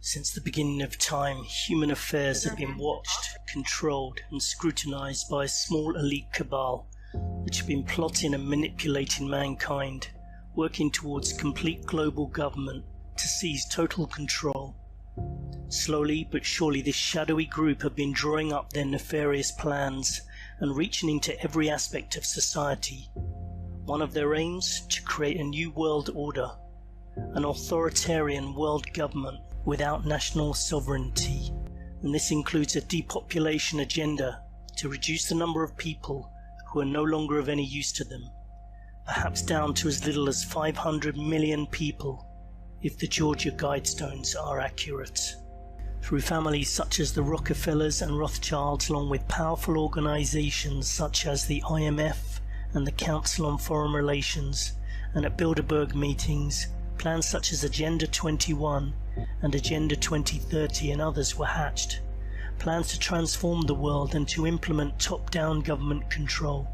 Since the beginning of time, human affairs have been watched, controlled and scrutinized by a small elite cabal, which have been plotting and manipulating mankind, working towards complete global government to seize total control. Slowly but surely this shadowy group have been drawing up their nefarious plans and reaching into every aspect of society. One of their aims, to create a new world order, an authoritarian world government without national sovereignty, and this includes a depopulation agenda to reduce the number of people who are no longer of any use to them, perhaps down to as little as 500 million people, if the Georgia Guidestones are accurate. Through families such as the Rockefellers and Rothschilds, along with powerful organizations such as the IMF and the Council on Foreign Relations, and at Bilderberg meetings, plans such as Agenda 21 and Agenda 2030 and others were hatched. Plans to transform the world and to implement top-down government control.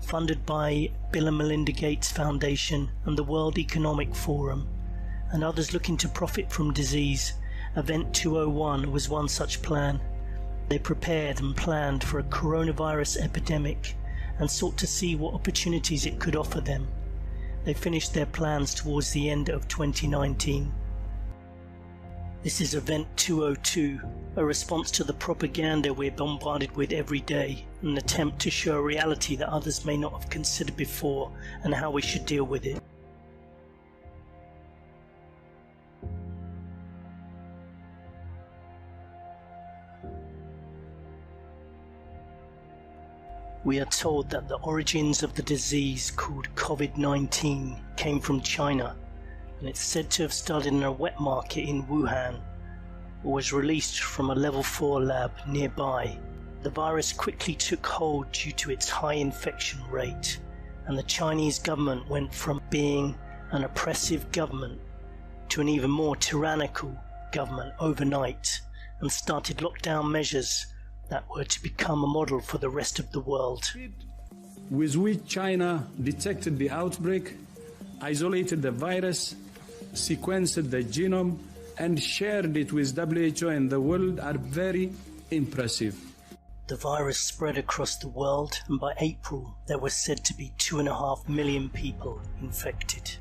Funded by Bill and Melinda Gates Foundation and the World Economic Forum, and others looking to profit from disease, Event 201 was one such plan. They prepared and planned for a coronavirus epidemic and sought to see what opportunities it could offer them. They finished their plans towards the end of 2019. This is Event 202, a response to the propaganda we're bombarded with every day, an attempt to show a reality that others may not have considered before and how we should deal with it. We are told that the origins of the disease called COVID-19 came from China, and it's said to have started in a wet market in Wuhan, or was released from a level 4 lab nearby. The virus quickly took hold due to its high infection rate, and the Chinese government went from being an oppressive government to an even more tyrannical government overnight, and started lockdown measures that were to become a model for the rest of the world. With which China detected the outbreak, isolated the virus, sequenced the genome, and shared it with WHO and the world are very impressive. The virus spread across the world, and by April there were said to be 2.5 million people infected.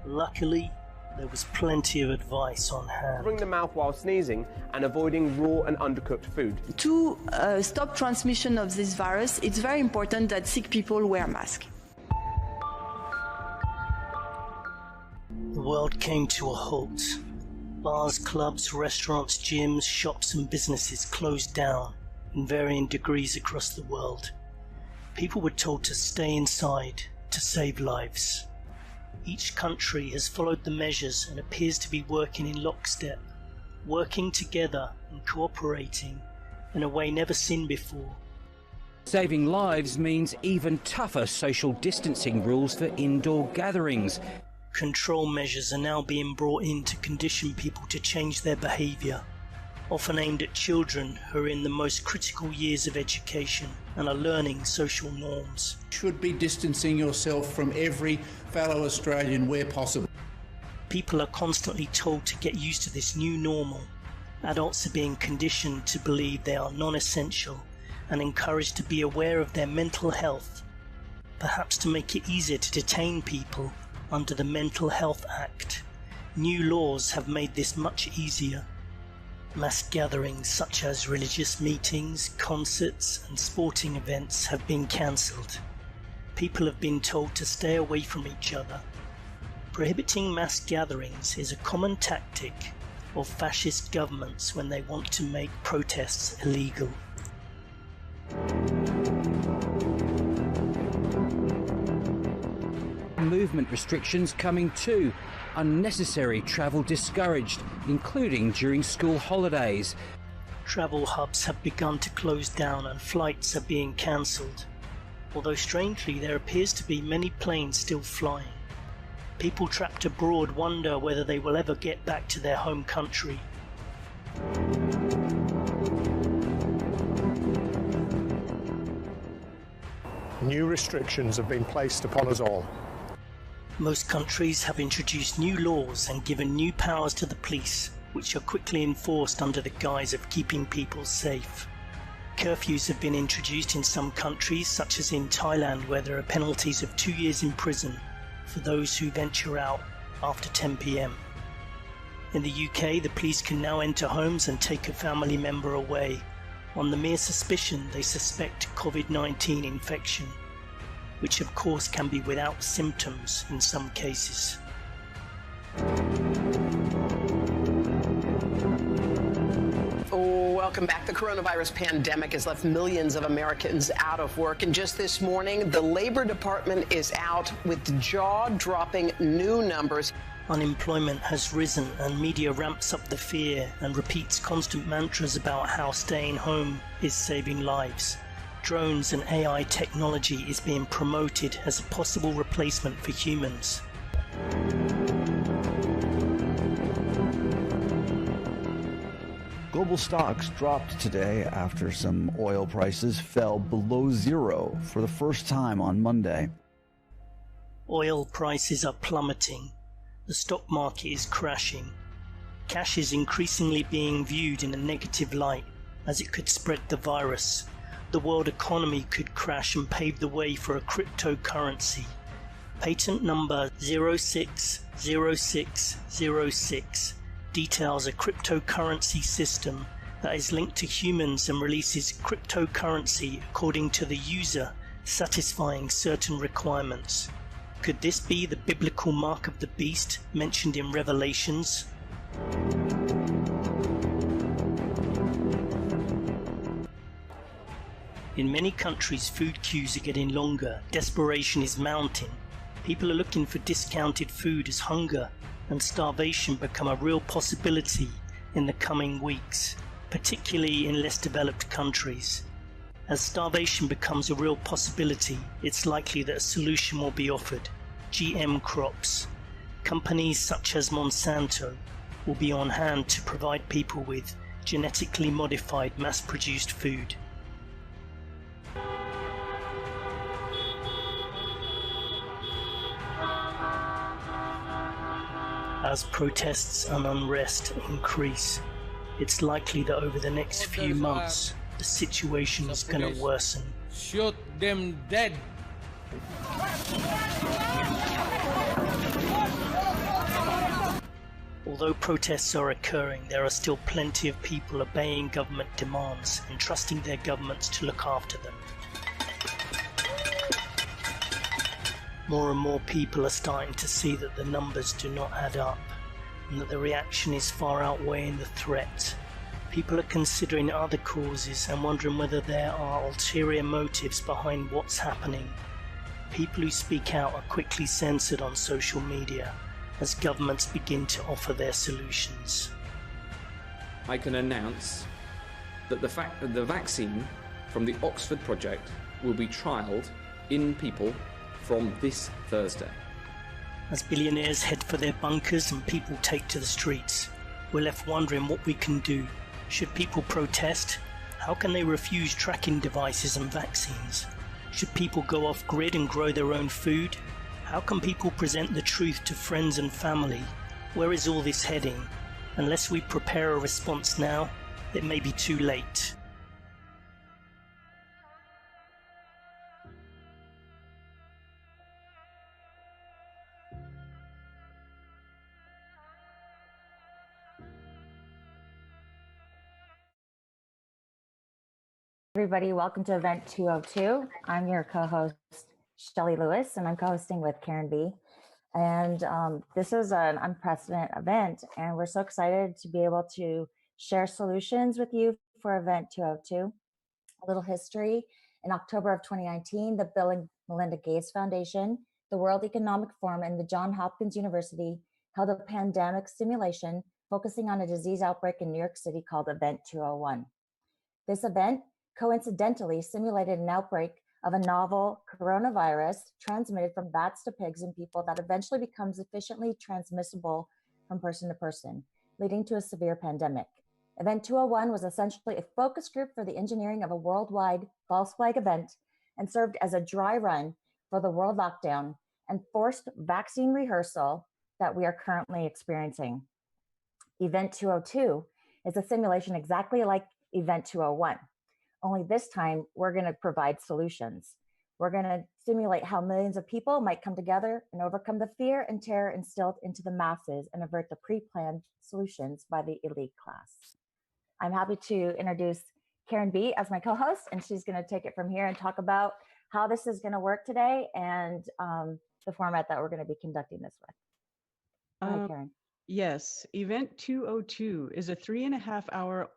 Luckily, there was plenty of advice on hand. Covering the mouth while sneezing and avoiding raw and undercooked food. To stop transmission of this virus, it's very important that sick people wear masks. The world came to a halt. Bars, clubs, restaurants, gyms, shops and businesses closed down in varying degrees across the world. People were told to stay inside to save lives. Each country has followed the measures and appears to be working in lockstep, working together and cooperating in a way never seen before. Saving lives means even tougher social distancing rules for indoor gatherings. Control measures are now being brought in to condition people to change their behaviour, often aimed at children who are in the most critical years of education and are learning social norms. You should be distancing yourself from every fellow Australian where possible. People are constantly told to get used to this new normal. Adults are being conditioned to believe they are non-essential and encouraged to be aware of their mental health, perhaps to make it easier to detain people under the Mental Health Act. New laws have made this much easier. Mass gatherings such as religious meetings, concerts and sporting events have been cancelled. People have been told to stay away from each other. Prohibiting mass gatherings is a common tactic of fascist governments when they want to make protests illegal. Movement restrictions coming too. Unnecessary travel discouraged, including during school holidays. Travel hubs have begun to close down and flights are being cancelled. Although strangely there appears to be many planes still flying. People trapped abroad wonder whether they will ever get back to their home country. New restrictions have been placed upon us all. Most countries have introduced new laws and given new powers to the police which are quickly enforced under the guise of keeping people safe. Curfews have been introduced in some countries, such as in Thailand, where there are penalties of 2 years in prison for those who venture out after 10 p.m. In the UK, the police can now enter homes and take a family member away on the mere suspicion they suspect COVID-19 infection, which of course can be without symptoms in some cases. Welcome back. The coronavirus pandemic has left millions of Americans out of work. And just this morning, the Labor Department is out with jaw-dropping new numbers. Unemployment has risen and media ramps up the fear and repeats constant mantras about how staying home is saving lives. Drones and AI technology is being promoted as a possible replacement for humans. Global stocks dropped today after some oil prices fell below zero for the first time on Monday. Oil prices are plummeting. The stock market is crashing. Cash is increasingly being viewed in a negative light as it could spread the virus. The world economy could crash and pave the way for a cryptocurrency. Patent number 060606 details a cryptocurrency system that is linked to humans and releases cryptocurrency according to the user satisfying certain requirements. Could this be the biblical mark of the beast mentioned in Revelations? In many countries, food queues are getting longer, desperation is mounting. People are looking for discounted food as hunger and starvation become a real possibility in the coming weeks, particularly in less developed countries. As starvation becomes a real possibility, it's likely that a solution will be offered. GM crops. Companies such as Monsanto will be on hand to provide people with genetically modified mass-produced food. As protests and unrest increase, it's likely that over the next few months, the situation is going to worsen. Shoot them dead. Although protests are occurring, there are still plenty of people obeying government demands and trusting their governments to look after them. More and more people are starting to see that the numbers do not add up and that the reaction is far outweighing the threat. People are considering other causes and wondering whether there are ulterior motives behind what's happening. People who speak out are quickly censored on social media as governments begin to offer their solutions. I can announce that the vaccine from the Oxford project will be trialled in people from this Thursday. As billionaires head for their bunkers and people take to the streets, we're left wondering what we can do. Should people protest? How can they refuse tracking devices and vaccines? Should people go off grid and grow their own food? How can people present the truth to friends and family? Where is all this heading? Unless we prepare a response now, it may be too late. Everybody, welcome to Event 202. I'm your co-host, Shelley Lewis, and I'm co-hosting with Karen B. And this is an unprecedented event, and we're so excited to be able to share solutions with you for Event 202. A little history. In October of 2019, the Bill and Melinda Gates Foundation, the World Economic Forum, and the Johns Hopkins University held a pandemic simulation focusing on a disease outbreak in New York City called Event 201. This event coincidentally simulated an outbreak of a novel coronavirus transmitted from bats to pigs in people that eventually becomes efficiently transmissible from person to person, leading to a severe pandemic. Event 201 was essentially a focus group for the engineering of a worldwide false flag event and served as a dry run for the world lockdown and forced vaccine rehearsal that we are currently experiencing. Event 202 is a simulation exactly like Event 201. Only this time, we're going to provide solutions. We're going to simulate how millions of people might come together and overcome the fear and terror instilled into the masses and avert the pre-planned solutions by the elite class. I'm happy to introduce Karen B as my co-host, and she's going to take it from here and talk about how this is going to work today and the format that we're going to be conducting this with. Hi, Karen. Yes, Event 202 is a 3.5-hour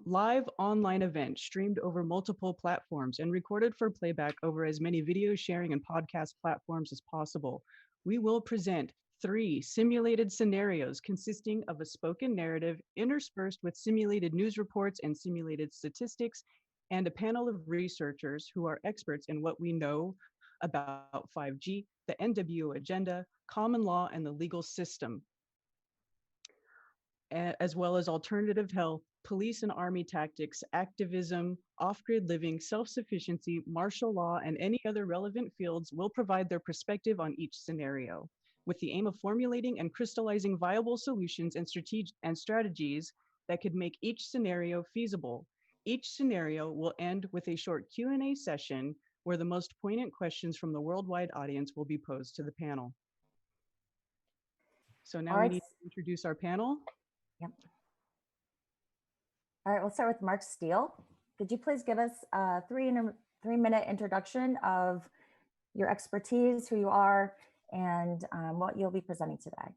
live online event streamed over multiple platforms and recorded for playback over as many video sharing and podcast platforms as possible. We will present 3 simulated scenarios consisting of a spoken narrative interspersed with simulated news reports and simulated statistics, and a panel of researchers who are experts in what we know about 5G, the NWO agenda, common law, and the legal system, as well as alternative health, police and army tactics, activism, off-grid living, self-sufficiency, martial law, and any other relevant fields will provide their perspective on each scenario, with the aim of formulating and crystallizing viable solutions and strategies that could make each scenario feasible. Each scenario will end with a short Q&A session where the most poignant questions from the worldwide audience will be posed to the panel. So now we need to introduce our panel. Yep. All right, we'll start with Mark Steele. Could you please give us a 3-minute introduction of your expertise, who you are, and what you'll be presenting today?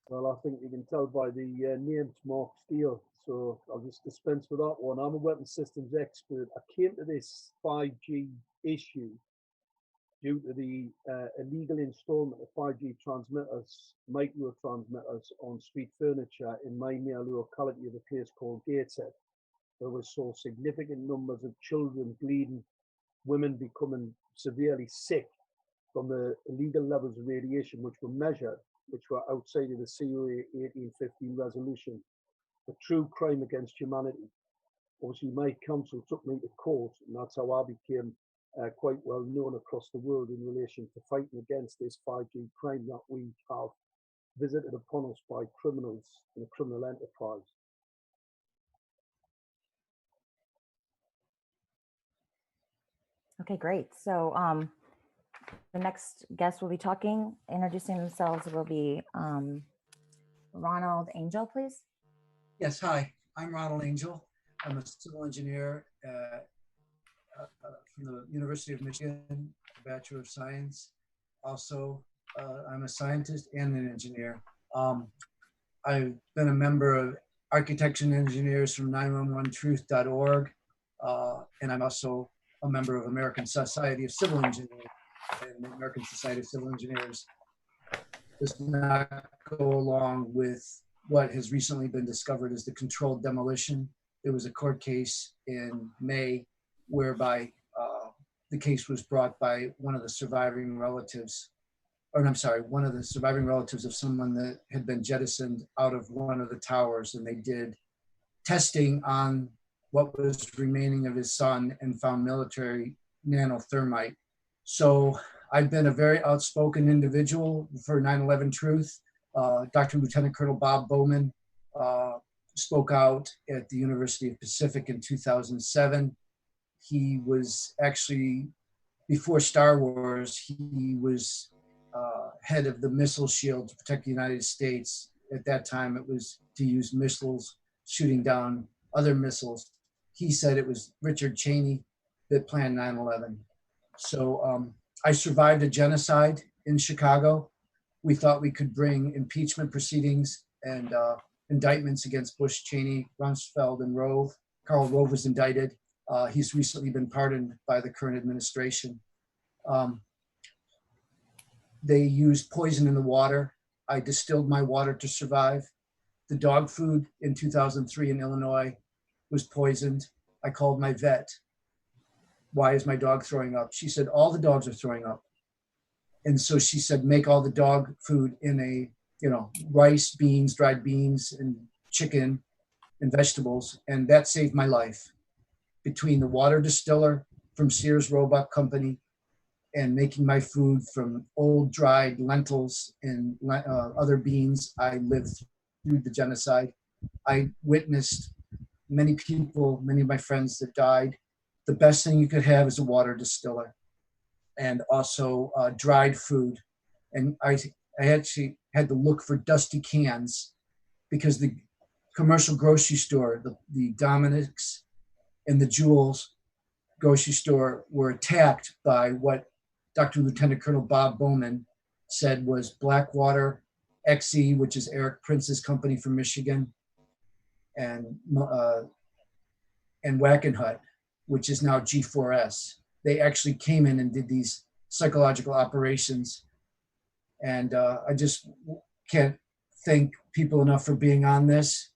Well, I think you can tell by the name, Mark Steele, so I'll just dispense with that one. I'm a weapons systems expert. I came to this 5G issue due to the illegal installment of 5G transmitters, micro transmitters on street furniture in my near locality of a place called Gateshead. There were so significant numbers of children bleeding, women becoming severely sick from the illegal levels of radiation which were measured, which were outside of the COA 1815 resolution, a true crime against humanity. Obviously, my counsel took me to court, and that's how I became quite well known across the world in relation to fighting against this 5G crime that we have visited upon us by criminals in a criminal enterprise. Okay, great. So the next guest will be introducing themselves will be Ronald Angel, please. Yes, hi, I'm Ronald Angel. I'm a civil engineer from the University of Michigan, Bachelor of Science. Also, I'm a scientist and an engineer. I've been a member of Architecture and Engineers from 911truth.org, and I'm also a member of American Society of Civil Engineers and the American Society of Civil Engineers. Does not go along with what has recently been discovered as the controlled demolition. There was a court case in May whereby the case was brought by one of the surviving relatives, one of the surviving relatives of someone that had been jettisoned out of one of the towers, and they did testing on what was remaining of his son and found military nanothermite. So I've been a very outspoken individual for 9/11 Truth. Dr. Lieutenant Colonel Bob Bowman spoke out at the University of Pacific in 2007. He was actually, before Star Wars, he was head of the missile shield to protect the United States. At that time, it was to use missiles shooting down other missiles. He said it was Richard Cheney that planned 9/11. So I survived a genocide in Chicago. We thought we could bring impeachment proceedings and indictments against Bush, Cheney, Rumsfeld, and Rove. Karl Rove was indicted. He's recently been pardoned by the current administration. They used poison in the water. I distilled my water to survive. The dog food in 2003 in Illinois was poisoned. I called my vet. Why is my dog throwing up? She said, all the dogs are throwing up. And so she said, make all the dog food in a, rice, beans, dried beans, and chicken and vegetables. And that saved my life. Between the water distiller from Sears Roebuck Company and making my food from old dried lentils and other beans, I lived through the genocide. I witnessed many people, many of my friends that died. The best thing you could have is a water distiller, and also dried food. And I actually had to look for dusty cans because the commercial grocery store, the Dominick's and the Jewel's grocery store were attacked by what Dr. Lieutenant Colonel Bob Bowman said was Blackwater, XE, which is Eric Prince's company from Michigan, and Wackenhut, which is now G4S. They actually came in and did these psychological operations. And I just can't thank people enough for being on this.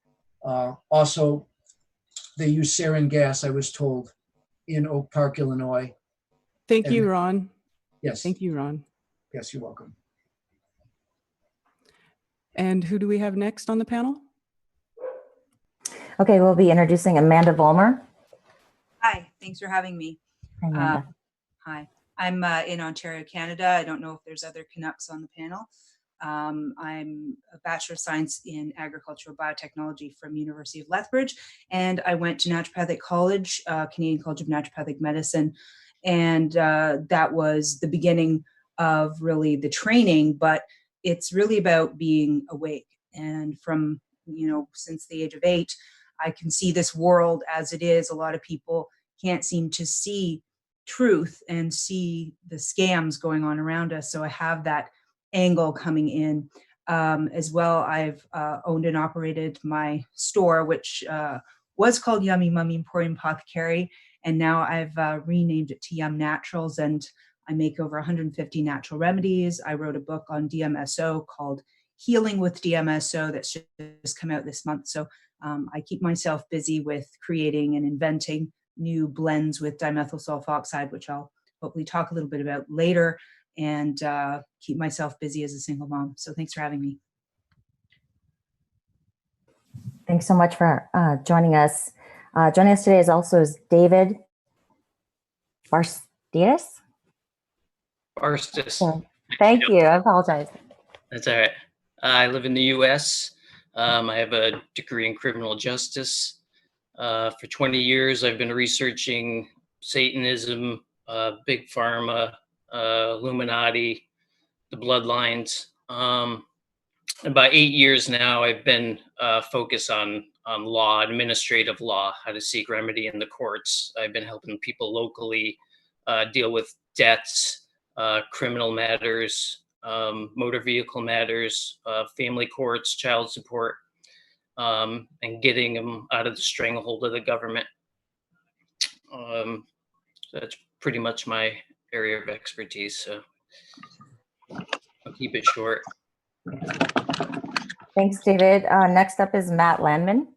Also, they use sarin gas, I was told, in Oak Park, Illinois. Thank you, Ron. Yes. Thank you, Ron. Yes, you're welcome. And who do we have next on the panel? Okay, we'll be introducing Amanda Vollmer. Hi, thanks for having me. Hi, Amanda. Hi, I'm in Ontario, Canada. I don't know if there's other Canucks on the panel. I'm a Bachelor of Science in Agricultural Biotechnology from University of Lethbridge, and I went to Naturopathic College, Canadian College of Naturopathic Medicine, and that was the beginning of really the training, but it's really about being awake. And from, since the age of 8, I can see this world as it is. A lot of people can't seem to see truth and see the scams going on around us. So I have that angle coming in. As well, I've owned and operated my store, which was called Yummy Mummy Emporium Apothecary, and now I've renamed it to Yum Naturals, and I make over 150 natural remedies. I wrote a book on DMSO called Healing with DMSO that's just come out this month. So I keep myself busy with creating and inventing new blends with dimethyl sulfoxide, which I'll hopefully talk a little bit about later, and keep myself busy as a single mom. So thanks for having me. Thanks so much for joining us. Joining us today is also David Barstis. Thank you. I apologize. That's all right. I live in the U.S. I have a degree in criminal justice. For 20 years, I've been researching Satanism, Big Pharma, Illuminati, the bloodlines. About 8 years now, I've been focused on law, administrative law, how to seek remedy in the courts. I've been helping people locally deal with debts, criminal matters, motor vehicle matters, family courts, child support, and getting them out of the stranglehold of the government. So that's pretty much my area of expertise. So I'll keep it short. Thanks, David. Next up is Matt Landman.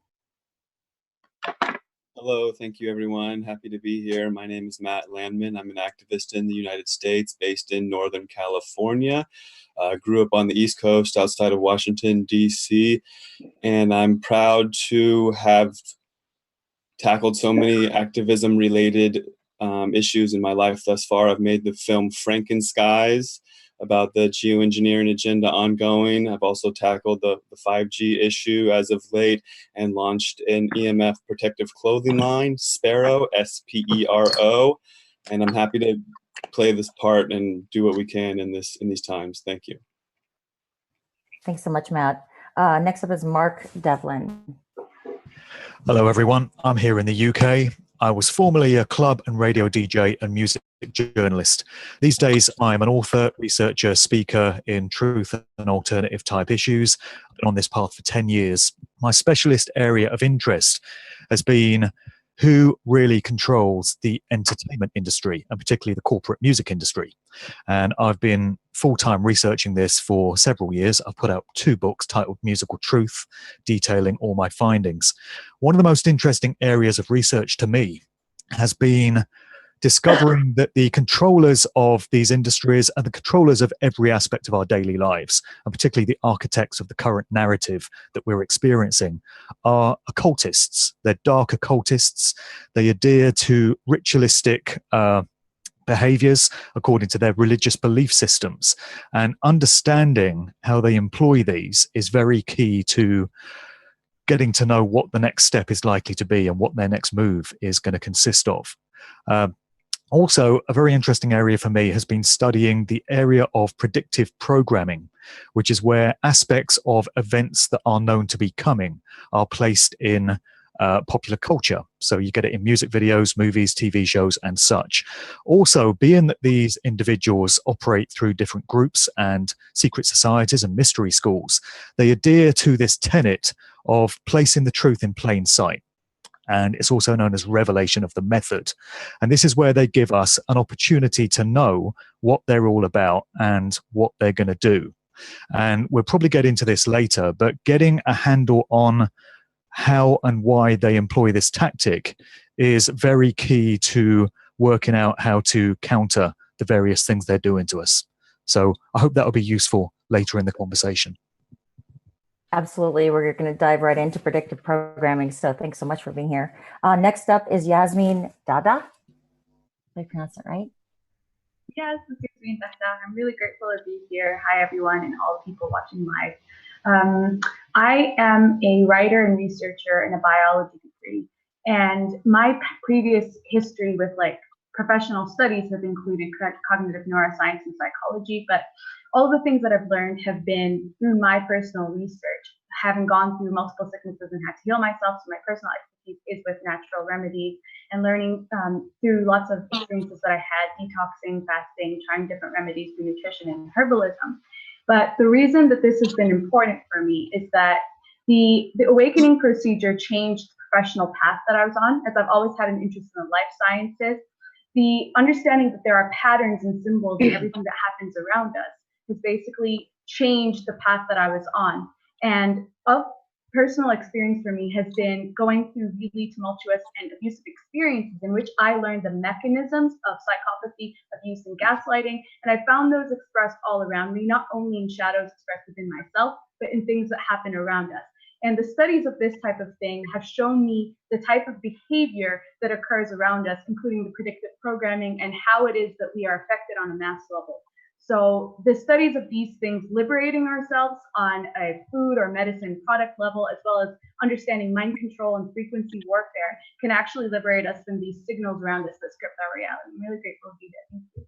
Hello, thank you everyone. Happy to be here. My name is Matt Landman. I'm an activist in the United States based in Northern California. Grew up on the East Coast outside of Washington, D.C., and I'm proud to have tackled so many activism-related issues in my life thus far. I've made the film Frankenskies about the geoengineering agenda ongoing. I've also tackled the 5G issue as of late and launched an EMF protective clothing line, Spero, S-P-E-R-O, and I'm happy to play this part and do what we can in these times. Thank you. Thanks so much, Matt. Next up is Mark Devlin. Hello, everyone. I'm here in the UK. I was formerly a club and radio DJ and music journalist. These days, I'm an author, researcher, speaker in truth and alternative type issues. I've been on this path for 10 years. My specialist area of interest has been who really controls the entertainment industry, and particularly the corporate music industry. And I've been full-time researching this for several years. I've put out 2 books titled Musical Truth, detailing all my findings. One of the most interesting areas of research to me has been discovering that the controllers of these industries are the controllers of every aspect of our daily lives, and particularly the architects of the current narrative that we're experiencing, are occultists. They're dark occultists. They adhere to ritualistic behaviors according to their religious belief systems. And understanding how they employ these is very key to getting to know what the next step is likely to be and what their next move is going to consist of. Also, a very interesting area for me has been studying the area of predictive programming, which is where aspects of events that are known to be coming are placed in popular culture. So you get it in music videos, movies, TV shows, and such. Also, being that these individuals operate through different groups and secret societies and mystery schools, they adhere to this tenet of placing the truth in plain sight. And it's also known as revelation of the method. And this is where they give us an opportunity to know what they're all about and what they're going to do. And we'll probably get into this later, but getting a handle on how and why they employ this tactic is very key to working out how to counter the various things they're doing to us. So I hope that will be useful later in the conversation. Absolutely. We're going to dive right into predictive programming. So thanks so much for being here. Next up is Yasmin Dada. Did I pronounce it right? Yes, this is Yasmin Dada. I'm really grateful to be here. Hi, everyone, and all the people watching live. I am a writer and researcher in a biology degree, and my previous history with professional studies have included cognitive neuroscience and psychology, but all the things that I've learned have been through my personal research, having gone through multiple sicknesses and had to heal myself. So my personal expertise is with natural remedies and learning through lots of experiences that I had, detoxing, fasting, trying different remedies through nutrition and herbalism. But the reason that this has been important for me is that the awakening procedure changed the professional path that I was on, as I've always had an interest in the life sciences. The understanding that there are patterns and symbols in everything that happens around us has basically changed the path that I was on. And of personal experience for me has been going through really tumultuous and abusive experiences in which I learned the mechanisms of psychopathy, abuse, and gaslighting. And I found those expressed all around me, not only in shadows expressed within myself, but in things that happen around us. And the studies of this type of thing have shown me the type of behavior that occurs around us, including the predictive programming and how it is that we are affected on a mass level. So the studies of these things, liberating ourselves on a food or medicine product level, as well as understanding mind control and frequency warfare, can actually liberate us from these signals around us that script our reality. I'm really grateful to be there. Thank you.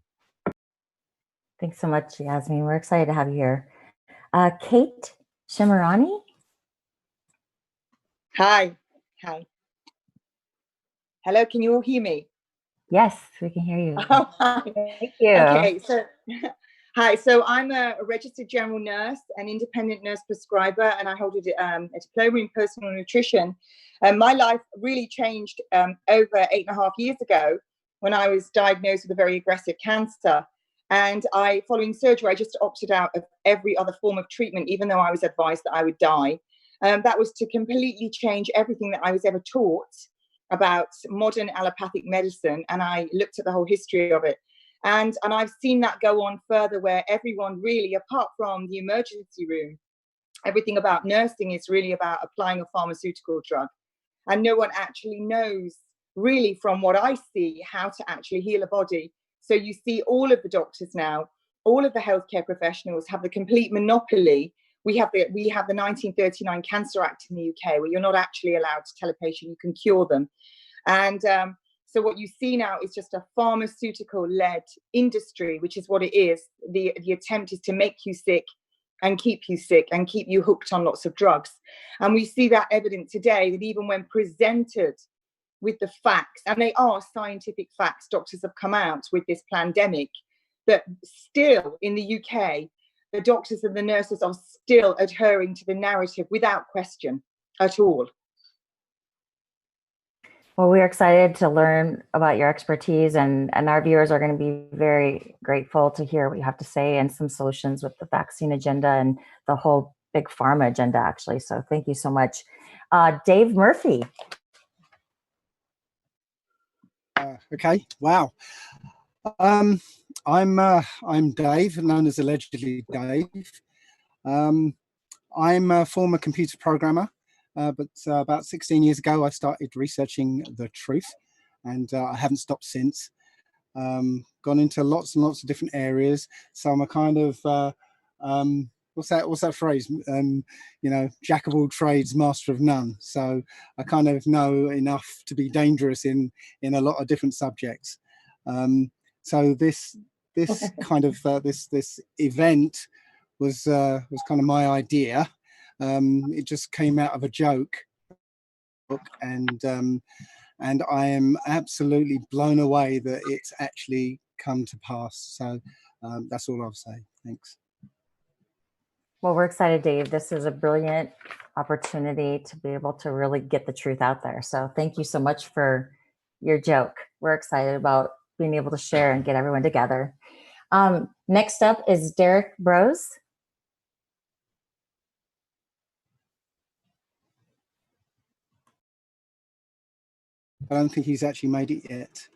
Thanks so much, Yasmin. We're excited to have you here. Kate Shimarani. Hi. Hello, can you all hear me? Yes, we can hear you. Oh, hi. Thank you. Okay, so hi. So I'm a registered general nurse, an independent nurse prescriber, and I hold a diploma in personal nutrition. My life really changed over 8.5 years ago when I was diagnosed with a very aggressive cancer. And following surgery, I just opted out of every other form of treatment, even though I was advised that I would die. That was to completely change everything that I was ever taught about modern allopathic medicine, and I looked at the whole history of it. And I've seen that go on further, where everyone really, apart from the emergency room, everything about nursing is really about applying a pharmaceutical drug. And no one actually knows, really, from what I see, how to actually heal a body. So you see all of the doctors now, all of the healthcare professionals have the complete monopoly. We have the 1939 Cancer Act in the UK, where you're not actually allowed to tell a patient you can cure them. And so what you see now is just a pharmaceutical-led industry, which is what it is. The attempt is to make you sick and keep you hooked on lots of drugs. And we see that evident today, that even when presented with the facts, and they are scientific facts, doctors have come out with this pandemic, that still in the UK, the doctors and the nurses are still adhering to the narrative without question at all. Well, we're excited to learn about your expertise, and our viewers are going to be very grateful to hear what you have to say and some solutions with the vaccine agenda and the whole big pharma agenda, actually. So thank you so much. Dave Murphy. Okay, wow. I'm Dave, known as allegedly Dave. I'm a former computer programmer, but about 16 years ago, I started researching the truth, and I haven't stopped since. gone into lots and lots of different areas. So I'm a kind of what's that phrase? Jack of all trades, master of none. So I kind of know enough to be dangerous in a lot of different subjects. So this kind of this event was kind of my idea. It just came out of a joke, and I am absolutely blown away that it's actually come to pass. So that's all I'll say. Thanks. Well, we're excited, Dave. This is a brilliant opportunity to be able to really get the truth out there. So thank you so much for your joke. We're excited about being able to share and get everyone together. Next up is Derek Bros. I don't think he's actually made it yet.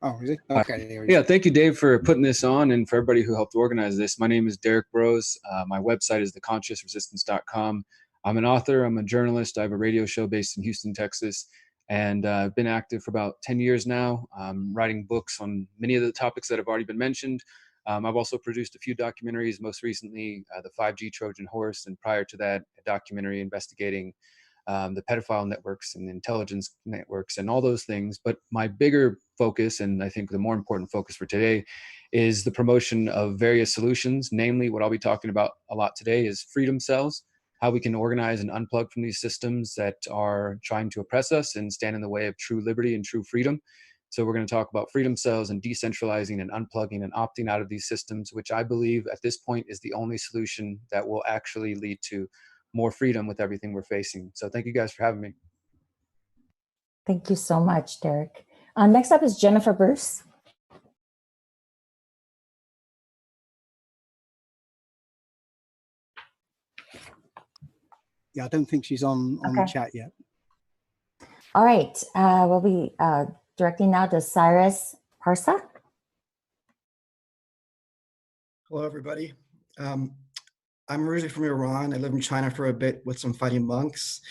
Oh, is he? Okay. Yeah, thank you, Dave, for putting this on and for everybody who helped organize this. My name is Derek Bros. My website is theconsciousresistance.com. I'm an author. I'm a journalist. I have a radio show based in Houston, Texas, and I've been active for about 10 years now, writing books on many of the topics that have already been mentioned. I've also produced a few documentaries, most recently the 5G Trojan Horse, and prior to that, a documentary investigating the pedophile networks and intelligence networks and all those things. But my bigger focus, and I think the more important focus for today, is the promotion of various solutions. Namely, what I'll be talking about a lot today is freedom cells, how we can organize and unplug from these systems that are trying to oppress us and stand in the way of true liberty and true freedom. So we're going to talk about freedom cells and decentralizing and unplugging and opting out of these systems, which I believe at this point is the only solution that will actually lead to more freedom with everything we're facing. So thank you guys for having me. Thank you so much, Derek. Next up is Jennifer Bruce. Yeah, I don't think she's on the chat yet. All right, we'll be directing now to Cyrus Parsa. Hello, everybody. I'm originally from Iran. I lived in China for a bit with some fighting monks.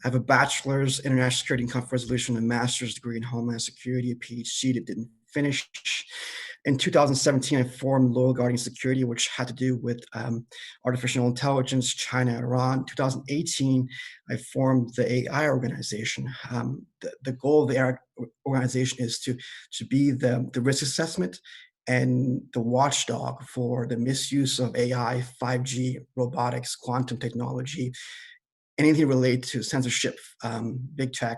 I have a bachelor's in international security and conflict resolution, a master's degree in homeland security, a PhD that didn't finish. In 2017, I formed Loyal Guardian Security, which had to do with artificial intelligence, China, Iran. 2018, I formed the AI organization. The goal of the AI organization is to be the risk assessment and the watchdog for the misuse of AI, 5G, robotics, quantum technology, anything related to censorship, big tech,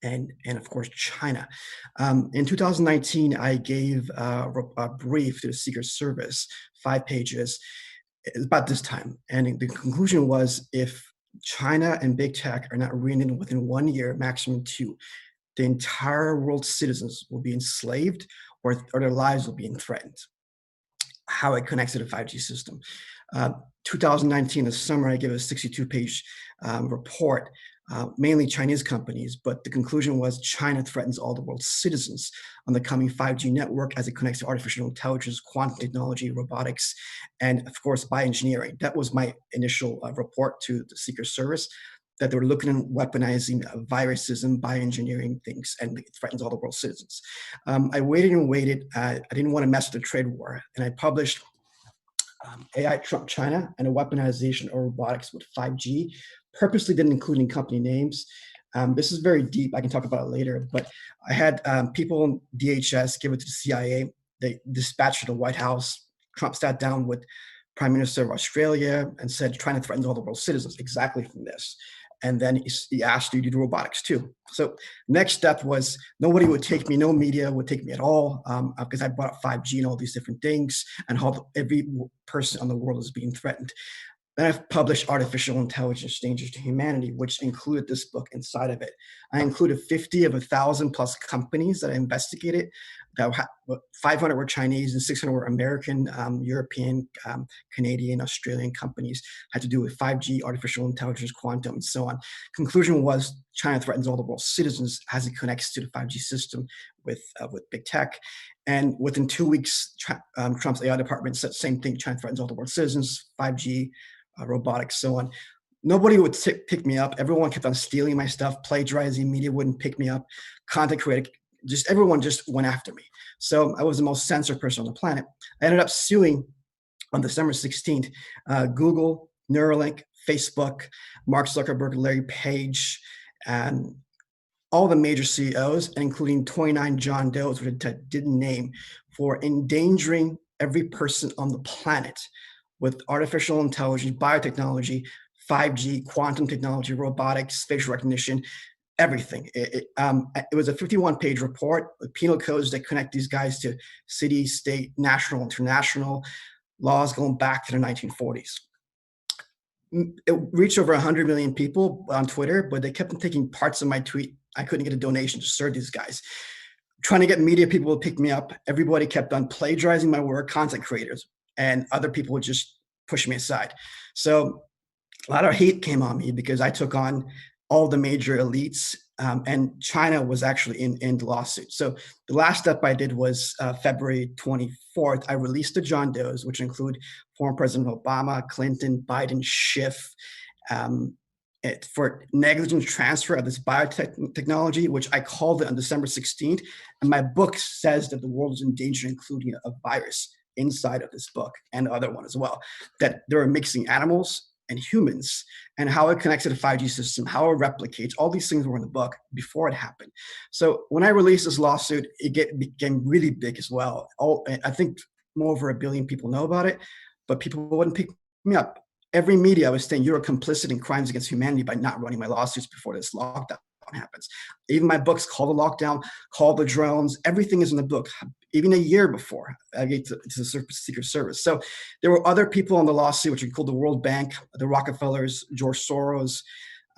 and of course, China. In 2019, I gave a brief to the Secret Service, 5 pages, about this time. And the conclusion was, if China and big tech are not reined in within 1 year, maximum 2, the entire world's citizens will be enslaved or their lives will be threatened. How it connects to the 5G system. 2019, the summer, I gave a 62-page report, mainly Chinese companies, but the conclusion was China threatens all the world's citizens on the coming 5G network as it connects to artificial intelligence, quantum technology, robotics, and of course, bioengineering. That was my initial report to the Secret Service, that they were looking at weaponizing viruses and bioengineering things, and it threatens all the world's citizens. I waited and waited. I didn't want to mess with the trade war, and I published AI Trump China and a weaponization of robotics with 5G. Purposely didn't include any company names. This is very deep. I can talk about it later, but I had people in DHS give it to the CIA. They dispatched to the White House. Trump sat down with Prime Minister of Australia and said, China threatens all the world's citizens, exactly from this. And then he asked you to do robotics too. So next step was nobody would take me, no media would take me at all, because I brought up 5G and all these different things and how every person on the world is being threatened. Then I've published Artificial Intelligence Dangers to Humanity, which included this book inside of it. I included 50 of 1,000 plus companies that I investigated. 500 were Chinese and 600 were American, European, Canadian, Australian companies, had to do with 5G, artificial intelligence, quantum, and so on. Conclusion was China threatens all the world's citizens as it connects to the 5G system with big tech. And within 2 weeks, Trump's AI department said same thing, China threatens all the world's citizens, 5G, robotics, so on. Nobody would pick me up. Everyone kept on stealing my stuff, plagiarizing. Media wouldn't pick me up. Content just everyone just went after me. So I was the most censored person on the planet. I ended up suing on December 16th, Google, Neuralink, Facebook, Mark Zuckerberg, Larry Page, and all the major CEOs, including 29 John Does, which I didn't name, for endangering every person on the planet with artificial intelligence, biotechnology, 5G, quantum technology, robotics, facial recognition, everything. It was a 51-page report with penal codes that connect these guys to city, state, national, international laws going back to the 1940s. It reached over 100 million people on Twitter, but they kept on taking parts of my tweet. I couldn't get a donation to serve these guys. Trying to get media people to pick me up, everybody kept on plagiarizing my work, content creators, and other people would just push me aside. So a lot of hate came on me because I took on all the major elites, and China was actually in the lawsuit. So the last step I did was February 24th, I released the John Does, which include former President Obama, Clinton, Biden, Schiff, for negligent transfer of this biotechnology, which I called it on December 16th. And my book says that the world is in danger, including a virus inside of this book, and the other one as well, that they were mixing animals and humans, and how it connects to the 5G system, how it replicates. All these things were in the book before it happened. So when I released this lawsuit, it became really big as well. I think more over 1 billion people know about it, but people wouldn't pick me up. Every media was saying you're complicit in crimes against humanity by not running my lawsuits before this lockdown happens. Even my books, Call the Lockdown, Call the Drones, everything is in the book, even a year before I get to the Secret Service. So there were other people on the lawsuit, which include the World Bank, the Rockefellers, George Soros,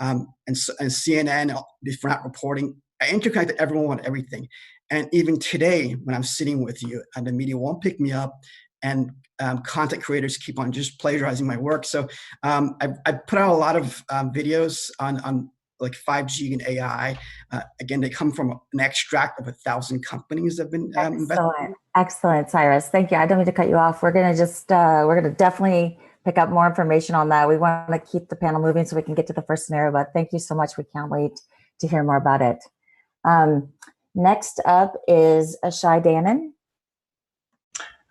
and CNN for not reporting. I interconnected everyone on everything. And even today, when I'm sitting with you, and the media won't pick me up, and content creators keep on just plagiarizing my work. So I put out a lot of videos on like 5G and AI. Again, they come from an extract of 1,000 companies that have been Excellent. Excellent, Cyrus. Thank you. I don't mean to cut you off. We're going to just, we're going to definitely pick up more information on that. We want to keep the panel moving so we can get to the first scenario, but thank you so much. We can't wait to hear more about it. Next up is Shai Danon.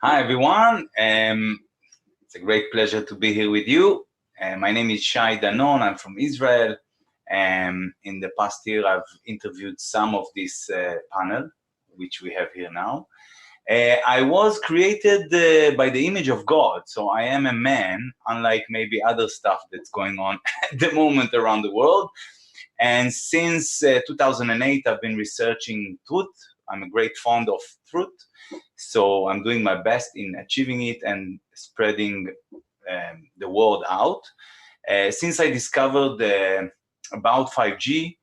Hi, everyone. It's a great pleasure to be here with you. My name is Shai Danon. I'm from Israel. In the past year, I've interviewed some of this panel, which we have here now. I was created by the image of God, so I am a man, unlike maybe other stuff that's going on at the moment around the world. And since 2008, I've been researching truth. I'm a great fond of truth, so I'm doing my best in achieving it and spreading the word out. Since I discovered about 5G,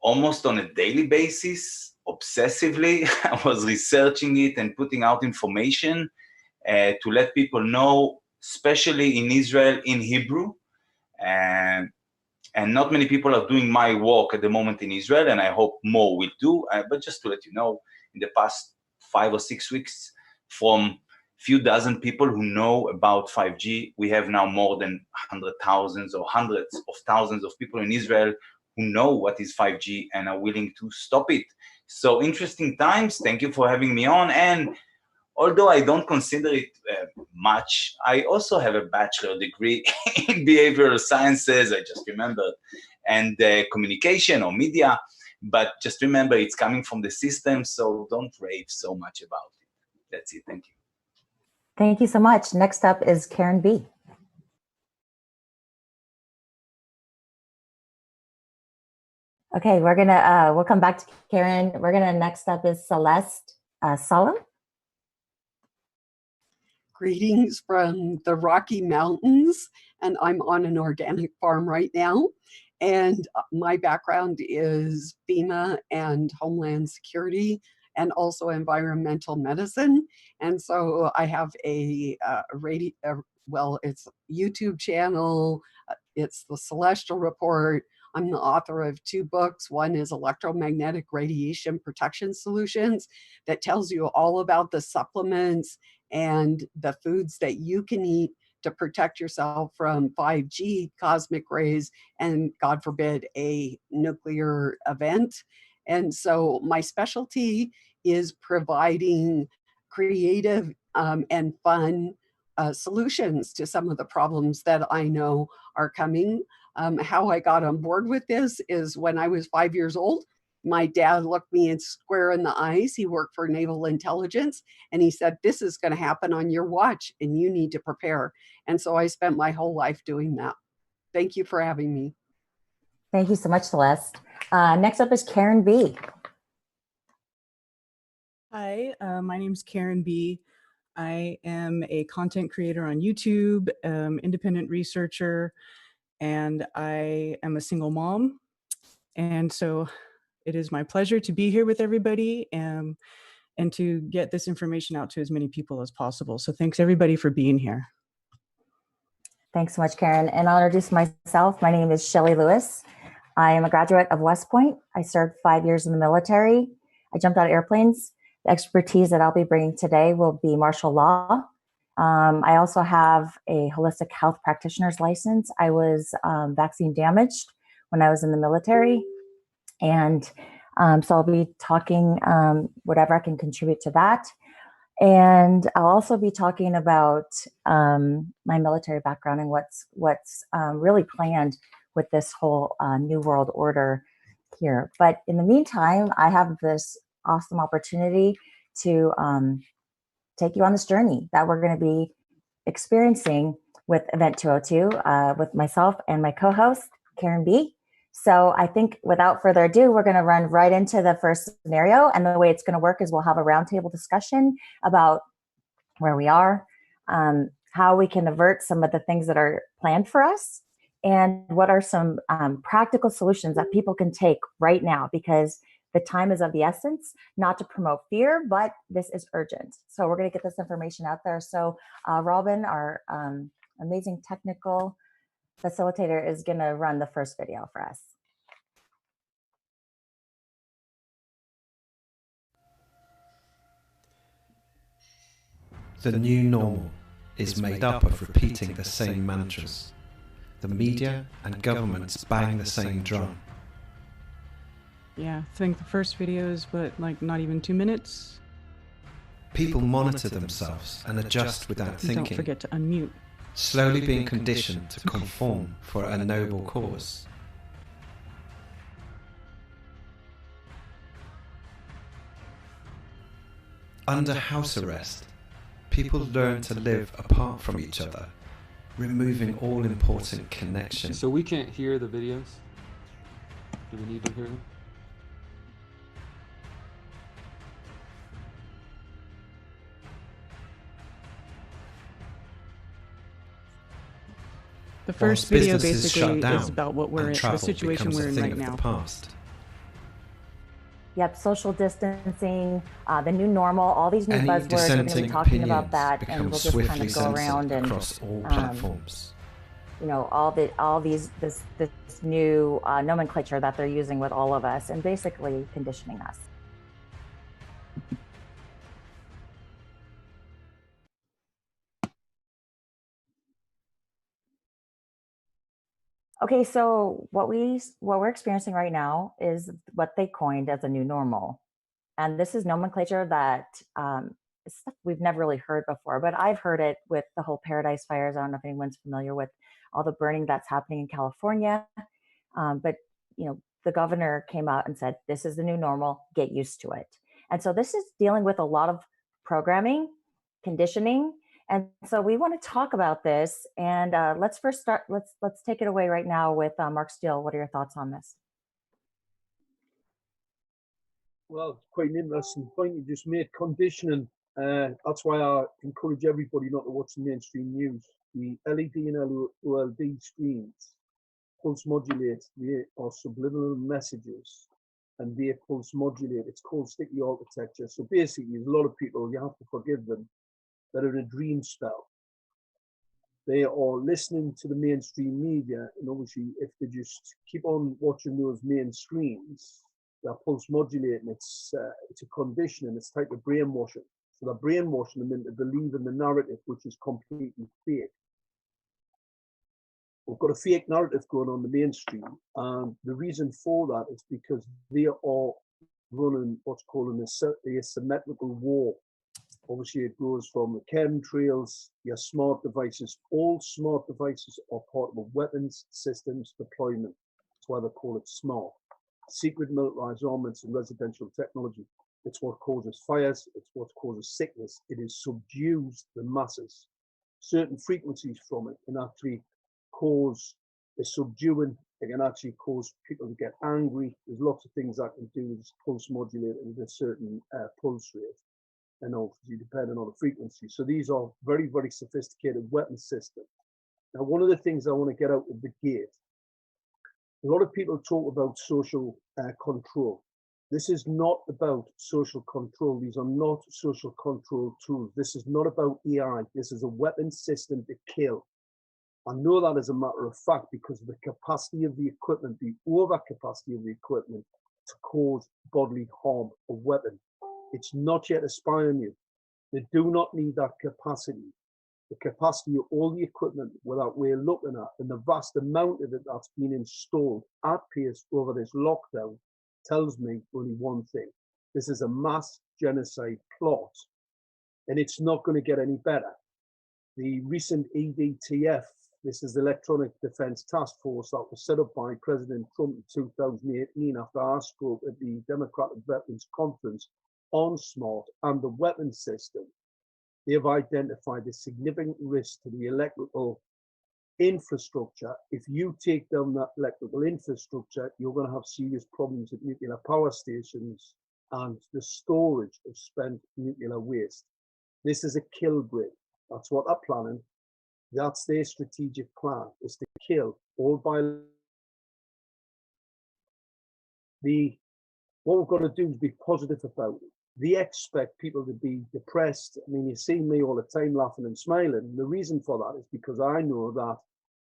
almost on a daily basis, obsessively, I was researching it and putting out information to let people know, especially in Israel, in Hebrew. And not many people are doing my work at the moment in Israel, and I hope more will do. But just to let you know, in the past 5 or 6 weeks, from few dozen people who know about 5G, we have now more than 100,000 or hundreds of thousands of people in Israel who know what is 5G and are willing to stop it. So interesting times. Thank you for having me on. And although I don't consider it much, I also have a bachelor degree in behavioral sciences, I just remembered, and communication or media. But just remember, it's coming from the system, so don't rave so much about it. That's it. Thank you. Thank you so much. Next up is Karen B. Okay, we're gonna we'll come back to Karen. We're gonna next up is Celeste Solom. Greetings from the Rocky Mountains, and I'm on an organic farm right now. And my background is FEMA and Homeland Security, and also environmental medicine. And so I have a it's a YouTube channel. It's the Celestial Report. I'm the author of 2 books. One is Electromagnetic Radiation Protection Solutions, that tells you all about the supplements and the foods that you can eat to protect yourself from 5G, cosmic rays, and God forbid, a nuclear event. And so my specialty is providing creative and fun solutions to some of the problems that I know are coming. How I got on board with this is when I was 5 years old, my dad looked me in square in the eyes. He worked for naval intelligence, and he said, "This is going to happen on your watch and you need to prepare." And so I spent my whole life doing that. Thank you for having me. Thank you so much, Celeste. Next up is Karen B. Hi, my name is Karen B. I am a content creator on YouTube, independent researcher, and I am a single mom. And so it is my pleasure to be here with everybody and to get this information out to as many people as possible. So thanks everybody for being here. Thanks so much, Karen. And I'll introduce myself. My name is Shelley Lewis. I am a graduate of West Point. I served 5 years in the military. I jumped out of airplanes. The expertise that I'll be bringing today will be martial law. I also have a holistic health practitioner's license. I was vaccine damaged when I was in the military. And so I'll be talking whatever I can contribute to that. And I'll also be talking about my military background and what's really planned with this whole New World Order here. But in the meantime, I have this awesome opportunity to take you on this journey that we're going to be experiencing with Event 202 with myself and my co-host, Karen B. So I think without further ado, we're going to run right into the first scenario. And the way it's going to work is we'll have a roundtable discussion about where we are, how we can avert some of the things that are planned for us, and what are some practical solutions that people can take right now, because the time is of the essence, not to promote fear, but this is urgent. So we're going to get this information out there. So Robin, our amazing technical facilitator, is going to run the first video for us. The new normal is made up of repeating the same mantras. The media and governments bang the same drum. Yeah, I think the first video is, like not even 2 minutes. People monitor themselves and adjust without thinking. Don't forget to unmute. Slowly being conditioned to conform for a noble cause. Under house arrest, people learn to live apart from each other, removing all important connections. So we can't hear the videos? Do we need to hear them? The first video basically is about what we're in, the situation we're in right now. Yep, social distancing, the new normal, all these new buzzwords. We're going to be talking about that, and we'll just kind of go around and across all platforms. You know, all these this new nomenclature that they're using with all of us, and basically conditioning us. Okay, so what we're experiencing right now is what they coined as a new normal. And this is nomenclature that is stuff we've never really heard before, but I've heard it with the whole Paradise Fires. I don't know if anyone's familiar with all the burning that's happening in California. But you know, the governor came out and said, this is the new normal, get used to it. And so this is dealing with a lot of programming, conditioning. And so we want to talk about this, and let's first start. Let's take it away right now with Mark Steele. What are your thoughts on this? Well, quite an interesting point you just made. Conditioning. That's why I encourage everybody not to watch the mainstream news. The LED and OLED screens pulse modulate or subliminal messages, and they pulse modulate. It's called sticky architecture. So basically, there's a lot of people, you have to forgive them, that are in a dream spell. They are listening to the mainstream media, and obviously if they just keep on watching those main screens, they're pulse modulating. It's a conditioning, it's type of brainwashing. So they're brainwashing them into believing the narrative, which is completely fake. We've got a fake narrative going on the mainstream, and the reason for that is because they are running what's called an asymmetrical war. Obviously, it goes from the chemtrails, your smart devices. All smart devices are part of a weapons systems deployment. That's why they call it smart. Secret militarized armaments and residential technology. It's what causes fires. It's what causes sickness. It is subdues the masses. Certain frequencies from it can actually cause a subduing. It can actually cause people to get angry. There's lots of things that can do with pulse modulator with a certain pulse rate, and obviously depending on the frequency. So these are very, very sophisticated weapon systems. Now, one of the things I want to get out of the gate, a lot of people talk about social control. This is not about social control. These are not social control tools. This is not about AI. This is a weapon system to kill. I know that as a matter of fact because of the capacity of the equipment, the overcapacity of the equipment to cause bodily harm. A weapon. It's not yet a spy on you. They do not need that capacity. The capacity of all the equipment without we're looking at, and the vast amount of it that's been installed at pace over this lockdown tells me only one thing. This is a mass genocide plot, and it's not going to get any better. The recent EDTF, this is the Electronic Defense Task Force that was set up by President Trump in 2018 after I spoke at the Democratic Veterans Conference on SMART and the weapon system. They have identified a significant risk to the electrical infrastructure. If you take down that electrical infrastructure, you're going to have serious problems at nuclear power stations and the storage of spent nuclear waste. This is a kill grid. That's what they're planning. That's their strategic plan, is to kill all by what we've got to do is be positive about it. They expect people to be depressed. I mean, you see me all the time laughing and smiling. The reason for that is because I know that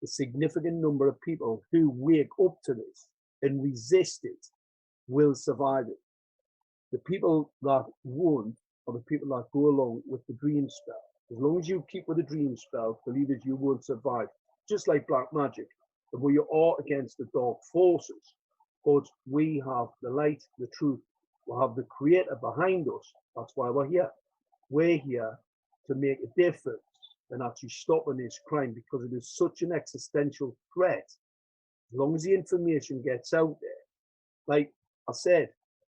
a significant number of people who wake up to this and resist it will survive it. The people that won't are the people that go along with the dream spell. As long as you keep with the dream spell, believers, you won't survive. Just like black magic. And we are against the dark forces, but we have the light, the truth. We'll have the creator behind us. That's why we're here. We're here to make a difference and actually stopping this crime because it is such an existential threat. As long as the information gets out there, like I said,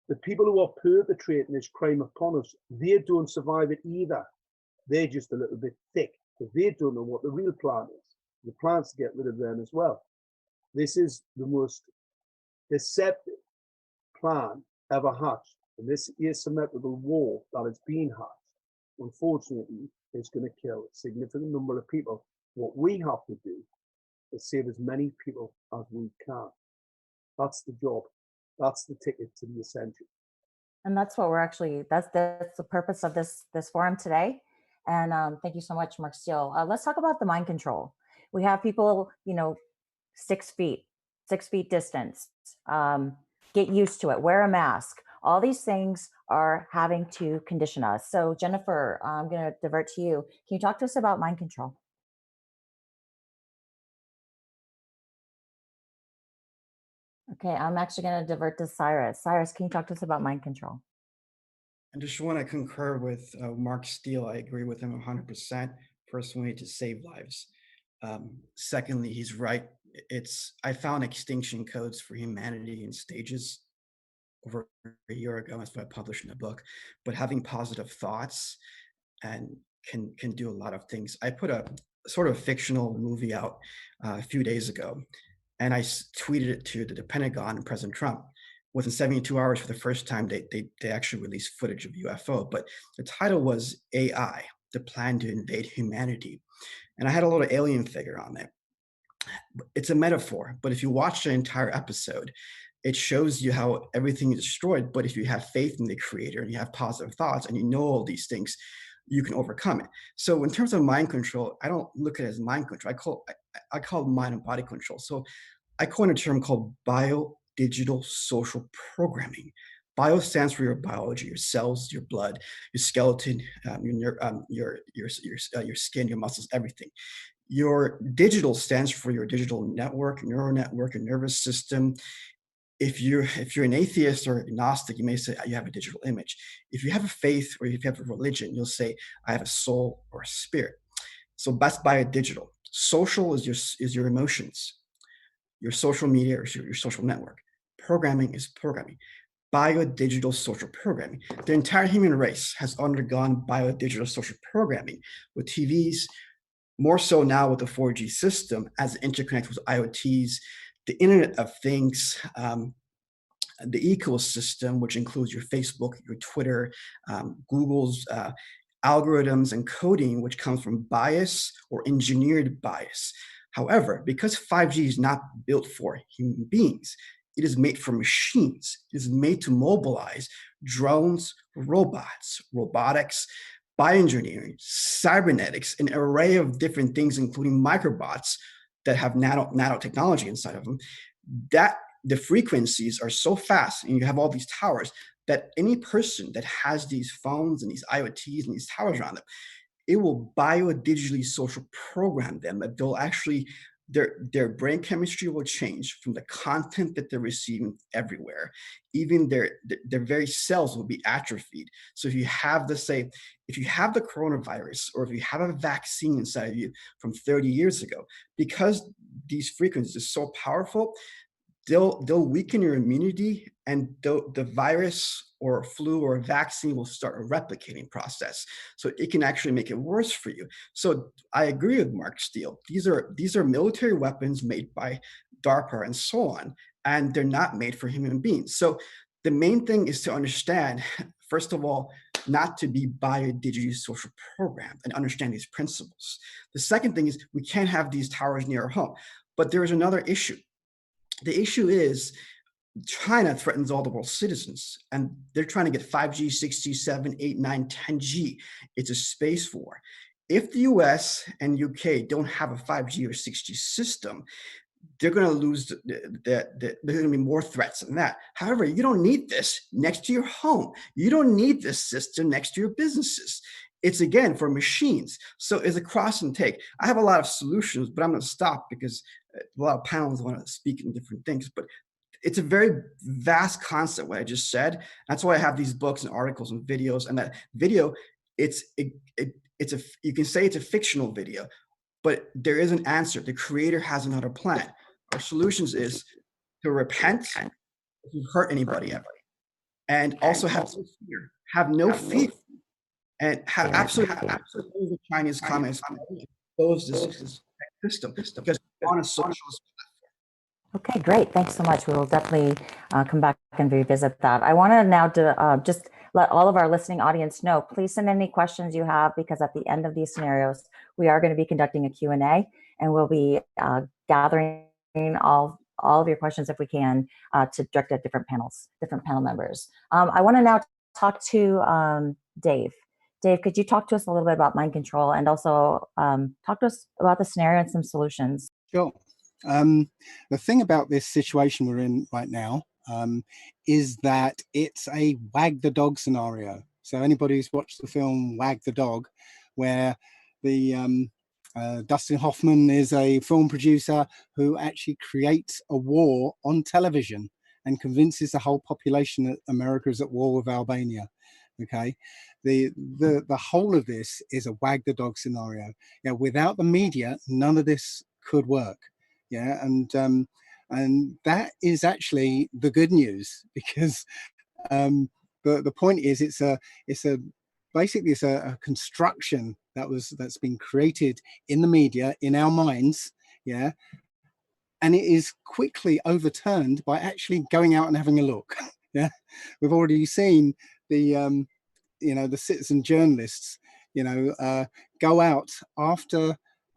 the people who are perpetrating this crime upon us, they don't survive it either. They're just a little bit thick because they don't know what the real plan is. The plan's to get rid of them as well. This is the most deceptive plan ever hatched. And this asymmetrical war that is being hatched, unfortunately, is going to kill a significant number of people. What we have to do is save as many people as we can. That's the job. That's the ticket to the ascension. And that's what we're actually, that's the purpose of this forum today. And thank you so much, Mark Steele. Let's talk about the mind control. We have people, 6 feet distance, get used to it, wear a mask. All these things are having to condition us. So Jennifer, I'm going to divert to you. Can you talk to us about mind control? Okay, I'm actually going to divert to Cyrus. Cyrus, can you talk to us about mind control? I just want to concur with Mark Steele. I agree with him 100%. First, we need to save lives. Secondly, he's right. I found extinction codes for humanity in stages over a year ago. That's what I published in a book. But having positive thoughts and can do a lot of things. I put a sort of fictional movie out a few days ago, and I tweeted it to the Pentagon and President Trump. Within 72 hours, for the first time, they actually released footage of UFO. But the title was AI, the plan to invade humanity. And I had a little alien figure on there. It's a metaphor, but if you watch the entire episode, it shows you how everything is destroyed. But if you have faith in the creator and you have positive thoughts and you know all these things, you can overcome it. So in terms of mind control, I don't look at it as mind control. I call it mind and body control. So I coined a term called biodigital social programming. Bio stands for your biology, your cells, your blood, your skeleton, your skin, your muscles, everything. Your digital stands for your digital network, neural network, your nervous system. if you're an atheist or agnostic, you may say you have a digital image. If you have a faith or if you have a religion, you'll say I have a soul or a spirit. So that's biodigital. Social is your emotions. Your social media or your social network. Programming is programming. Biodigital social programming. The entire human race has undergone biodigital social programming with TVs, more so now with the 4G system as it interconnects with IoTs, the Internet of Things, the ecosystem, which includes your Facebook, your Twitter, Google's algorithms and coding, which comes from bias or engineered bias. However, because 5G is not built for human beings, it is made for machines. It is made to mobilize drones, robots, robotics, bioengineering, cybernetics, an array of different things, including microbots that have nanotechnology inside of them. That the frequencies are so fast, and you have all these towers, that any person that has these phones and these IoTs and these towers around them, it will biodigitally social program them. That they'll actually, their brain chemistry will change from the content that they're receiving everywhere. Even their very cells will be atrophied. So if you have if you have the coronavirus, or if you have a vaccine inside of you from 30 years ago, because these frequencies are so powerful, they'll weaken your immunity, and the virus or flu or vaccine will start a replicating process. So it can actually make it worse for you. So I agree with Mark Steele. These are military weapons made by DARPA and so on, and they're not made for human beings. So the main thing is to understand, first of all, not to be biodigitally social programmed and understand these principles. The second thing is we can't have these towers near our home. But there is another issue. The issue is China threatens all the world's citizens, and they're trying to get 5G, 6G, 7, 8, 9, 10G. It's a space war. If the US and UK don't have a 5G or 6G system, they're going to lose, there are going to be more threats than that. However, you don't need this next to your home. You don't need this system next to your businesses. It's, again, for machines. So it's a cross and take. I have a lot of solutions, but I'm going to stop because a lot of panels want to speak in different things. But it's a very vast concept, what I just said. That's why I have these books and articles and videos. And that video, you can say it's a fictional video, but there is an answer. The creator has another plan. Our solutions is to repent if you hurt anybody ever, and also have no fear. Have no fear, and have absolutely the Chinese Communist Party oppose this system because we're on a socialist. Okay, great. Thanks so much. We will definitely come back and revisit that. I want to now just let all of our listening audience know, please send any questions you have, because at the end of these scenarios, we are going to be conducting a Q&A, and we'll be gathering all of your questions, if we can, to direct at different panel members. I want to now talk to Dave. Dave, could you talk to us a little bit about mind control, and also talk to us about the scenario and some solutions? Sure. The thing about this situation we're in right now is that it's a wag the dog scenario. So anybody who's watched the film Wag the Dog, where the Dustin Hoffman is a film producer who actually creates a war on television and convinces the whole population that America is at war with Albania. Okay, the whole of this is a wag the dog scenario. Yeah, without the media, none of this could work. Yeah, and that is actually the good news, because the point is it's a construction that's been created in the media, in our minds. Yeah, and it is quickly overturned by actually going out and having a look. Yeah, we've already seen the the citizen journalists go out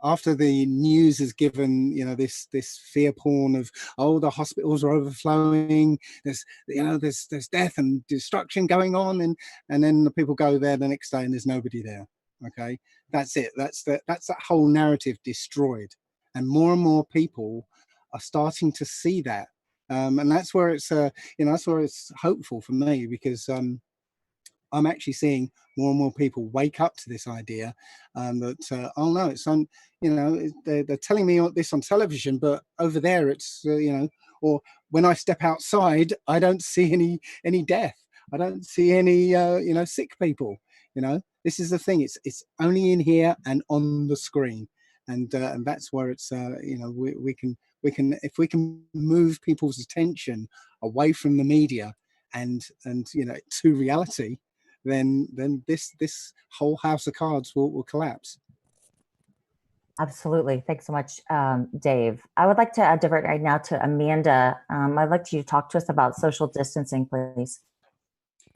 after the news is given, this fear porn of, oh, the hospitals are overflowing, there's death and destruction going on, and then the people go there the next day and there's nobody there. Okay, that's it. That's that whole narrative destroyed, and more people are starting to see that, and that's where it's that's where it's hopeful for me, because I'm actually seeing more and more people wake up to this idea that, oh no, it's on, they're telling me this on television, but over there it's, or when I step outside, I don't see any death. I don't see any sick people. This is the thing. It's only in here and on the screen, and that's where it's we can if we can move people's attention away from the media and to reality, then this whole house of cards will collapse. Absolutely. Thanks so much, Dave. I would like to divert right now to Amanda. I'd like you to talk to us about social distancing, please.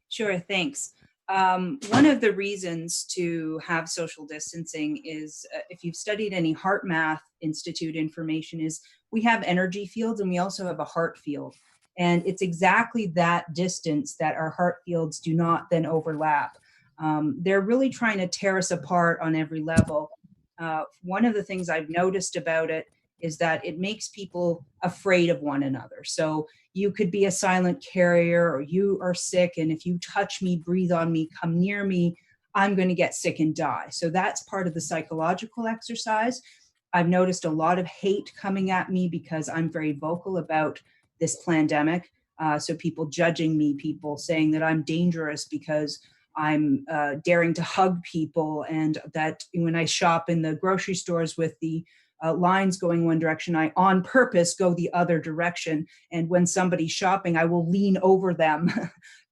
Sure, thanks. One of the reasons to have social distancing is, if you've studied any Heart Math Institute information, is we have energy fields and we also have a heart field. And it's exactly that distance that our heart fields do not then overlap. They're really trying to tear us apart on every level. One of the things I've noticed about it is that it makes people afraid of one another. So you could be a silent carrier, or you are sick, and if you touch me, breathe on me, come near me, I'm going to get sick and die. So that's part of the psychological exercise. I've noticed a lot of hate coming at me because I'm very vocal about this pandemic. So people judging me, people saying that I'm dangerous because I'm daring to hug people, and that when I shop in the grocery stores with the lines going one direction, I on purpose go the other direction. And when somebody's shopping, I will lean over them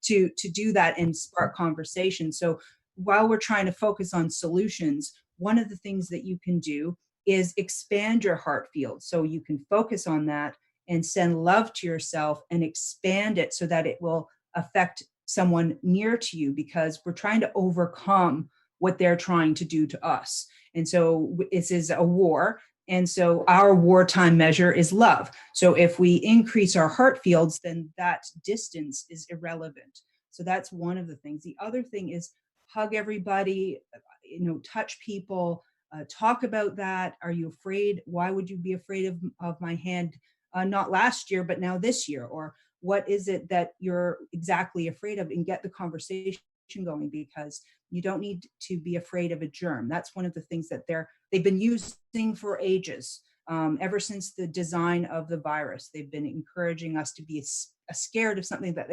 to do that and spark conversation. So while we're trying to focus on solutions, one of the things that you can do is expand your heart field. So you can focus on that and send love to yourself and expand it so that it will affect someone near to you, because we're trying to overcome what they're trying to do to us. And so this is a war. And so our wartime measure is love. So if we increase our heart fields, then that distance is irrelevant. So that's one of the things. The other thing is hug everybody, touch people, talk about that. Are you afraid? Why would you be afraid of my hand? Not last year, but now this year? Or what is it that you're exactly afraid of? And get the conversation going, because you don't need to be afraid of a germ. That's one of the things that they've been using for ages. Ever since the design of the virus, they've been encouraging us to be scared of something that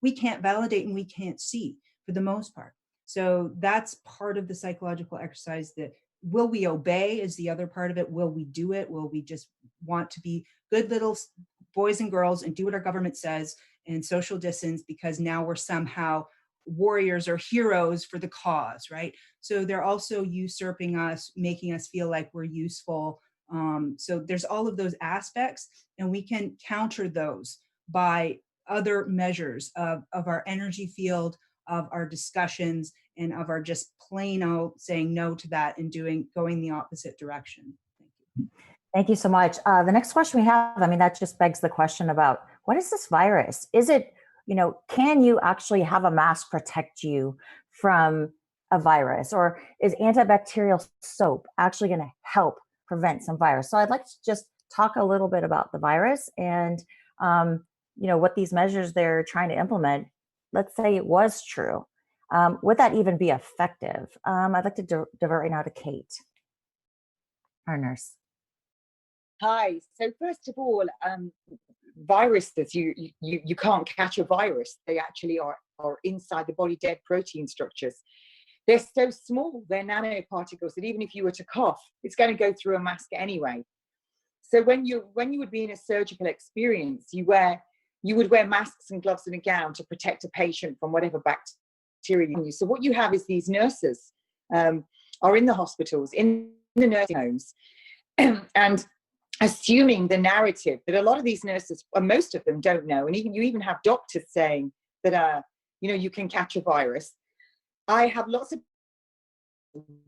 we can't validate and we can't see for the most part. So that's part of the psychological exercise. That will we obey is the other part of it. Will we do it? Will we just want to be good little boys and girls and do what our government says and social distance because now we're somehow warriors or heroes for the cause, right? So they're also usurping us, making us feel like we're useful. So there's all of those aspects, and we can counter those by other measures of our energy field, of our discussions, and of our just plain out saying no to that and going the opposite direction. Thank you so much. The next question we have, that just begs the question about what is this virus? Is it, can you actually have a mask protect you from a virus? Or is antibacterial soap actually going to help prevent some virus? So I'd like to just talk a little bit about the virus and, what these measures they're trying to implement. Let's say it was true. Would that even be effective? I'd like to divert right now to Kate, our nurse. Hi. So first of all, viruses, you can't catch a virus. They actually are inside the body dead protein structures. They're so small, they're nanoparticles, that even if you were to cough, it's going to go through a mask anyway. So when you would be in a surgical experience, you would wear masks and gloves and a gown to protect a patient from whatever bacteria you use. So what you have is these nurses are in the hospitals, in the nursing homes, and assuming the narrative that a lot of these nurses, or most of them, don't know. And you even have doctors saying that, you can catch a virus. I have lots of,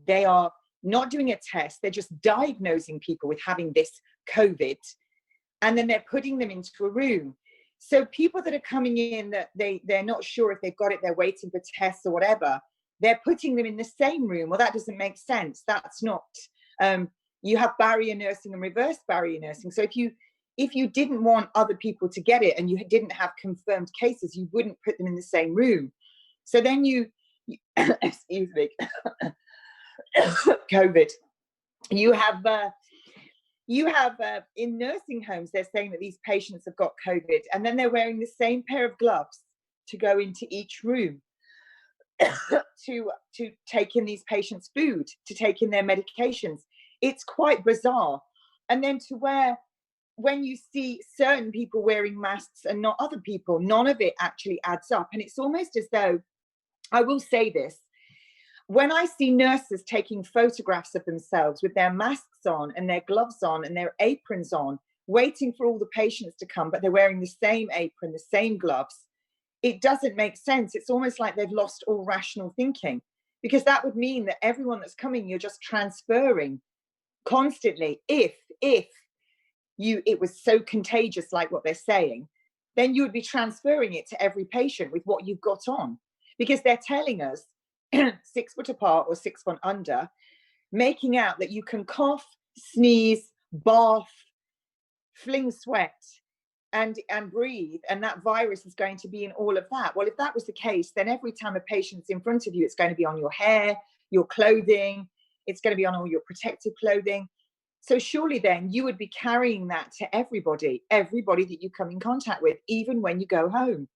they are not doing a test. They're just diagnosing people with having this COVID, and then they're putting them into a room. So people that are coming in that they're not sure if they've got it, they're waiting for tests or whatever, they're putting them in the same room. Well, that doesn't make sense. That's not, you have barrier nursing and reverse barrier nursing. So if you didn't want other people to get it and you didn't have confirmed cases, you wouldn't put them in the same room. So then you excuse me, COVID, you have You have in nursing homes, they're saying that these patients have got COVID, and then they're wearing the same pair of gloves to go into each room to take in these patients' food, to take in their medications. It's quite bizarre. And then to wear, when you see certain people wearing masks and not other people, none of it actually adds up. And it's almost as though, I will say this, when I see nurses taking photographs of themselves with their masks on and their gloves on and their aprons on, waiting for all the patients to come, but they're wearing the same apron, the same gloves, it doesn't make sense. It's almost like they've lost all rational thinking, because that would mean that everyone that's coming, you're just transferring constantly. If it was so contagious, like what they're saying, then you would be transferring it to every patient with what you've got on, because they're telling us 6 foot apart or 6 foot under, making out that you can cough, sneeze, barf, fling sweat, and breathe, and that virus is going to be in all of that. Well, if that was the case, then every time a patient's in front of you, it's going to be on your hair, your clothing, it's going to be on all your protective clothing. So surely then you would be carrying that to everybody that you come in contact with, even when you go home.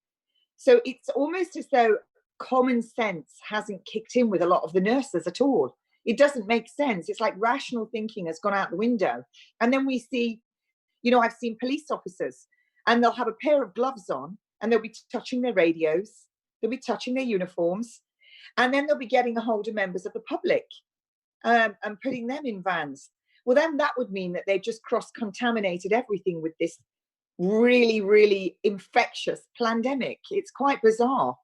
So it's almost as though common sense hasn't kicked in with a lot of the nurses at all. It doesn't make sense. It's like rational thinking has gone out the window. And then we see, I've seen police officers, and they'll have a pair of gloves on, and they'll be touching their radios, they'll be touching their uniforms, and then they'll be getting a hold of members of the public and putting them in vans. Well, then that would mean that they've just cross-contaminated everything with this really, really infectious pandemic. It's quite bizarre.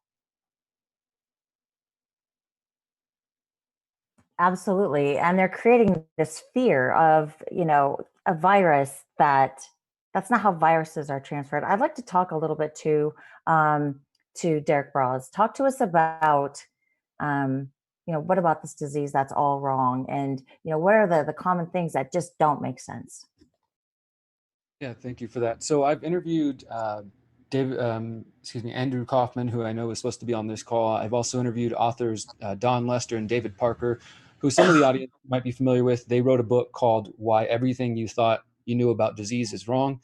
Absolutely. And they're creating this fear of, a virus that's not how viruses are transferred. I'd like to talk a little bit to Derek Braz. Talk to us about, what about this disease that's all wrong? And, what are the common things that just don't make sense? Yeah, thank you for that. So I've interviewed Andrew Kaufman, who I know is supposed to be on this call. I've also interviewed authors Don Lester and David Parker, who some of the audience might be familiar with. They wrote a book called Why Everything You Thought You Knew About Disease Is Wrong.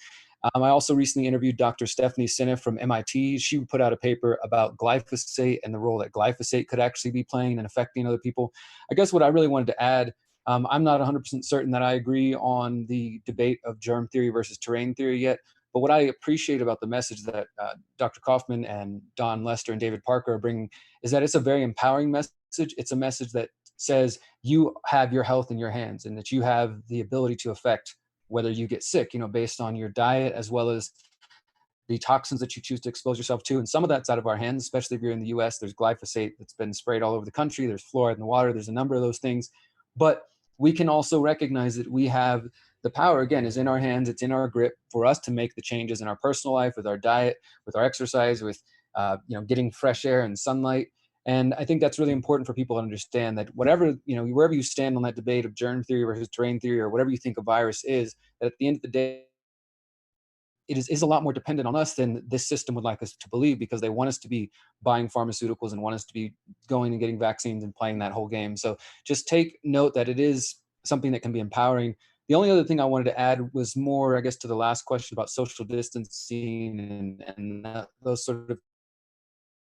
I also recently interviewed Dr. Stephanie Seneff from MIT. She put out a paper about glyphosate and the role that glyphosate could actually be playing and affecting other people. I guess what I really wanted to add, I'm not 100% certain that I agree on the debate of germ theory versus terrain theory yet, but what I appreciate about the message that Dr. Kaufman and Don Lester and David Parker are bringing is that it's a very empowering message. It's a message that says you have your health in your hands and that you have the ability to affect whether you get sick, based on your diet as well as the toxins that you choose to expose yourself to. And some of that's out of our hands, especially if you're in the US. There's glyphosate that's been sprayed all over the country. There's fluoride in the water. There's a number of those things. But we can also recognize that we have the power, again, is in our hands. It's in our grip for us to make the changes in our personal life, with our diet, with our exercise, with getting fresh air and sunlight. And I think that's really important for people to understand that whatever, wherever you stand on that debate of germ theory versus terrain theory, or whatever you think a virus is, that at the end of the day, it is a lot more dependent on us than this system would like us to believe, because they want us to be buying pharmaceuticals and want us to be going and getting vaccines and playing that whole game. So just take note that it is something that can be empowering. The only other thing I wanted to add was more, I guess, to the last question about social distancing and those sort of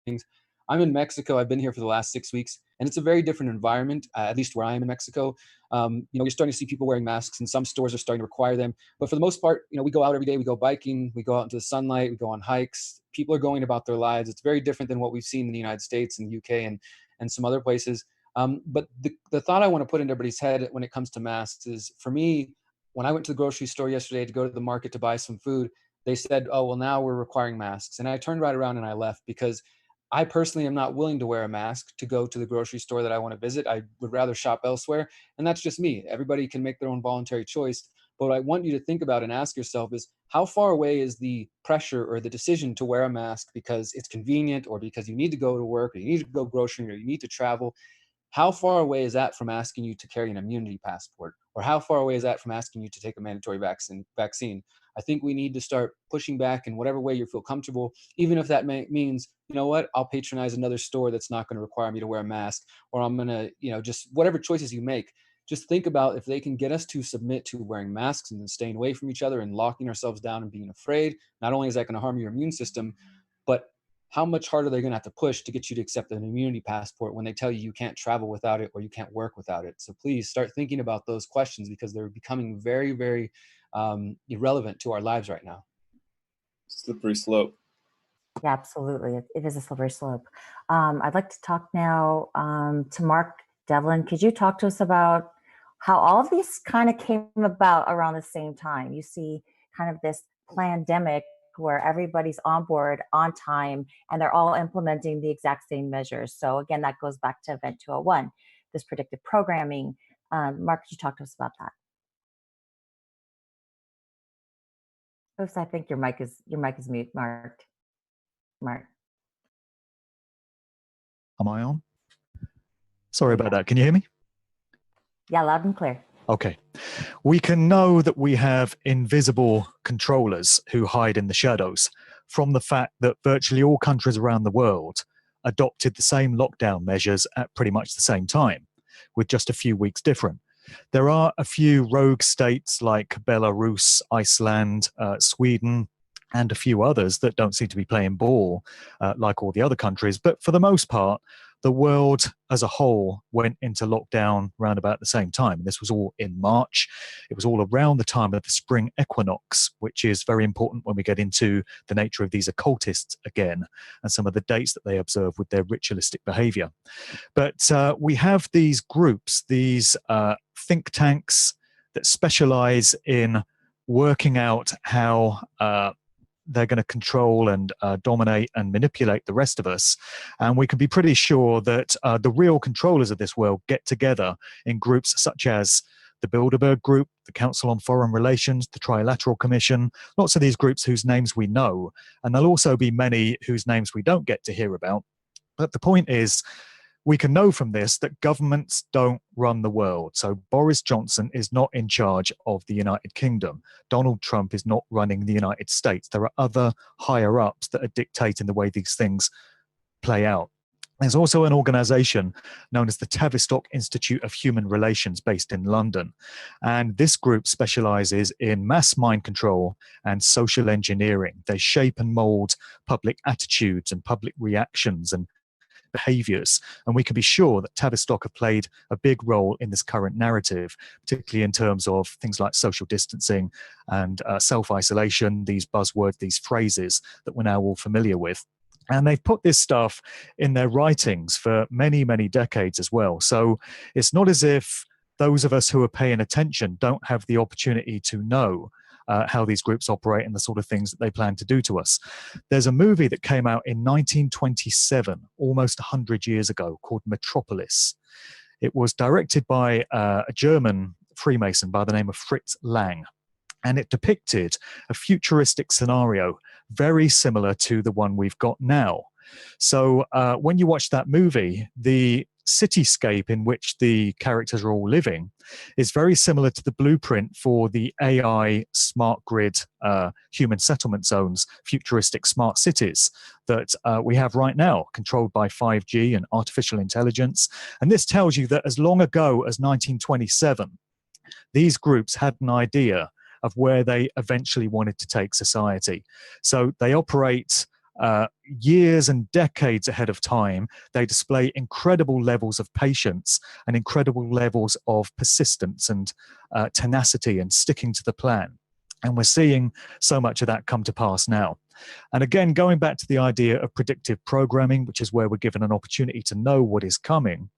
things. I'm in Mexico. I've been here for the last 6 weeks, and it's a very different environment, at least where I am in Mexico. You're starting to see people wearing masks, and some stores are starting to require them. But for the most part, we go out every day. We go biking. We go out into the sunlight. We go on hikes. People are going about their lives. It's very different than what we've seen in the United States and the UK and some other places. But the thought I want to put into everybody's head when it comes to masks is, for me, when I went to the grocery store yesterday to go to the market to buy some food, they said, oh, well, now we're requiring masks. And I turned right around and I left, because I personally am not willing to wear a mask to go to the grocery store that I want to visit. I would rather shop elsewhere. And that's just me. Everybody can make their own voluntary choice. But what I want you to think about and ask yourself is, how far away is the pressure or the decision to wear a mask because it's convenient, or because you need to go to work, or you need to go grocery, or you need to travel? How far away is that from asking you to carry an immunity passport? Or how far away is that from asking you to take a mandatory vaccine? I think we need to start pushing back in whatever way you feel comfortable, even if that means, I'll patronize another store that's not going to require me to wear a mask, or I'm going to, just whatever choices you make, just think about if they can get us to submit to wearing masks and then staying away from each other and locking ourselves down and being afraid, not only is that going to harm your immune system, but how much harder are they going to have to push to get you to accept an immunity passport when they tell you you can't travel without it or you can't work without it? So please start thinking about those questions, because they're becoming very, very irrelevant to our lives right now. Slippery slope. Yeah, absolutely. It is a slippery slope. I'd like to talk now to Mark Devlin. Could you talk to us about how all of these kind of came about around the same time? You see kind of this pandemic where everybody's on board on time and they're all implementing the exact same measures. So again, that goes back to Event 201, this predictive programming. Mark, could you talk to us about that? Oops, I think your mic is mute, Mark. Mark. Am I on? Sorry about that. Can you hear me? Yeah, loud and clear. Okay. We can know that we have invisible controllers who hide in the shadows from the fact that virtually all countries around the world adopted the same lockdown measures at pretty much the same time, with just a few weeks different. There are a few rogue states like Belarus, Iceland, Sweden, and a few others that don't seem to be playing ball like all the other countries. But for the most part, the world as a whole went into lockdown around about the same time. And this was all in March. It was all around the time of the spring equinox, which is very important when we get into the nature of these occultists again and some of the dates that they observe with their ritualistic behavior. But we have these groups, these think tanks that specialize in working out how they're going to control and dominate and manipulate the rest of us. And we can be pretty sure that the real controllers of this world get together in groups such as the Bilderberg Group, the Council on Foreign Relations, the Trilateral Commission, lots of these groups whose names we know. And there'll also be many whose names we don't get to hear about. But the point is, we can know from this that governments don't run the world. So Boris Johnson is not in charge of the United Kingdom. Donald Trump is not running the United States. There are other higher ups that are dictating the way these things play out. There's also an organization known as the Tavistock Institute of Human Relations based in London. And this group specializes in mass mind control and social engineering. They shape and mold public attitudes and public reactions and behaviors. And we can be sure that Tavistock have played a big role in this current narrative, particularly in terms of things like social distancing and self-isolation, these buzzwords, these phrases that we're now all familiar with. And they've put this stuff in their writings for many, many decades as well. So it's not as if those of us who are paying attention don't have the opportunity to know how these groups operate and the sort of things that they plan to do to us. There's a movie that came out in 1927, almost 100 years ago, called Metropolis. It was directed by a German Freemason by the name of Fritz Lang. And it depicted a futuristic scenario very similar to the one we've got now. So when you watch that movie, the cityscape in which the characters are all living is very similar to the blueprint for the AI smart grid human settlement zones, futuristic smart cities that we have right now, controlled by 5G and artificial intelligence. And this tells you that as long ago as 1927, these groups had an idea of where they eventually wanted to take society. So they operate years and decades ahead of time. They display incredible levels of patience and incredible levels of persistence and tenacity and sticking to the plan. And we're seeing so much of that come to pass now. And again, going back to the idea of predictive programming, which is where we're given an opportunity to know what is coming,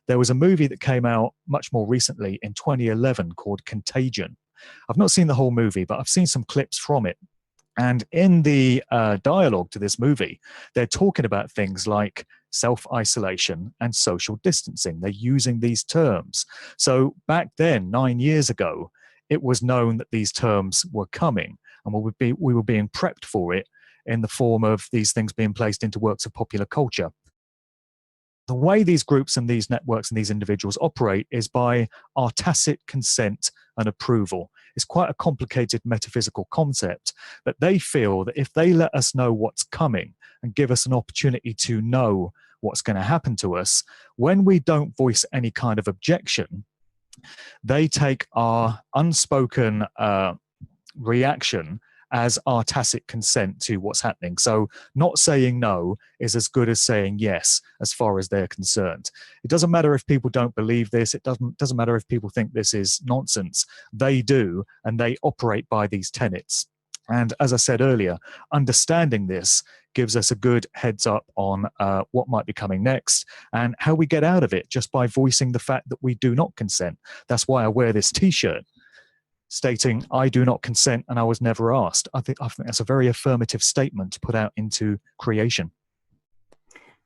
there was a movie that came out much more recently in 2011 called Contagion. I've not seen the whole movie, but I've seen some clips from it. And in the dialogue to this movie, they're talking about things like self-isolation and social distancing. They're using these terms. So back then, 9 years ago, it was known that these terms were coming, and we were being prepped for it in the form of these things being placed into works of popular culture. The way these groups and these networks and these individuals operate is by our tacit consent and approval. It's quite a complicated metaphysical concept, but they feel that if they let us know what's coming and give us an opportunity to know what's going to happen to us, when we don't voice any kind of objection, They take our unspoken reaction as our tacit consent to what's happening. So not saying no is as good as saying yes, as far as they're concerned. It doesn't matter if people don't believe this. It doesn't matter if people think this is nonsense. They do, and they operate by these tenets. And as I said earlier, understanding this gives us a good heads up on what might be coming next and how we get out of it just by voicing the fact that we do not consent. That's why I wear this t-shirt stating, I do not consent and I was never asked. I think that's a very affirmative statement to put out into creation.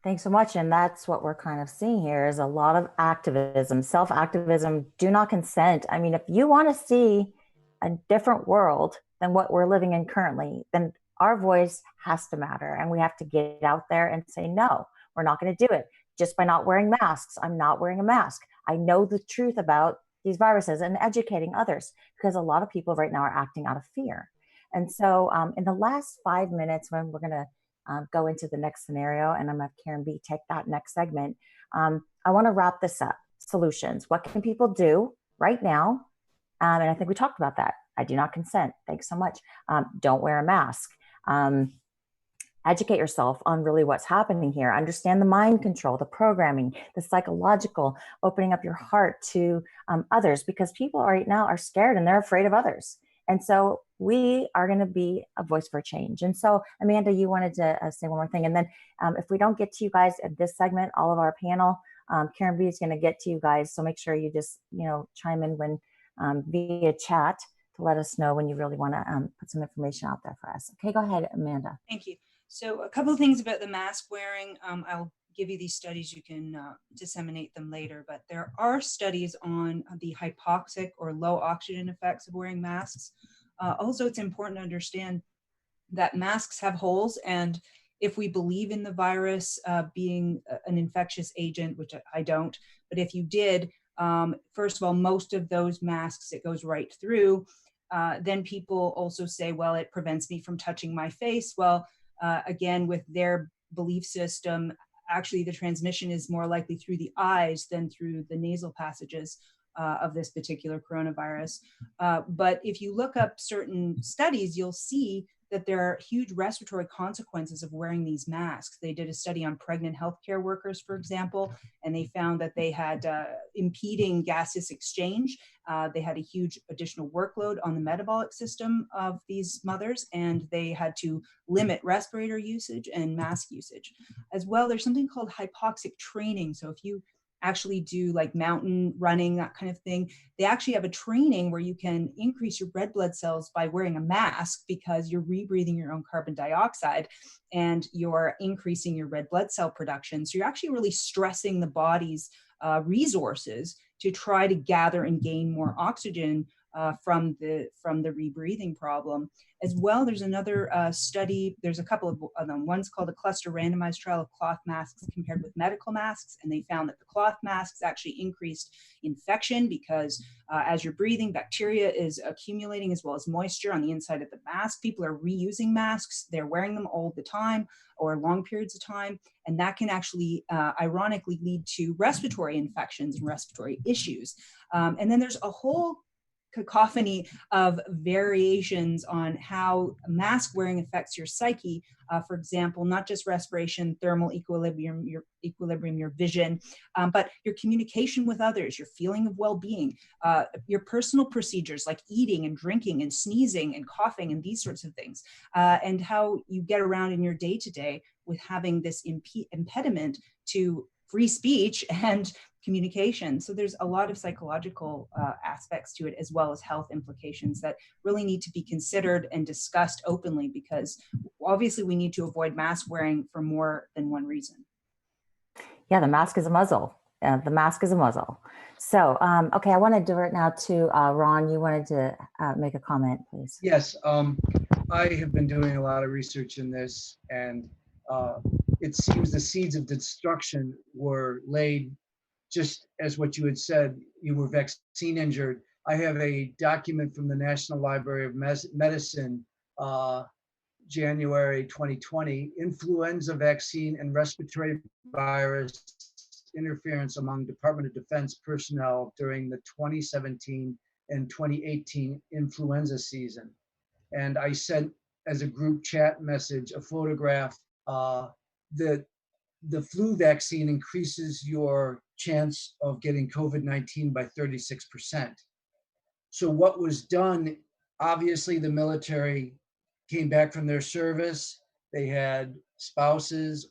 Thanks so much. And that's what we're kind of seeing here is a lot of activism, self-activism, do not consent. I mean, if you want to see a different world than what we're living in currently, then our voice has to matter. And we have to get out there and say, no, we're not going to do it. Just by not wearing masks, I'm not wearing a mask. I know the truth about these viruses and educating others, because a lot of people right now are acting out of fear. And so in the last 5 minutes, when we're going to go into the next scenario, and I'm going to have Karen B take that next segment, I want to wrap this up. Solutions. What can people do right now? And I think we talked about that. I do not consent. Thanks so much. Don't wear a mask. Educate yourself on really what's happening here. Understand the mind control, the programming, the psychological, opening up your heart to others, because people right now are scared and they're afraid of others. And so we are going to be a voice for change. And so, Amanda, you wanted to say one more thing. And then if we don't get to you guys at this segment, all of our panel, Karen B is going to get to you guys. So make sure you just, chime in when via chat to let us know when you really want to put some information out there for us. Okay, go ahead, Amanda. Thank you. So a couple of things about the mask wearing. I'll give you these studies. You can disseminate them later, but there are studies on the hypoxic or low oxygen effects of wearing masks. Also, it's important to understand that masks have holes, and if we believe in the virus being an infectious agent, which I don't, but if you did, first of all, most of those masks, it goes right through. Then people also say, well, it prevents me from touching my face. Well, again, with their belief system, actually the transmission is more likely through the eyes than through the nasal passages of this particular coronavirus. But if you look up certain studies, you'll see that there are huge respiratory consequences of wearing these masks. They did a study on pregnant healthcare workers, for example, and they found that they had impeding gaseous exchange. They had a huge additional workload on the metabolic system of these mothers, and they had to limit respirator usage and mask usage. As well, there's something called hypoxic training. So if you actually do like mountain running, that kind of thing, they actually have a training where you can increase your red blood cells by wearing a mask, because you're rebreathing your own carbon dioxide and you're increasing your red blood cell production. So you're actually really stressing the body's resources to try to gather and gain more oxygen from the rebreathing problem. As well, there's another study, there's a couple of them. One's called a cluster randomized trial of cloth masks compared with medical masks, and they found that the cloth masks actually increased infection because as you're breathing, bacteria is accumulating as well as moisture on the inside of the mask. People are reusing masks, they're wearing them all the time or long periods of time, and that can actually ironically lead to respiratory infections and respiratory issues. And then there's a whole cacophony of variations on how mask wearing affects your psyche. For example, not just respiration, thermal equilibrium, your vision, but your communication with others, your feeling of well-being, your personal procedures like eating and drinking and sneezing and coughing and these sorts of things, and how you get around in your day-to-day with having this impediment to free speech and communication. So there's a lot of psychological aspects to it, as well as health implications that really need to be considered and discussed openly, because obviously we need to avoid mask wearing for more than one reason. Yeah, the mask is a muzzle. The mask is a muzzle. So, okay, I want to divert now to Ron. You wanted to make a comment, please. Yes, I have been doing a lot of research in this, and it seems the seeds of destruction were laid just as what you had said. You were vaccine injured. I have a document from the National Library of Medicine, January 2020, influenza vaccine and respiratory virus interference among Department of Defense personnel during the 2017 and 2018 influenza season. And I sent as a group chat message a photograph that the flu vaccine increases your chance of getting COVID-19 by 36%. So what was done, obviously the military came back from their service. They had spouses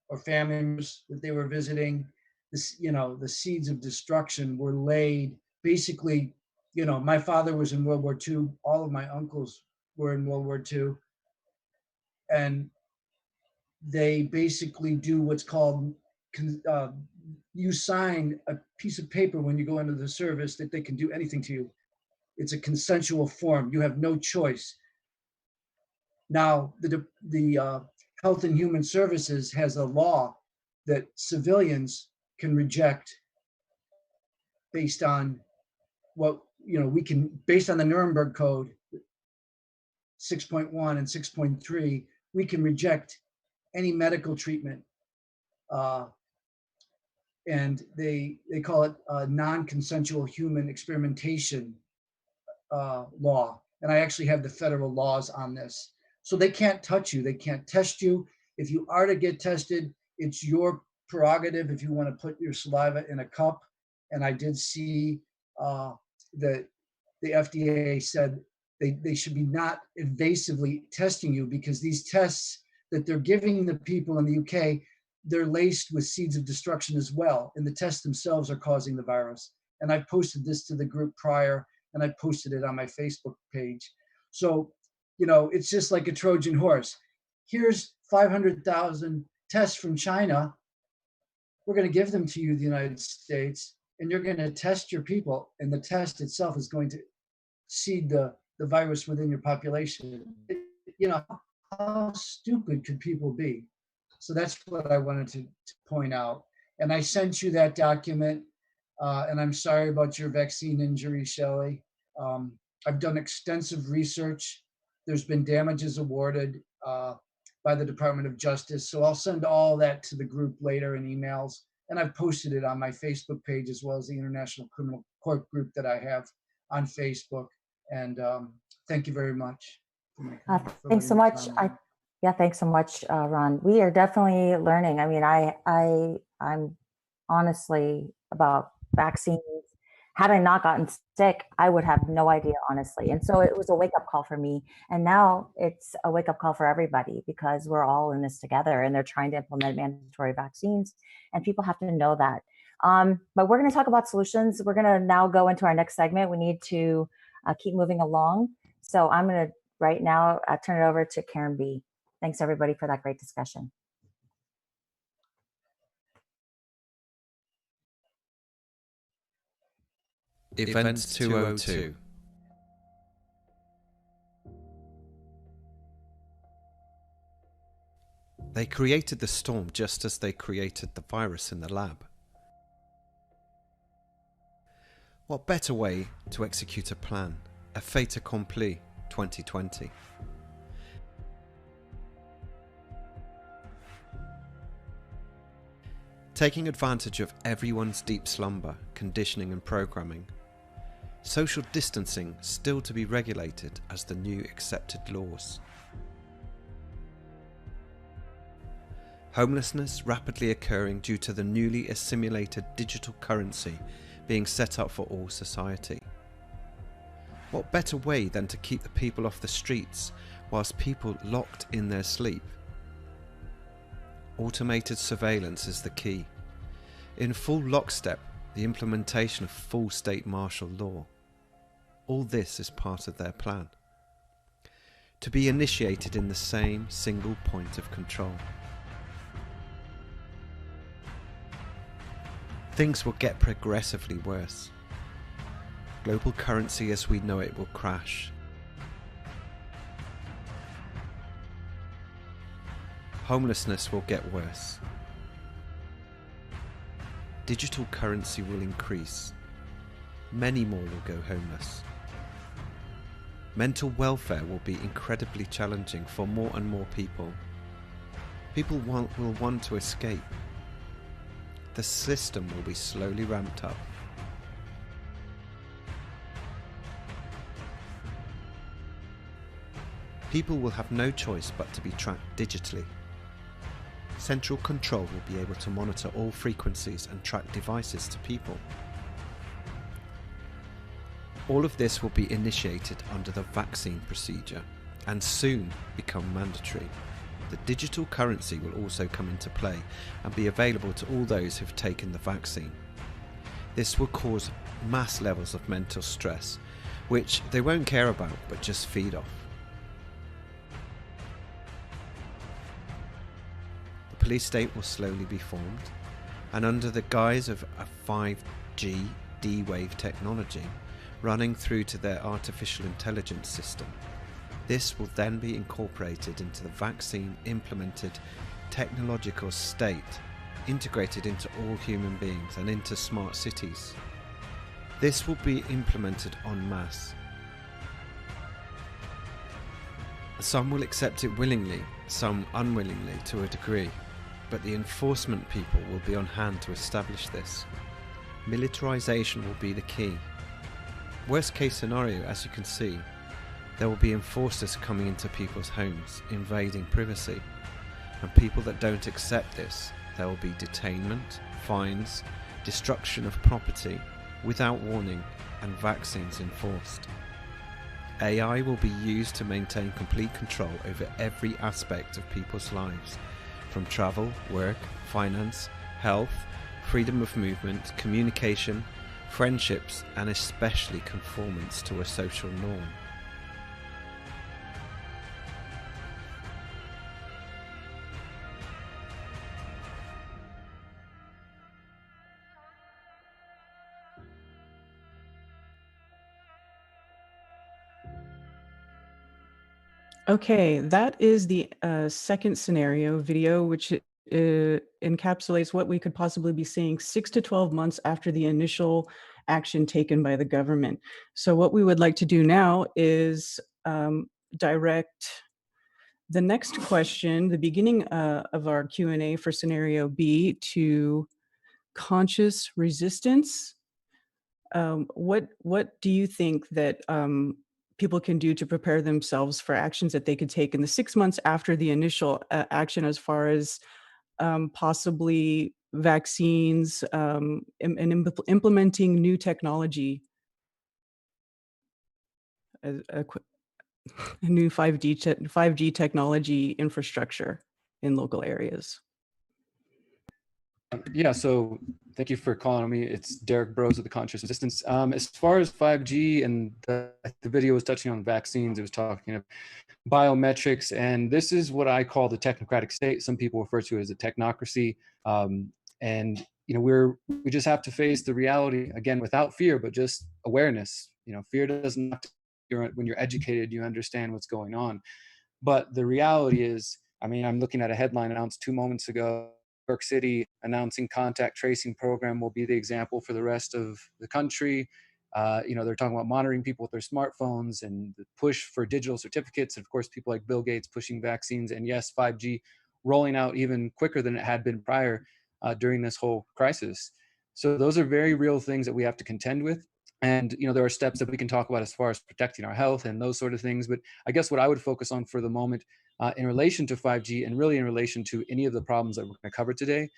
or family members that they were visiting. This, you know, the seeds of destruction were laid. Basically, you know, my father was in World War II. All of my uncles were in World War II. And they basically do what's called, you sign a piece of paper when you go into the service that they can do anything to you. It's a consensual form. You have no choice. Now, the Health and Human Services has a law that civilians can reject based on what, you know, we can, based on the Nuremberg Code 6.1 and 6.3, we can reject any medical treatment. And they call it non-consensual human experimentation law. And I actually have the federal laws on this. So they can't touch you. They can't test you. If you are to get tested, it's your prerogative if you want to put your saliva in a cup. And I did see that the FDA said they should be not invasively testing you, because these tests that they're giving the people in the UK, they're laced with seeds of destruction as well. And the tests themselves are causing the virus. And I posted this to the group prior, and I posted it on my Facebook page. So, you know, it's just like a Trojan horse. Here's 500,000 tests from China. We're going to give them to you, the United States, and you're going to test your people. And the test itself is going to seed the virus within your population. You know, how stupid could people be? So that's what I wanted to point out. And I sent you that document. And I'm sorry about your vaccine injury, Shelley. I've done extensive research. There's been damages awarded by the Department of Justice. So I'll send all that to the group later in emails. And I've posted it on my Facebook page, as well as the International Criminal Court group that I have on Facebook. And thank you very much. Thanks so much. Yeah, thanks so much, Ron. We are definitely learning. I mean, I'm honestly about vaccines. Had I not gotten sick, I would have no idea, honestly. And so it was a wake-up call for me. And now it's a wake-up call for everybody, because we're all in this together, and they're trying to implement mandatory vaccines, and people have to know that. But we're going to talk about solutions. We're going to now go into our next segment. We need to keep moving along. So I'm going to right now turn it over to Karen B. Thanks, everybody, for that great discussion. Event 202. They created the storm just as they created the virus in the lab. What better way to execute a plan? A fait accompli 2020. Taking advantage of everyone's deep slumber, conditioning and programming. Social distancing still to be regulated as the new accepted laws. Homelessness rapidly occurring due to the newly assimilated digital currency being set up for all society. What better way than to keep the people off the streets whilst people locked in their sleep? Automated surveillance is the key. In full lockstep, the implementation of full state martial law. All this is part of their plan. To be initiated in the same single point of control. Things will get progressively worse. Global currency as we know it will crash. Homelessness will get worse. Digital currency will increase. Many more will go homeless. Mental welfare will be incredibly challenging for more and more people. People will want to escape. the system will be slowly ramped up. People will have no choice but to be tracked digitally. Central control will be able to monitor all frequencies and track devices to people. All of this will be initiated under the vaccine procedure and soon become mandatory. The digital currency will also come into play and be available to all those who've taken the vaccine. This will cause mass levels of mental stress, which they won't care about but just feed off. The police state will slowly be formed, and under the guise of a 5G D-Wave technology running through to their artificial intelligence system, this will then be incorporated into the vaccine implemented technological state, integrated into all human beings and into smart cities. This will be implemented en masse. Some will accept it willingly, some unwillingly to a degree, but the enforcement people will be on hand to establish this. Militarization will be the key. Worst case scenario, as you can see, there will be enforcers coming into people's homes, invading privacy, and people that don't accept this, there will be detainment, fines, destruction of property without warning, and vaccines enforced. AI will be used to maintain complete control over every aspect of people's lives, from travel, work, finance, health, freedom of movement, communication, friendships, and especially conformance to a social norm. Okay, that is the second scenario video, which encapsulates what we could possibly be seeing 6 to 12 months after the initial action taken by the government. So what we would like to do now is direct the next question, the beginning of our Q&A for scenario B, to conscious resistance. What do you think that people can do to prepare themselves for actions that they could take in the 6 months after the initial action, as far as possibly vaccines and implementing new technology, a new 5G technology infrastructure in local areas? Yeah, so thank you for calling on me. It's Derek Bros with the Conscious Resistance. As far as 5G and the video was touching on vaccines, it was talking about biometrics, and this is what I call the technocratic state. Some people refer to it as a technocracy. And you know, we just have to face the reality again without fear, but just awareness. You know, fear doesn't. When you're educated, you understand what's going on. But the reality is, I mean, I'm looking at a headline announced 2 moments ago. New York City announcing contact tracing program will be the example for the rest of the country. You know, they're talking about monitoring people with their smartphones and the push for digital certificates. And of course, people like Bill Gates pushing vaccines, and yes, 5G rolling out even quicker than it had been prior during this whole crisis. So those are very real things that we have to contend with. And, you know, there are steps that we can talk about as far as protecting our health and those sort of things. But I guess what I would focus on for the moment in relation to 5G and really in relation to any of the problems that we're going to cover today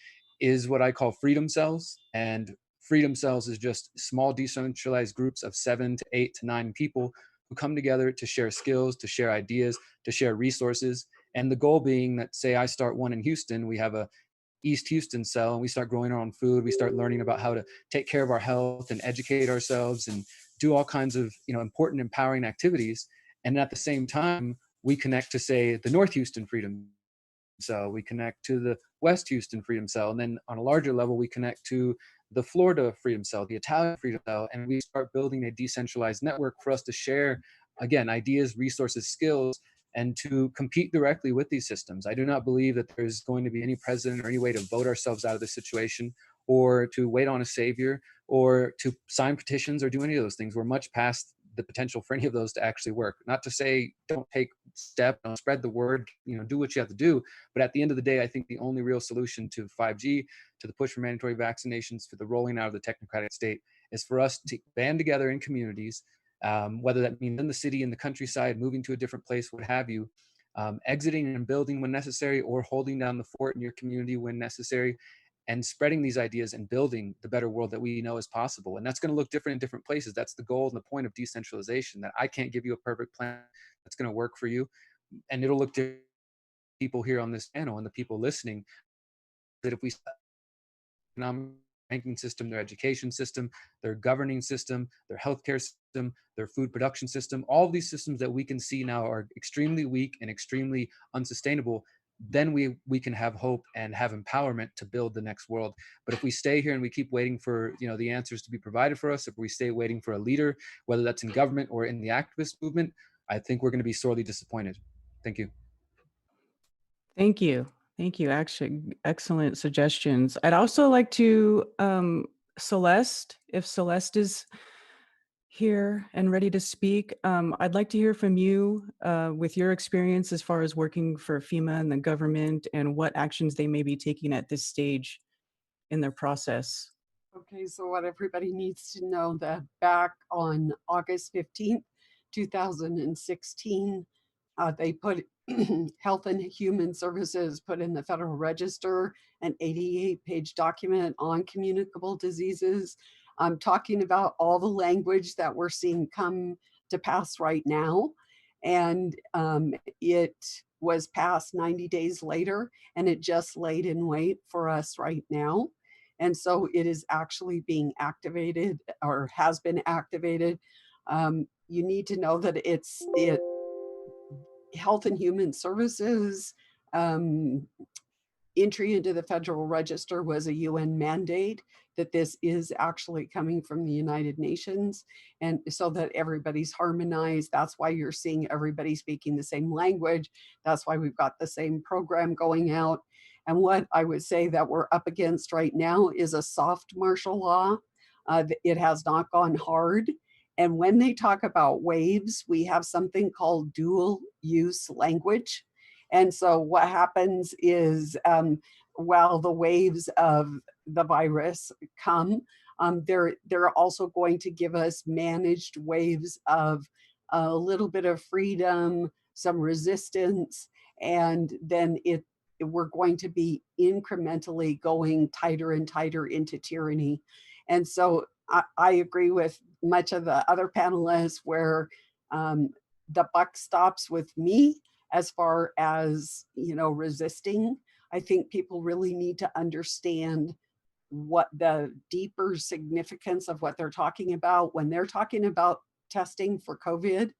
is what I call freedom cells. And freedom cells is just small decentralized groups of 7 to 8 to 9 people who come together to share skills, to share ideas, to share resources. And the goal being that, say I start one in Houston, we have a East Houston cell, and we start growing our own food. We start learning about how to take care of our health and educate ourselves and do all kinds of, you know, important, empowering activities. And at the same time, we connect to, say, the North Houston Freedom Cell. We connect to the West Houston Freedom Cell. And then on a larger level, we connect to the Florida Freedom Cell, the Italian Freedom Cell, and we start building a decentralized network for us to share, again, ideas, resources, skills, and to compete directly with these systems. I do not believe that there's going to be any president or any way to vote ourselves out of this situation, or to wait on a savior, or to sign petitions or do any of those things. We're much past the potential for any of those to actually work. Not to say don't take step, spread the word, do what you have to do. But at the end of the day, I think the only real solution to 5G, to the push for mandatory vaccinations, for the rolling out of the technocratic state, is for us to band together in communities, whether that means in the city, in the countryside, moving to a different place, what have you, exiting and building when necessary, or holding down the fort in your community when necessary, and spreading these ideas and building the better world that we know is possible. And that's going to look different in different places. That's the goal and the point of decentralization, that I can't give you a perfect plan that's going to work for you. And it'll look different to people here on this panel and the people listening, that if we economic banking system, their education system, their governing system, their healthcare system, their food production system, all of these systems that we can see now are extremely weak and extremely unsustainable, then we can have hope and have empowerment to build the next world. But if we stay here and we keep waiting for the answers to be provided for us, if we stay waiting for a leader, whether that's in government or in the activist movement, I think we're going to be sorely disappointed. Thank you. Thank you. Thank you. Actually, excellent suggestions. I'd also like to, Celeste, if Celeste is here and ready to speak, I'd like to hear from you with your experience as far as working for FEMA and the government, and what actions they may be taking at this stage in their process. Okay, so what everybody needs to know, that back on August 15th, 2016, they put Health and Human Services put in the Federal Register an 88-page document on communicable diseases. I'm talking about all the language that we're seeing come to pass right now. And it was passed 90 days later, and it just laid in wait for us right now. And so it is actually being activated, or has been activated. You need to know that Health and Human Services entry into the Federal Register was a UN mandate, that this is actually coming from the United Nations, and so that everybody's harmonized. That's why you're seeing everybody speaking the same language. That's why we've got the same program going out. And what I would say that we're up against right now is a soft martial law. It has not gone hard. And when they talk about waves, we have something called dual use language. And so what happens is while the waves of the virus come, they're also going to give us managed waves of a little bit of freedom, some resistance, and then we're going to be incrementally going tighter and tighter into tyranny. And so I agree with much of the other panelists where the buck stops with me as far as, resisting. I think people really need to understand what the deeper significance of what they're talking about. When they're talking about testing for COVID,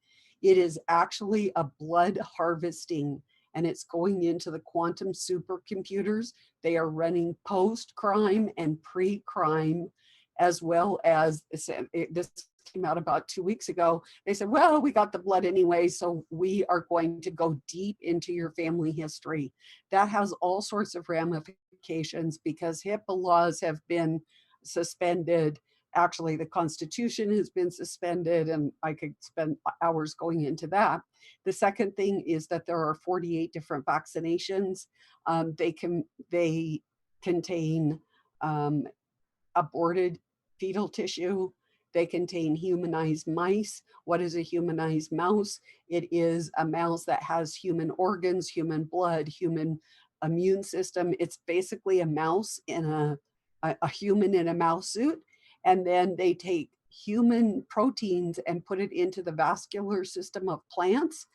it is actually a blood harvesting, and it's going into the quantum supercomputers. They are running post-crime and pre-crime, as well as, this came out about 2 weeks ago. They said, well, we got the blood anyway, so we are going to go deep into your family history. That has all sorts of ramifications because HIPAA laws have been suspended. Actually, the Constitution has been suspended, and I could spend hours going into that. The second thing is that there are 48 different vaccinations. They contain aborted fetal tissue. They contain humanized mice. What is a humanized mouse? It is a mouse that has human organs, human blood, human immune system. It's basically a mouse in a human in a mouse suit. And then they take human proteins and put it into the vascular system of plants.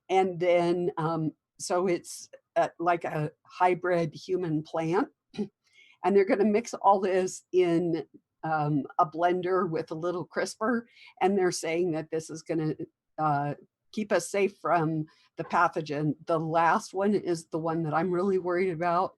And then, so it's like a hybrid human plant. And they're going to mix all this in a blender with a little CRISPR. And they're saying that this is going to keep us safe from the pathogen. The last one is the one that I'm really worried about,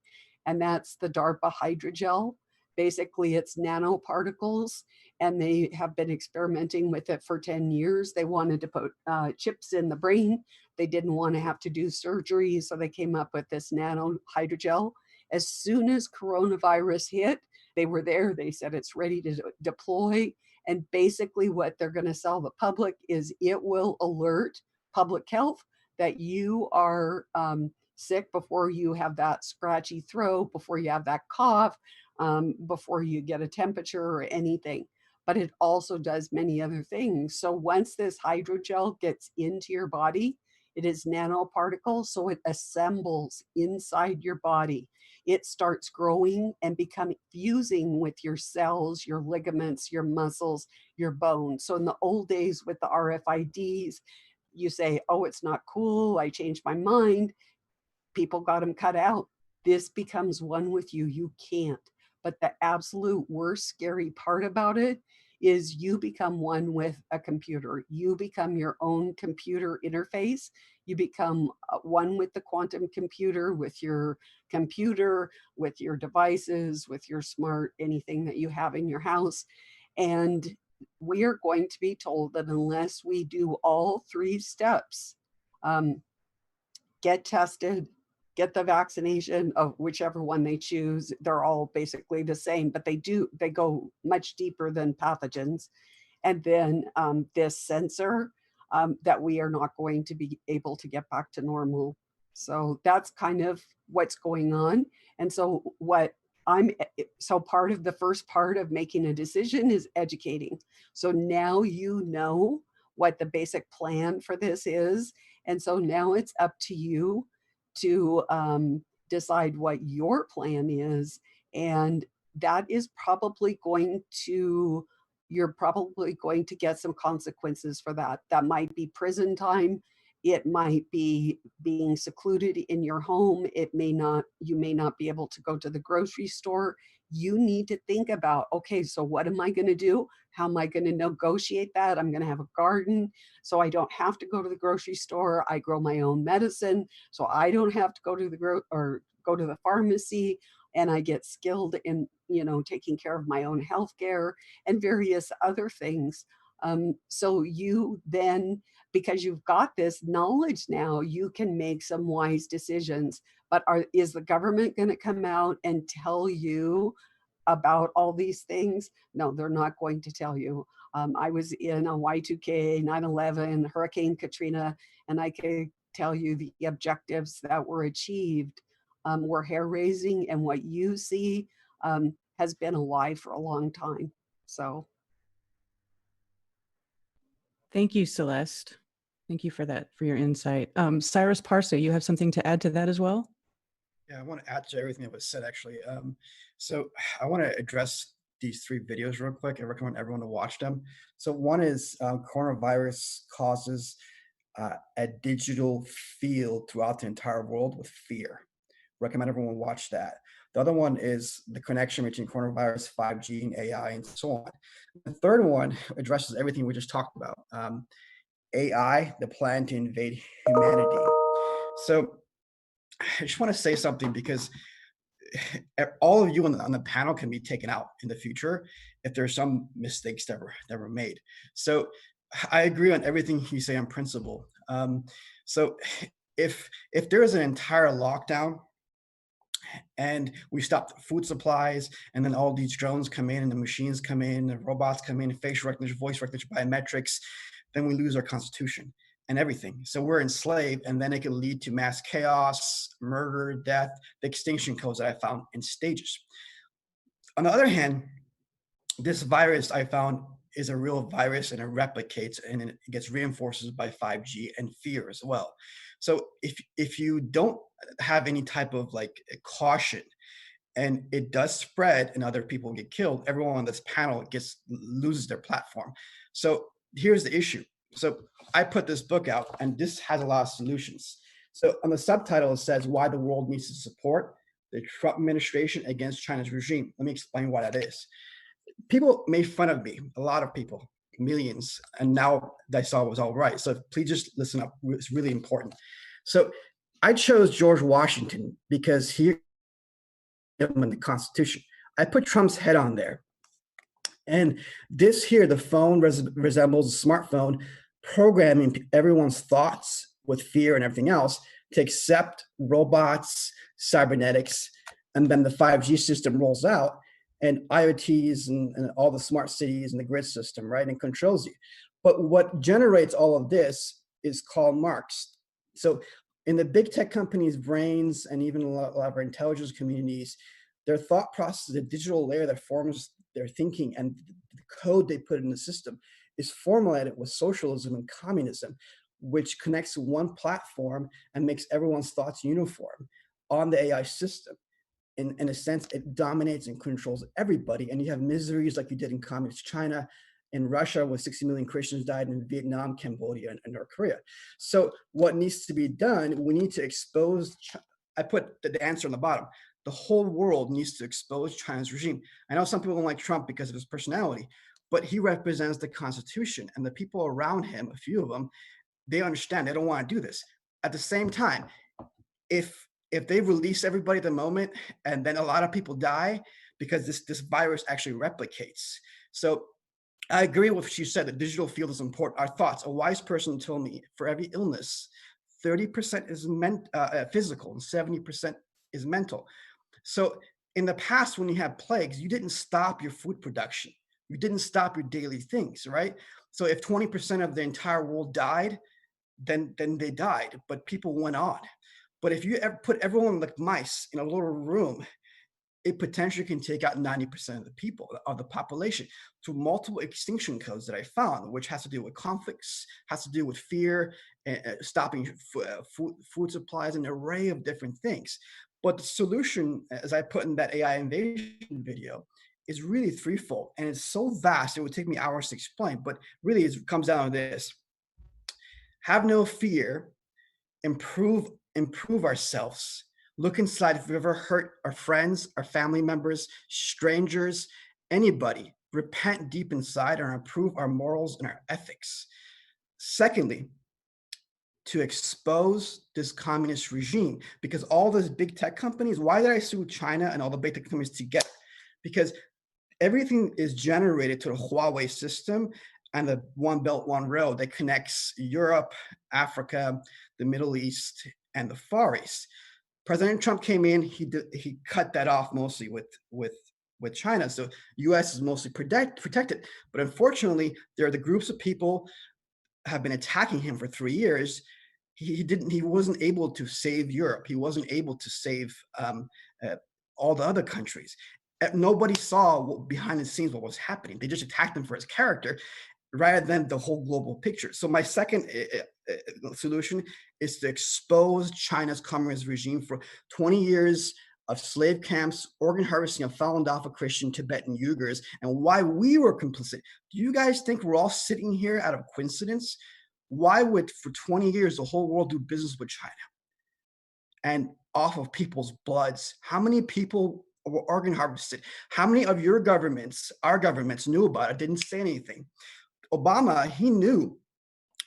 and that's the DARPA hydrogel. Basically, it's nanoparticles, and they have been experimenting with it for 10 years. They wanted to put chips in the brain. They didn't want to have to do surgery, so they came up with this nano hydrogel. As soon as coronavirus hit, they were there. They said it's ready to deploy. And basically what they're going to sell the public is it will alert public health that you are sick, before you have that scratchy throat, before you have that cough, before you get a temperature or anything. But it also does many other things. So once this hydrogel gets into your body, it is nanoparticles, so it assembles inside your body. It starts growing and fusing with your cells, your ligaments, your muscles, your bones. So in the old days with the RFIDs, you say, oh, it's not cool, I changed my mind. People got them cut out. This becomes one with you. You can't. But the absolute worst scary part about it is you become one with a computer. You become your own computer interface. You become one with the quantum computer, with your devices, with your smart, anything that you have in your house. And we are going to be told that unless we do all 3 steps, get tested, get the vaccination of whichever one they choose. They're all basically the same, but they go much deeper than pathogens. And then this sensor, that we are not going to be able to get back to normal. So that's kind of what's going on. And so part of the first part of making a decision is educating. So now you know what the basic plan for this is. And so now it's up to you to decide what your plan is. And that is you're probably going to get some consequences for that. That might be prison time. It might be being secluded in your home. You may not be able to go to the grocery store. You need to think about, okay, so what am I going to do? How am I going to negotiate that? I'm going to have a garden, so I don't have to go to the grocery store. I grow my own medicine, so I don't have to go to the pharmacy, and I get skilled in, taking care of my own health care and various other things. So you then, because you've got this knowledge now, you can make some wise decisions. But is the government going to come out and tell you about all these things? No, they're not going to tell you. I was in a Y2K, 9/11, Hurricane Katrina, and I can tell you the objectives that were achieved were hair-raising, and what you see has been a lie for a long time. So. Thank you, Celeste. Thank you for that, for your insight. Cyrus Parsa, you have something to add to that as well? Yeah, I want to add to everything that was said, actually. So I want to address these 3 videos real quick. I recommend everyone to watch them. So one is coronavirus causes a digital field throughout the entire world with fear. Recommend everyone watch that. The other one is the connection between coronavirus, 5G, and AI, and so on. The third one addresses everything we just talked about. AI, the plan to invade humanity. So I just want to say something, because all of you on the panel can be taken out in the future if there's some mistakes that were made. So I agree on everything you say on principle. So if there is an entire lockdown and we stop food supplies, and then all these drones come in and the machines come in, the robots come in, facial recognition, voice recognition, biometrics, then we lose our constitution and everything. So we're enslaved, and then it could lead to mass chaos, murder, death, the extinction codes that I found in stages. On the other hand, this virus I found is a real virus, and it replicates, and it gets reinforced by 5G and fear as well. So if you don't have any type of caution, and it does spread and other people get killed, everyone on this panel loses their platform. So here's the issue. So I put this book out, and this has a lot of solutions. So on the subtitle, it says why the world needs to support the Trump administration against China's regime. Let me explain why that is. People made fun of me, a lot of people, millions, and now I saw it was all right. So please just listen up. It's really important. So I chose George Washington because he in the Constitution. I put Trump's head on there. And this here, the phone resembles a smartphone, programming everyone's thoughts with fear and everything else to accept robots, cybernetics, and then the 5G system rolls out, and IoTs and all the smart cities and the grid system, right, and controls you. But what generates all of this is Karl Marx. So in the big tech companies' brains and even a lot of our intelligence communities, their thought process, the digital layer that forms their thinking and the code they put in the system is formulated with socialism and communism, which connects to one platform and makes everyone's thoughts uniform on the AI system. In a sense, it dominates and controls everybody. And you have miseries like you did in communist China, in Russia, where 60 million Christians died, in Vietnam, Cambodia, and North Korea. So what needs to be done, we need to expose, I put the answer on the bottom. The whole world needs to expose China's regime. I know some people don't like Trump because of his personality, but he represents the Constitution, and the people around him, a few of them, they understand they don't want to do this. At the same time, if they release everybody at the moment and then a lot of people die because this virus actually replicates. So I agree with what you said, the digital field is important. Our thoughts, a wise person told me for every illness, 30% is physical and 70% is mental. So in the past, when you had plagues, you didn't stop your food production. You didn't stop your daily things, right? So if 20% of the entire world died, then they died, but people went on. But if you ever put everyone like mice in a little room, it potentially can take out 90% of the people, of the population, through multiple extinction codes that I found, which has to do with conflicts, has to do with fear, stopping food supplies, an array of different things. But the solution, as I put in that AI invasion video, is really threefold. And it's so vast, it would take me hours to explain, but really it comes down to this. Have no fear, improve ourselves, look inside if we've ever hurt our friends, our family members, strangers, anybody, repent deep inside and improve our morals and our ethics. Secondly, to expose this communist regime, because all those big tech companies, why did I sue China and all the big tech companies together? Because everything is generated to the Huawei system and the One Belt, One Road that connects Europe, Africa, the Middle East, and the Far East. President Trump came in, he cut that off mostly with China. So US is mostly protected. But unfortunately, there are the groups of people have been attacking him for 3 years. He wasn't able to save Europe. He wasn't able to save all the other countries. Nobody saw behind the scenes what was happening. They just attacked him for his character rather than the whole global picture. So my second solution is to expose China's communist regime for 20 years of slave camps, organ harvesting of Falun Dafa Christian, Tibetan Uyghurs, and why we were complicit. Do you guys think we're all sitting here out of coincidence? Why would, for 20 years, the whole world do business with China? And off of people's bloods, how many people were organ harvested? How many of your governments, our governments, knew about it, didn't say anything? Obama, he knew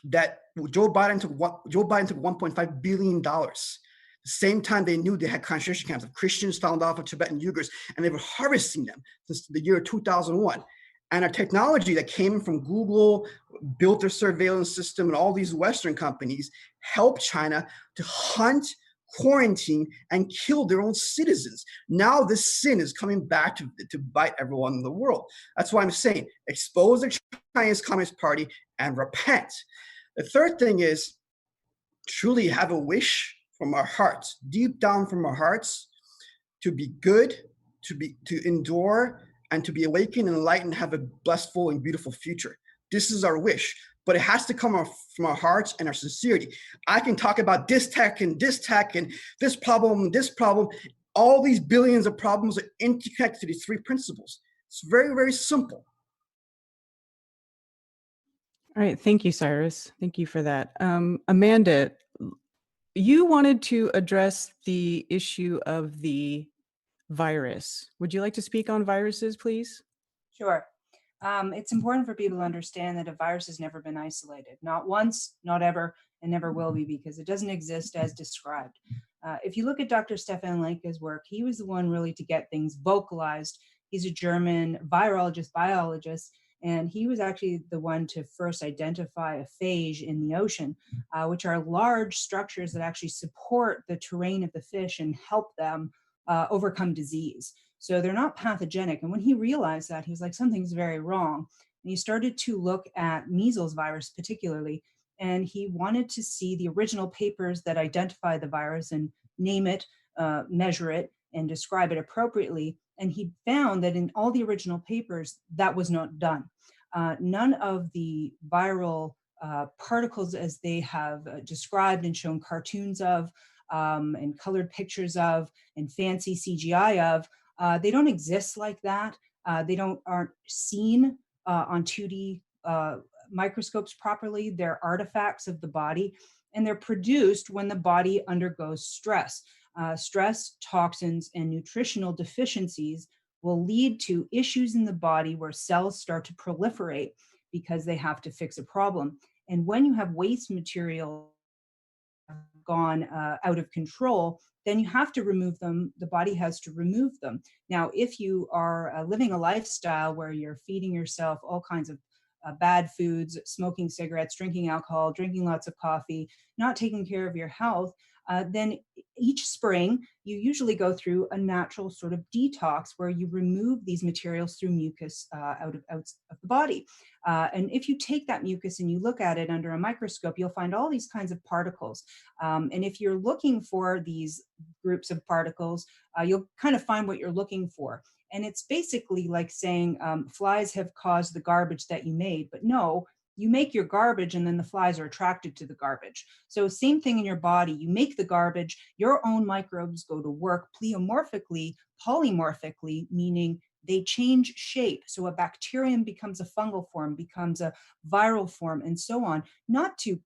that Joe Biden took $1.5 billion. The same time they knew they had concentration camps of Christians, Falun Dafa, Tibetan Uyghurs, and they were harvesting them since the year 2001. And a technology that came from Google, built their surveillance system, and all these Western companies helped China to hunt, quarantine, and kill their own citizens. Now this sin is coming back to bite everyone in the world. That's why I'm saying expose the Chinese Communist Party and repent. The third thing is truly have a wish from our hearts, deep down from our hearts, to be good, to endure, and to be awakened and enlightened, have a blissful and beautiful future. This is our wish, but it has to come from our hearts and our sincerity. I can talk about this tech and this problem and this problem. All these billions of problems are interconnected to these three principles. It's very, very simple. All right. Thank you, Cyrus. Thank you for that. Amanda, you wanted to address the issue of the virus. Would you like to speak on viruses, please? Sure. It's important for people to understand that a virus has never been isolated. Not once, not ever, and never will be, because it doesn't exist as described. If you look at Dr. Stefan Lenke's work, he was the one really to get things vocalized. He's a German virologist, biologist, and he was actually the one to first identify a phage in the ocean, which are large structures that actually support the terrain of the fish and help them overcome disease. So they're not pathogenic. And when he realized that, he was like, something's very wrong. And he started to look at measles virus particularly and he wanted to see the original papers that identify the virus and name it, measure it, and describe it appropriately. And he found that in all the original papers, that was not done. None of the viral particles, as they have described and shown cartoons of, and colored pictures of, and fancy CGI of, they don't exist like that. They aren't seen on 2D microscopes properly. They're artifacts of the body, and they're produced when the body undergoes stress. Stress, toxins, and nutritional deficiencies will lead to issues in the body where cells start to proliferate because they have to fix a problem. And when you have waste material gone out of control, then you have to remove them. The body has to remove them. Now, if you are living a lifestyle where you're feeding yourself all kinds of bad foods, smoking cigarettes, drinking alcohol, drinking lots of coffee, not taking care of your health, then each spring you usually go through a natural sort of detox where you remove these materials through mucus out of the body. And if you take that mucus and you look at it under a microscope, you'll find all these kinds of particles. And if you're looking for these groups of particles, you'll kind of find what you're looking for. And it's basically like saying flies have caused the garbage that you made, but no, you make your garbage and then the flies are attracted to the garbage. So same thing in your body. You make the garbage, your own microbes go to work pleomorphically, polymorphically, meaning they change shape. So a bacterium becomes a fungal form, becomes a viral form, and so on. Not to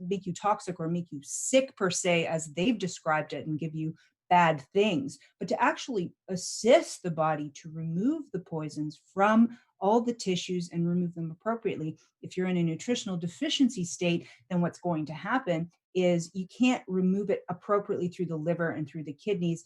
make you toxic or make you sick per se, as they've described it, and give you bad things, but to actually assist the body to remove the poisons from all the tissues and remove them appropriately. If you're in a nutritional deficiency state, then what's going to happen is you can't remove it appropriately through the liver and through the kidneys.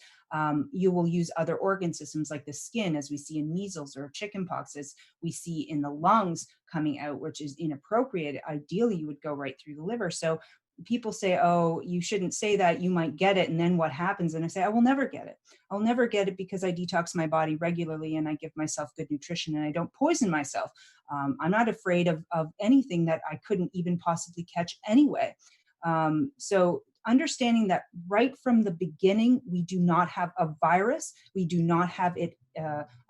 You will use other organ systems like the skin, as we see in measles or chickenpox, as we see in the lungs coming out, which is inappropriate. Ideally, you would go right through the liver. So people say, oh, you shouldn't say that, you might get it. And then what happens? And I say, I will never get it. I'll never get it because I detox my body regularly and I give myself good nutrition and I don't poison myself. I'm not afraid of anything that I couldn't even possibly catch anyway. So understanding that right from the beginning, we do not have a virus, we do not have it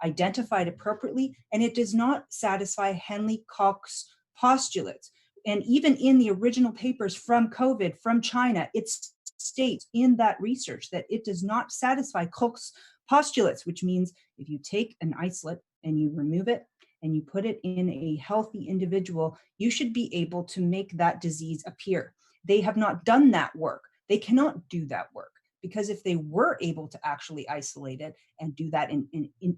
identified appropriately, and it does not satisfy Henle-Cox postulates. And even in the original papers from COVID, from China, it states in that research that it does not satisfy Koch's postulates, which means if you take an isolate and you remove it and you put it in a healthy individual, you should be able to make that disease appear. They have not done that work. They cannot do that work, because if they were able to actually isolate it and do that and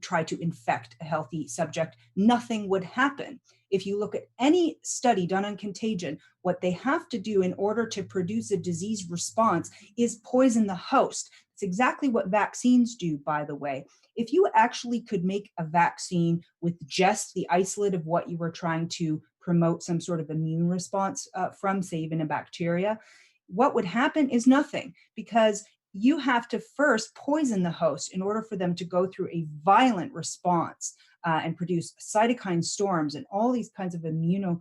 try to infect a healthy subject, nothing would happen. If you look at any study done on contagion, what they have to do in order to produce a disease response is poison the host. It's exactly what vaccines do, by the way. If you actually could make a vaccine with just the isolate of what you were trying to promote some sort of immune response from, say, even a bacteria, what would happen is nothing, because you have to first poison the host in order for them to go through a violent response and produce cytokine storms and all these kinds of immuno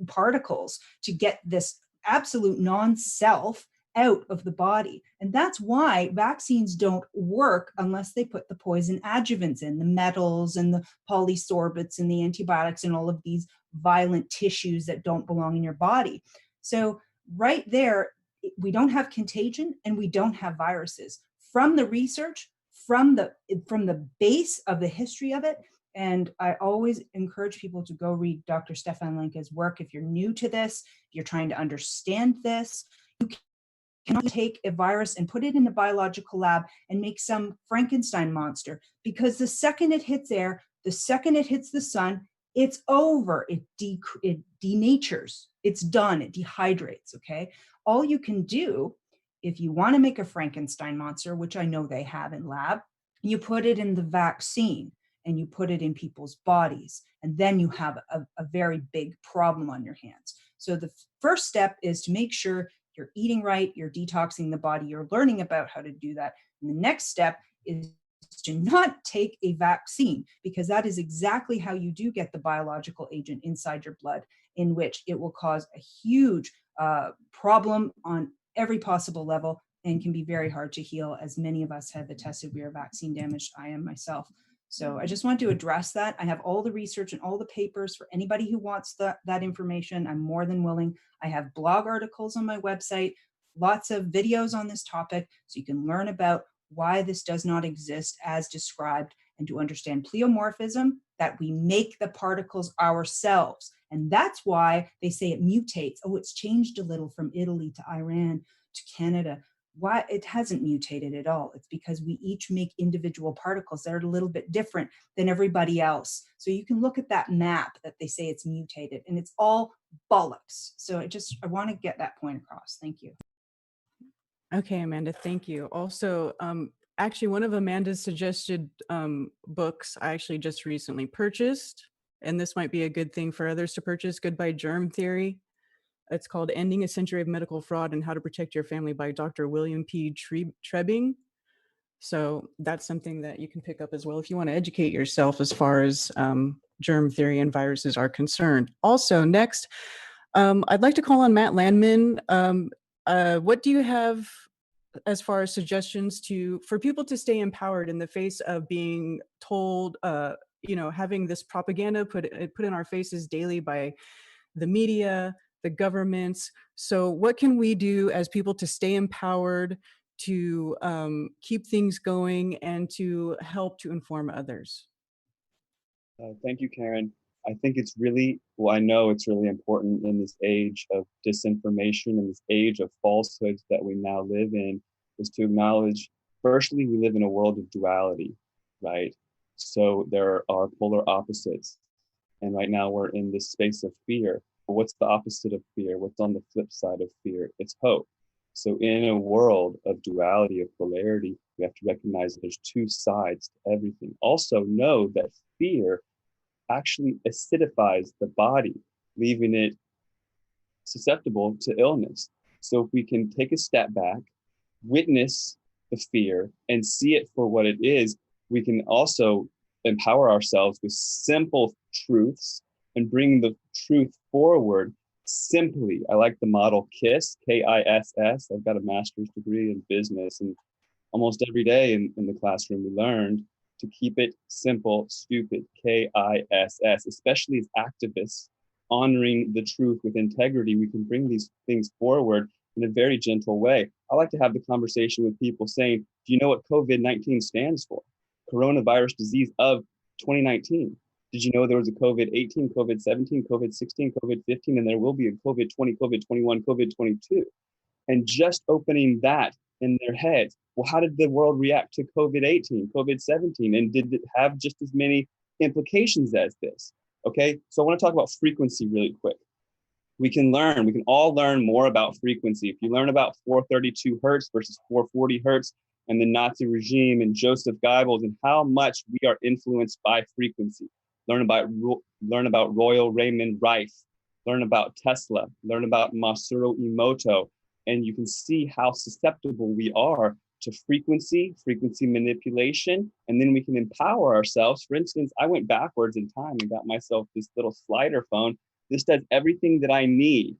particles to get this absolute non-self out of the body. And that's why vaccines don't work unless they put the poison adjuvants in, the metals and the polysorbates and the antibiotics and all of these violent tissues that don't belong in your body. So right there, we don't have contagion and we don't have viruses. From the research, from the base of the history of it, and I always encourage people to go read Dr. Stefan Lenke's work. If you're new to this, if you're trying to understand this, you cannot take a virus and put it in a biological lab and make some Frankenstein monster, because the second it hits air, the second it hits the sun, it's over. It denatures. It's done. It dehydrates, okay? All you can do, if you want to make a Frankenstein monster, which I know they have in lab, you put it in the vaccine and you put it in people's bodies, and then you have a very big problem on your hands. So the first step is to make sure you're eating right, you're detoxing the body, you're learning about how to do that. And the next step is to not take a vaccine, because that is exactly how you do get the biological agent inside your blood in which it will cause a huge problem on every possible level and can be very hard to heal. As many of us have attested, we are vaccine damaged. I am myself. So I just want to address that. I have all the research and all the papers for anybody who wants that information. I'm more than willing. I have blog articles on my website, lots of videos on this topic, so you can learn about why this does not exist as described, and to understand pleomorphism, that we make the particles ourselves. And that's why they say it mutates. Oh, it's changed a little from Italy to Iran to Canada. Why? It hasn't mutated at all. It's because we each make individual particles that are a little bit different than everybody else. So you can look at that map that they say it's mutated, and it's all bollocks. So I want to get that point across. Thank you. Okay, Amanda, thank you. Also, actually, one of Amanda's suggested books I actually just recently purchased, and this might be a good thing for others to purchase, Goodbye Germ Theory. It's called Ending a Century of Medical Fraud and How to Protect Your Family by Dr. William P. Trebing. So that's something that you can pick up as well if you want to educate yourself as far as germ theory and viruses are concerned. Also, next, I'd like to call on Matt Landman. What do you have as far as suggestions for people to stay empowered in the face of being told, having this propaganda put in our faces daily by the media, the governments? So what can we do as people to stay empowered, to keep things going, and to help to inform others? Thank you, Karen. I think it's really, I know it's really important in this age of disinformation and this age of falsehoods that we now live in, is to acknowledge, firstly, we live in a world of duality, right? So there are polar opposites. And right now we're in this space of fear. But what's the opposite of fear? What's on the flip side of fear? It's hope. So in a world of duality, of polarity, we have to recognize that there's two sides to everything. Also know that fear actually acidifies the body, leaving it susceptible to illness. So if we can take a step back, witness the fear, and see it for what it is, we can also empower ourselves with simple truths and bring the truth forward simply. I like the model KISS, K-I-S-S. I've got a master's degree in business, and almost every day in the classroom we learned to keep it simple, stupid, K-I-S-S, especially as activists honoring the truth with integrity. We can bring these things forward in a very gentle way. I like to have the conversation with people saying, do you know what COVID-19 stands for? Coronavirus disease of 2019. Did you know there was a COVID-18, COVID-17, COVID-16, COVID-15, and there will be a COVID-20, COVID-21, COVID-22? And just opening that in their heads, well, how did the world react to COVID-18, COVID-17? And did it have just as many implications as this? Okay, so I want to talk about frequency really quick. We can all learn more about frequency. If you learn about 432 hertz versus 440 hertz and the Nazi regime and Joseph Goebbels and how much we are influenced by frequency. Learn about Royal Raymond Rife, learn about Tesla, learn about Masaru Emoto, and you can see how susceptible we are to frequency manipulation, and then we can empower ourselves. For instance, I went backwards in time and got myself this little slider phone. This does everything that I need,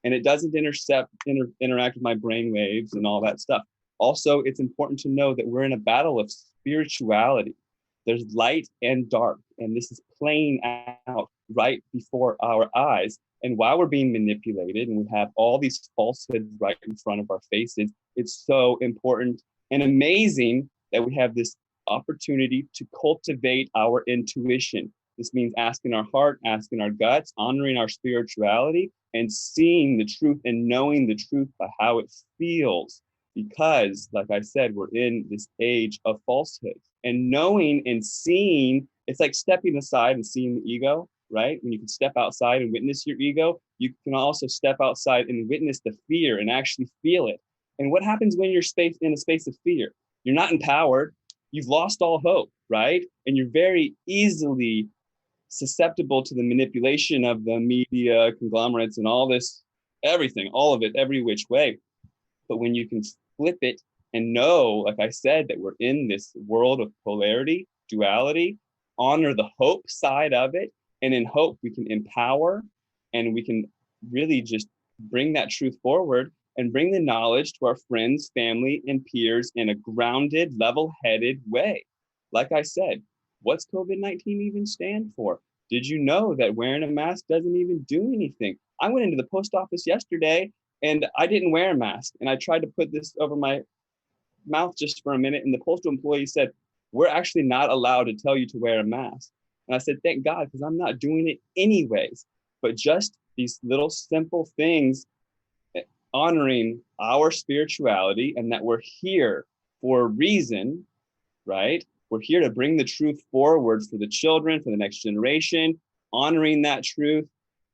and it doesn't interact with my brain waves and all that stuff. Also, it's important to know that we're in a battle of spirituality. There's light and dark, and this is playing out right before our eyes. And while we're being manipulated and we have all these falsehoods right in front of our faces, it's so important and amazing that we have this opportunity to cultivate our intuition. This means asking our heart, asking our guts, honoring our spirituality, and seeing the truth and knowing the truth by how it feels. Because, like I said, we're in this age of falsehood. And knowing and seeing, it's like stepping aside and seeing the ego, right? When you can step outside and witness your ego, you can also step outside and witness the fear and actually feel it. And what happens when you're in a space of fear? You're not empowered. You've lost all hope, right? And you're very easily susceptible to the manipulation of the media, conglomerates, and all this, everything, all of it, every which way. But when you can flip it and know, like I said, that we're in this world of polarity, duality, honor the hope side of it, and in hope we can empower and we can really just bring that truth forward and bring the knowledge to our friends, family, and peers in a grounded, level-headed way. Like I said, what's COVID-19 even stand for? Did you know that wearing a mask doesn't even do anything? I went into the post office yesterday and I didn't wear a mask. And I tried to put this over my mouth just for a minute. And the postal employee said, we're actually not allowed to tell you to wear a mask. And I said, thank God, because I'm not doing it anyways. But just these little simple things, honoring our spirituality and that we're here for a reason, right? We're here to bring the truth forward for the children, for the next generation, honoring that truth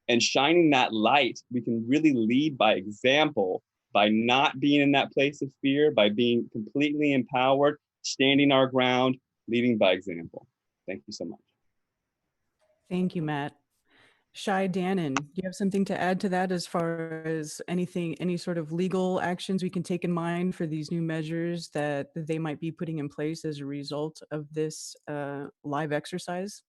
and shining that light. We can really lead by example, by not being in that place of fear, by being completely empowered, standing our ground, leading by example. Thank you so much. Thank you, Matt. Shai Dannon, do you have something to add to that as far as anything, any sort of legal actions we can take in mind for these new measures that they might be putting in place as a result of this live exercise?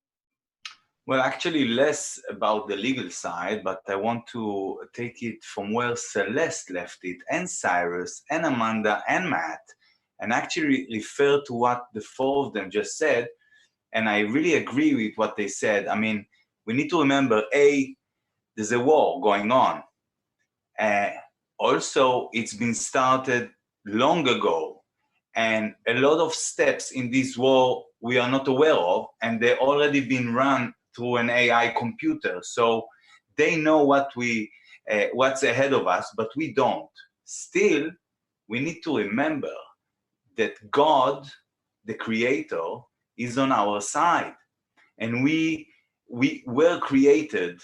Well, actually less about the legal side, but I want to take it from where Celeste left it, and Cyrus, and Amanda, and Matt, and actually refer to what the four of them just said. And I really agree with what they said. I mean, we need to remember, A, there's a war going on. Also, it's been started long ago. And a lot of steps in this war we are not aware of, and they've already been run through an AI computer. So they know what's ahead of us, but we don't. Still, we need to remember that God, the Creator, is on our side. And we were created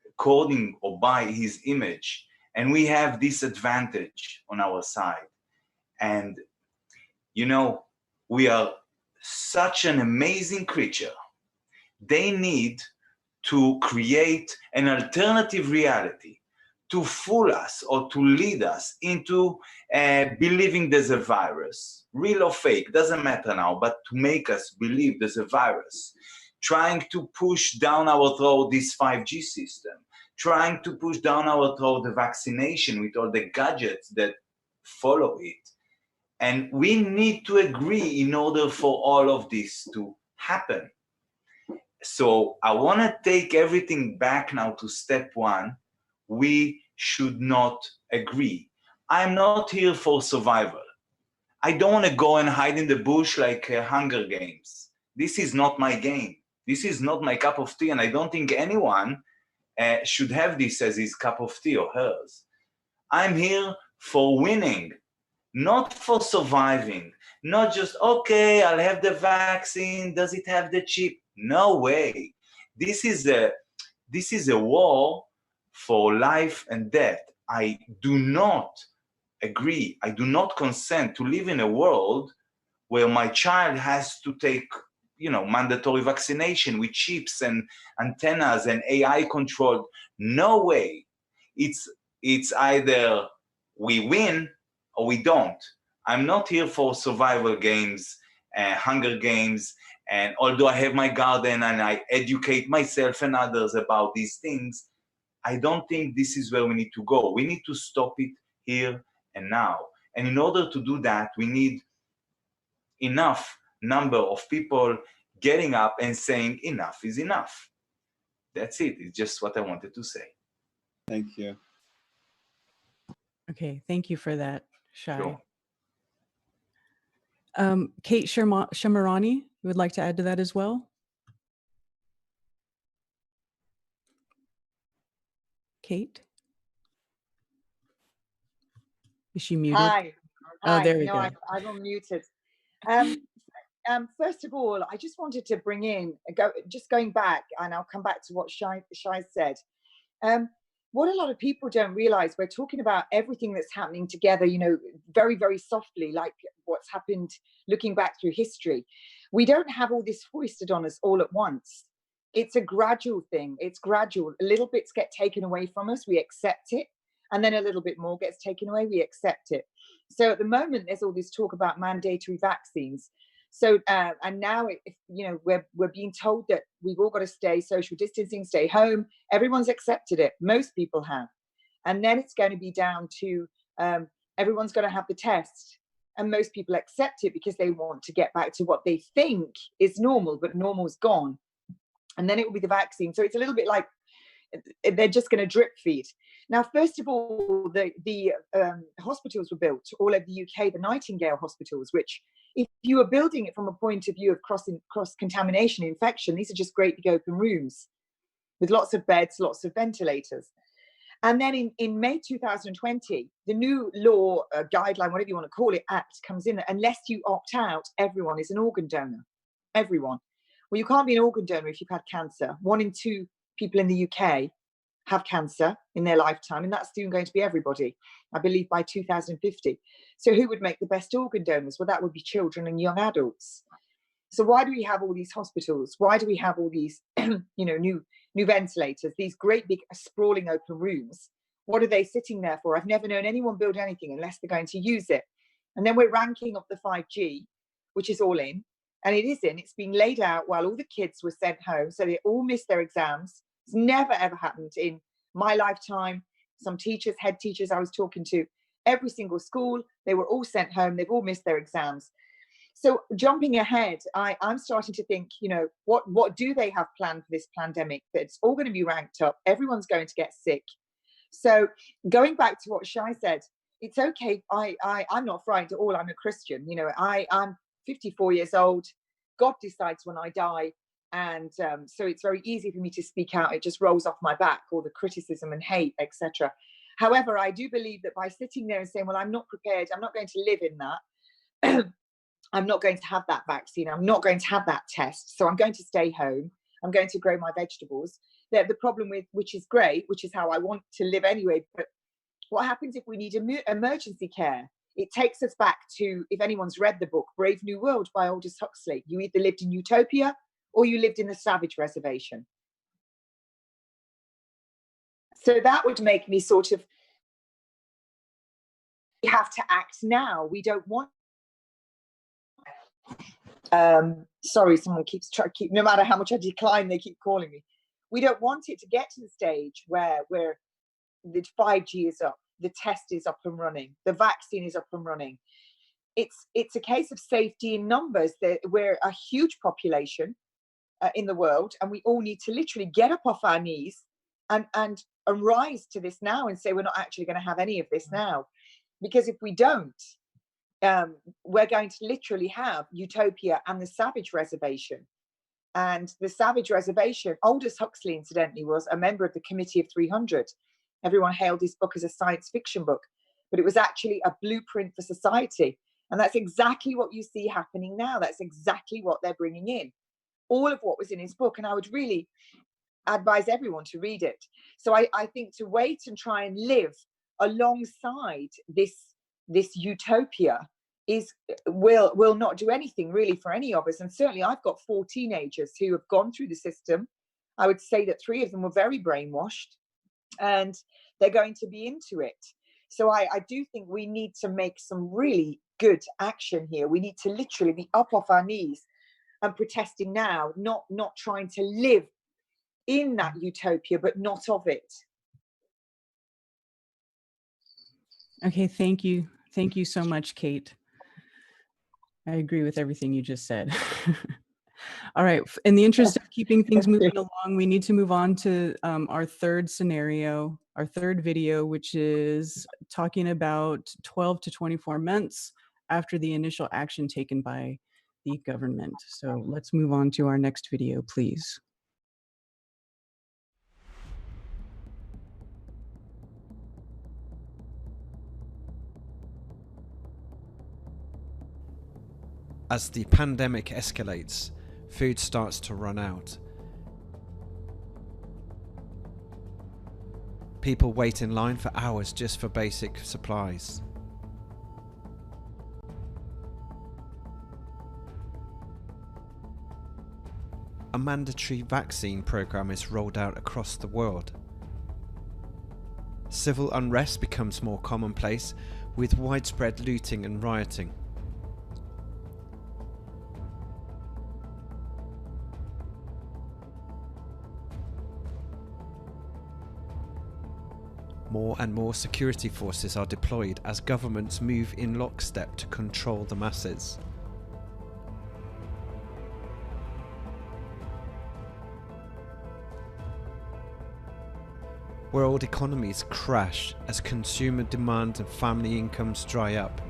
according or by his image, and we have this advantage on our side. And you know, we are such an amazing creature. They need to create an alternative reality to fool us or to lead us into believing there's a virus, real or fake, doesn't matter now, but to make us believe there's a virus, trying to push down our throat this 5G system, trying to push down our throat the vaccination with all the gadgets that follow it. And we need to agree in order for all of this to happen. So I want to take everything back now to step one. We should not agree. I'm not here for survival. I don't want to go and hide in the bush like Hunger Games. This is not my game. This is not my cup of tea, and I don't think anyone should have this as his cup of tea or hers. I'm here for winning, not for surviving. Not just, okay, I'll have the vaccine. Does it have the chip? No way. This is a war for life and death. I do not agree. I do not consent to live in a world where my child has to take, mandatory vaccination with chips and antennas and AI controlled. No way. It's either we win or we don't. I'm not here for survival games, Hunger Games, and although I have my garden and I educate myself and others about these things, I don't think this is where we need to go. We need to stop it here and now. And in order to do that, we need enough number of people getting up and saying enough is enough. That's it. It's just what I wanted to say. Thank you. Okay, thank you for that, Shai. Sure. Kate Shamarani, you would like to add to that as well? Kate? Is she muted? Hi. Oh, there we no, go. I'm unmuted. First of all, I just wanted to bring in, going back, and I'll come back to what Shai said. What a lot of people don't realize, we're talking about everything that's happening together, very, very softly, like what's happened looking back through history. We don't have all this foisted on us all at once. It's a gradual thing. It's gradual. Little bits get taken away from us. We accept it. And then a little bit more gets taken away. We accept it. So at the moment, there's all this talk about mandatory vaccines. So, and now, we're being told that we've all got to stay social distancing, stay home. Everyone's accepted it. Most people have. And then it's going to be down to everyone's going to have the test. And most people accept it because they want to get back to what they think is normal, but normal's gone. And then it will be the vaccine. So it's a little bit like they're just going to drip feed. Now, first of all, the hospitals were built all over the UK, the Nightingale hospitals, which if you are building it from a point of view of cross-contamination, infection, these are just great big open rooms with lots of beds, lots of ventilators. And then in May 2020, the new law, guideline, whatever you want to call it, act comes in. Unless you opt out, everyone is an organ donor. Everyone. Well, you can't be an organ donor if you've had cancer. 1 in 2 people in the UK have cancer in their lifetime, and that's soon going to be everybody, I believe, by 2050. So who would make the best organ donors? Well, that would be children and young adults. So why do we have all these hospitals? Why do we have all these new ventilators, these great big sprawling open rooms? What are they sitting there for? I've never known anyone build anything unless they're going to use it. And then we're ranking up the 5G, which is all in, and it is in. It's being laid out while all the kids were sent home, so they all missed their exams. It's never ever happened in my lifetime. Some teachers, head teachers I was talking to, every single school, they were all sent home. They've all missed their exams. So jumping ahead, I'm starting to think, what do they have planned for this pandemic? That it's all going to be ranked up. Everyone's going to get sick. So going back to what Shai said, it's okay. I'm not frightened at all. I'm a Christian. I'm 54 years old. God decides when I die. And so it's very easy for me to speak out. It just rolls off my back, all the criticism and hate, etc. However, I do believe that by sitting there and saying, well, I'm not prepared, I'm not going to live in that. I'm not going to have that vaccine. I'm not going to have that test. So I'm going to stay home. I'm going to grow my vegetables. The problem with, which is great, which is how I want to live anyway. But what happens if we need emergency care? It takes us back to, if anyone's read the book, Brave New World by Aldous Huxley. You either lived in utopia or you lived in the savage reservation. So that would make me sort of, we have to act now. We don't want, sorry, someone keeps no matter how much I decline, they keep calling me. We don't want it to get to the stage where the 5G is up, the test is up and running, the vaccine is up and running. It's a case of safety in numbers. That we're a huge population in the world, and we all need to literally get up off our knees and rise to this now and say we're not actually going to have any of this now, because if we don't, we're going to literally have utopia and the savage reservation. And the savage reservation, Aldous Huxley, incidentally, was a member of the Committee of 300. Everyone hailed his book as a science fiction book, but it was actually a blueprint for society. And that's exactly what you see happening now. That's exactly what they're bringing in. All of what was in his book. And I would really advise everyone to read it. So I think to wait and try and live alongside this utopia will not do anything really for any of us. And certainly I've got 4 teenagers who have gone through the system. I would say that 3 of them were very brainwashed, and they're going to be into it. So I do think we need to make some really good action here. We need to literally be up off our knees and protesting now, not trying to live in that utopia, but not of it. Okay, thank you. Thank you so much, Kate. I agree with everything you just said. All right, in the interest of keeping things moving along, we need to move on to our third scenario, our third video, which is talking about 12 to 24 months after the initial action taken by the government. So let's move on to our next video, please. As the pandemic escalates, food starts to run out. People wait in line for hours just for basic supplies. A mandatory vaccine program is rolled out across the world. Civil unrest becomes more commonplace, with widespread looting and rioting. More and more security forces are deployed as governments move in lockstep to control the masses. World economies crash as consumer demand and family incomes dry up.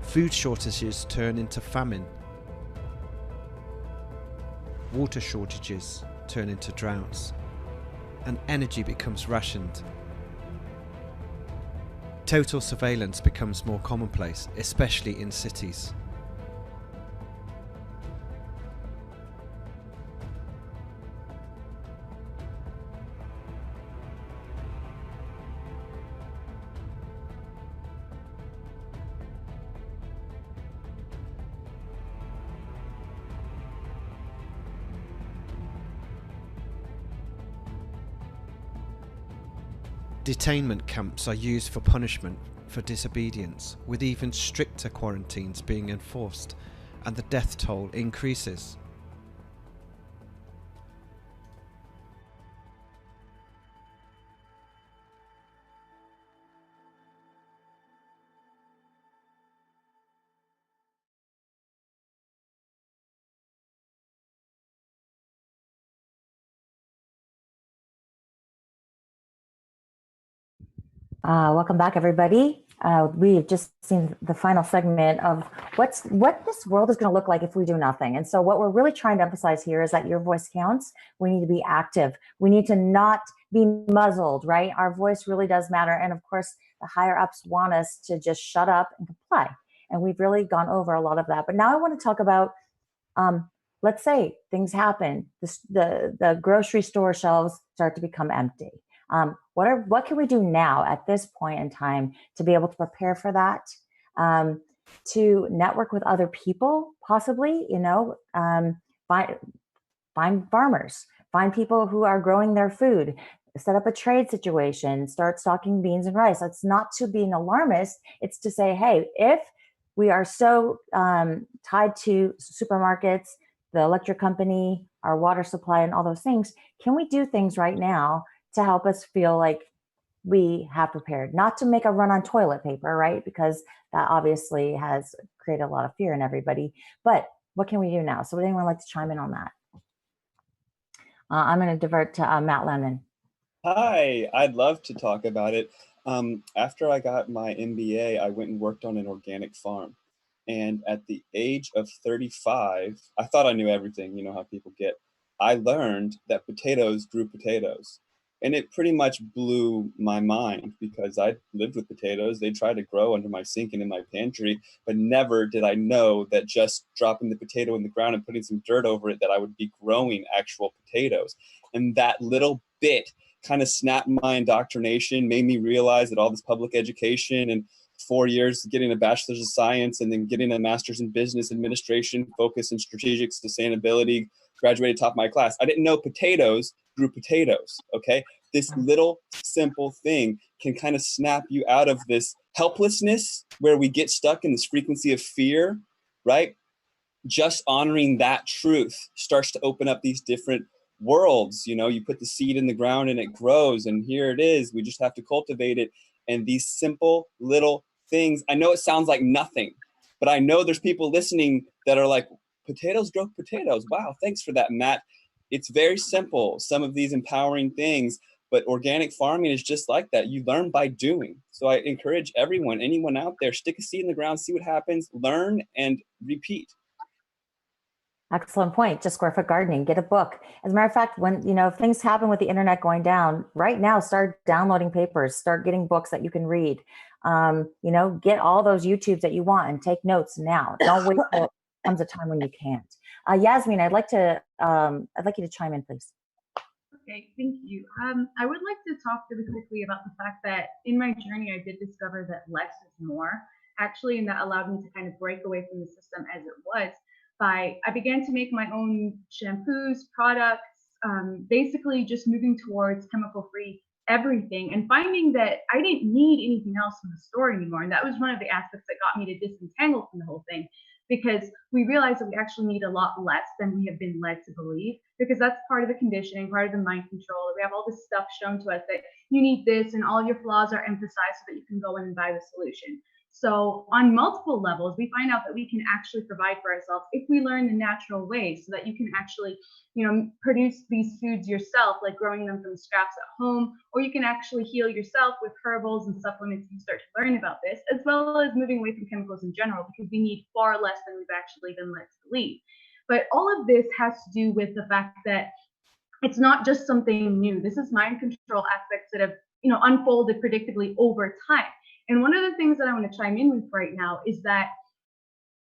Food shortages turn into famine. Water shortages turn into droughts. And energy becomes rationed. Total surveillance becomes more commonplace, especially in cities. Detainment camps are used for punishment for disobedience, with even stricter quarantines being enforced, and the death toll increases. Welcome back, everybody. We've just seen the final segment of what this world is going to look like if we do nothing. And so what we're really trying to emphasize here is that your voice counts. We need to be active. We need to not be muzzled, right? Our voice really does matter. And of course, the higher ups want us to just shut up and comply. And we've really gone over a lot of that. But now I want to talk about, let's say things happen. The grocery store shelves start to become empty. What can we do now at this point in time to be able to prepare for that? To network with other people, possibly, find farmers, find people who are growing their food, set up a trade situation, start stocking beans and rice. It's not to be an alarmist. It's to say, hey, if we are so tied to supermarkets, the electric company, our water supply, and all those things, can we do things right now to help us feel like we have prepared? Not to make a run on toilet paper, right? Because that obviously has created a lot of fear in everybody. But what can we do now? So would anyone like to chime in on that? I'm going to divert to Matt Lemon. Hi, I'd love to talk about it. After I got my MBA, I went and worked on an organic farm. And at the age of 35, I thought I knew everything, you know how people get. I learned that potatoes grew potatoes. And it pretty much blew my mind because I lived with potatoes. They tried to grow under my sink and in my pantry, but never did I know that just dropping the potato in the ground and putting some dirt over it, that I would be growing actual potatoes. And that little bit kind of snapped my indoctrination, made me realize that all this public education and 4 years getting a bachelor's of science and then getting a master's in business administration, focus in strategic sustainability, graduated top of my class. I didn't know potatoes grew potatoes, okay? This little simple thing can kind of snap you out of this helplessness where we get stuck in this frequency of fear, right? Just honoring that truth starts to open up these different worlds. You know, you put the seed in the ground and it grows, and here it is. We just have to cultivate it. And these simple little things, I know it sounds like nothing, but I know there's people listening that are like, potatoes grow potatoes. Wow, thanks for that, Matt. It's very simple, some of these empowering things, but organic farming is just like that. You learn by doing. So I encourage everyone, anyone out there, stick a seed in the ground, see what happens, learn and repeat. Excellent point. Just square foot gardening, get a book. As a matter of fact, when, if things happen with the internet going down right now, start downloading papers, start getting books that you can read, get all those YouTubes that you want and take notes now. Don't wait till comes a time when you can't. Yasmin, I'd like you to chime in, please. Okay, thank you. I would like to talk really quickly about the fact that in my journey, I did discover that less is more, actually, and that allowed me to kind of break away from the system as it was. I began to make my own shampoos, products, basically just moving towards chemical-free everything and finding that I didn't need anything else from the store anymore. And that was one of the aspects that got me to disentangle from the whole thing. because we realize that we actually need a lot less than we have been led to believe, because that's part of the conditioning, part of the mind control. We have all this stuff shown to us that you need this and all your flaws are emphasized so that you can go in and buy the solution. So on multiple levels, we find out that we can actually provide for ourselves if we learn the natural ways, so that you can actually, produce these foods yourself, like growing them from scraps at home, or you can actually heal yourself with herbals and supplements. You start to learn about this, as well as moving away from chemicals in general, because we need far less than we've actually been led to believe. But all of this has to do with the fact that it's not just something new. This is mind control aspects that have, unfolded predictably over time. And one of the things that I want to chime in with right now is that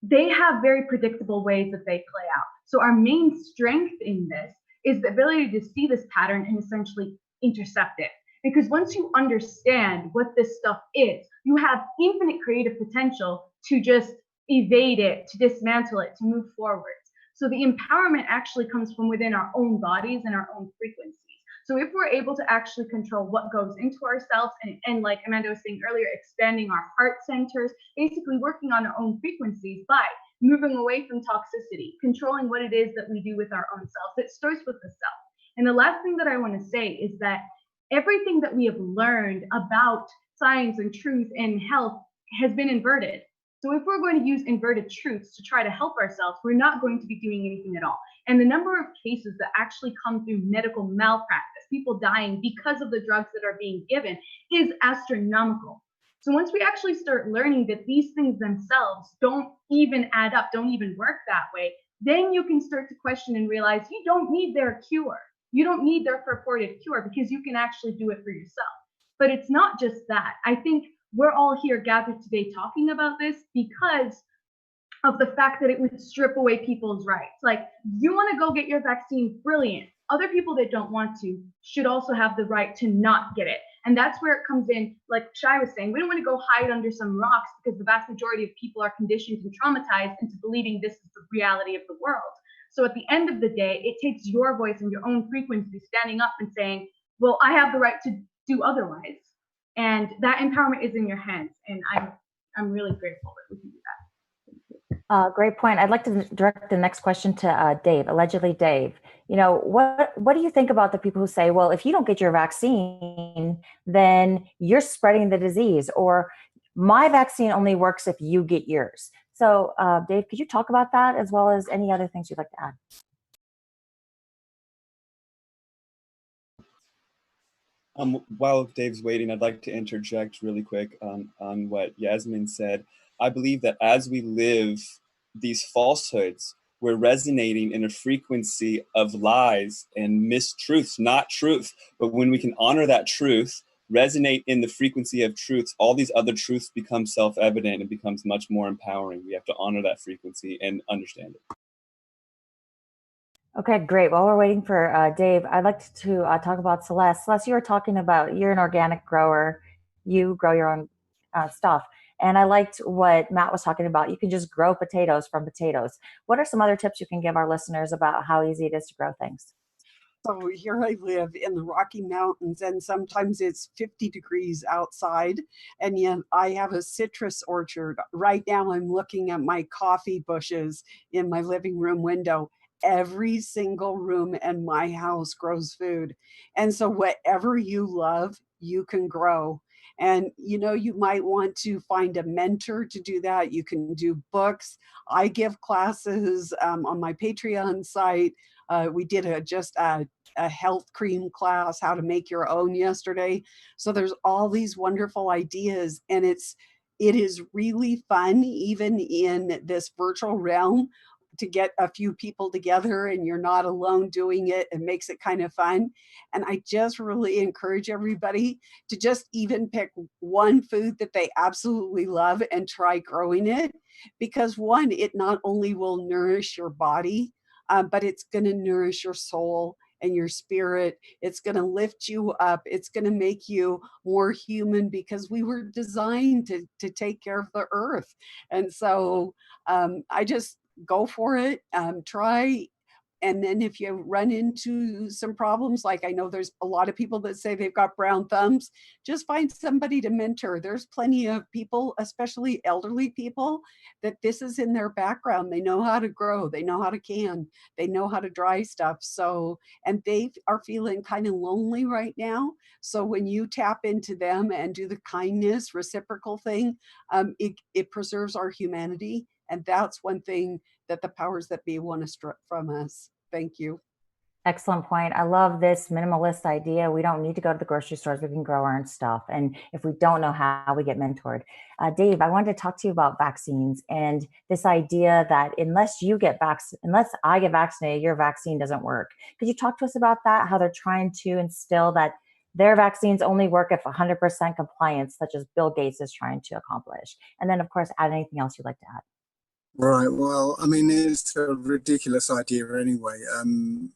they have very predictable ways that they play out. So our main strength in this is the ability to see this pattern and essentially intercept it. Because once you understand what this stuff is, you have infinite creative potential to just evade it, to dismantle it, to move forward. So the empowerment actually comes from within our own bodies and our own frequencies. So if we're able to actually control what goes into ourselves, and like Amanda was saying earlier, expanding our heart centers, basically working on our own frequencies by moving away from toxicity, controlling what it is that we do with our own selves. It starts with the self. And the last thing that I want to say is that everything that we have learned about science and truth and health has been inverted. So if we're going to use inverted truths to try to help ourselves, we're not going to be doing anything at all. And the number of cases that actually come through medical malpractice, people dying because of the drugs that are being given, is astronomical. So once we actually start learning that these things themselves don't even add up, don't even work that way, then you can start to question and realize you don't need their cure. You don't need their purported cure, because you can actually do it for yourself. But it's not just that. I think we're all here gathered today talking about this because of the fact that it would strip away people's rights. Like, you want to go get your vaccine, brilliant. Other people that don't want to should also have the right to not get it. And that's where it comes in, like Shai was saying, we don't want to go hide under some rocks, because the vast majority of people are conditioned and traumatized into believing this is the reality of the world. So at the end of the day, it takes your voice and your own frequency standing up and saying, well, I have the right to do otherwise. And that empowerment is in your hands. And I'm really grateful that we can do that. Great point. I'd like to direct the next question to Dave, allegedly Dave. What do you think about the people who say, well, if you don't get your vaccine, then you're spreading the disease, or my vaccine only works if you get yours? So Dave, could you talk about that, as well as any other things you'd like to add? While Dave's waiting, I'd like to interject really quick on what Yasmin said. I believe that as we live these falsehoods, we're resonating in a frequency of lies and mistruths, not truth. But when we can honor that truth, resonate in the frequency of truths, all these other truths become self-evident and becomes much more empowering. We have to honor that frequency and understand it. Okay, great. While we're waiting for Dave, I'd like to talk about Celeste. Celeste, you were talking about, you're an organic grower. You grow your own stuff. And I liked what Matt was talking about. You can just grow potatoes from potatoes. What are some other tips you can give our listeners about how easy it is to grow things? So here I live in the Rocky Mountains, and sometimes it's 50 degrees outside, and yet I have a citrus orchard. Right now I'm looking at my coffee bushes in my living room window. Every single room in my house grows food. And so whatever you love, you can grow. And you might want to find a mentor to do that. You can do books. I give classes on my Patreon site. We did just a health cream class, how to make your own, yesterday. So there's all these wonderful ideas, and it is really fun, even in this virtual realm, to get a few people together and you're not alone doing it. It makes it kind of fun. And I just really encourage everybody to just even pick one food that they absolutely love and try growing it, because one, it not only will nourish your body, but it's going to nourish your soul and your spirit. It's going to lift you up. It's going to make you more human, because we were designed to take care of the earth. And so I just go for it. Try And then if you run into some problems, like I know there's a lot of people that say they've got brown thumbs, just find somebody to mentor. There's plenty of people, especially elderly people, that this is in their background. They know how to grow, they know how to can, they know how to dry stuff. So, and they are feeling kind of lonely right now. So when you tap into them and do the kindness, reciprocal thing, it preserves our humanity. And that's one thing that the powers that be want to strip from us. Thank you. Excellent point. I love this minimalist idea. We don't need to go to the grocery stores. We can grow our own stuff. And if we don't know how, we get mentored. Dave, I wanted to talk to you about vaccines and this idea that unless I get vaccinated, your vaccine doesn't work. Could you talk to us about that? How they're trying to instill that their vaccines only work if 100% compliance, such as Bill Gates is trying to accomplish. And then, of course, add anything else you'd like to add. Right. Well, I mean, it's a ridiculous idea anyway.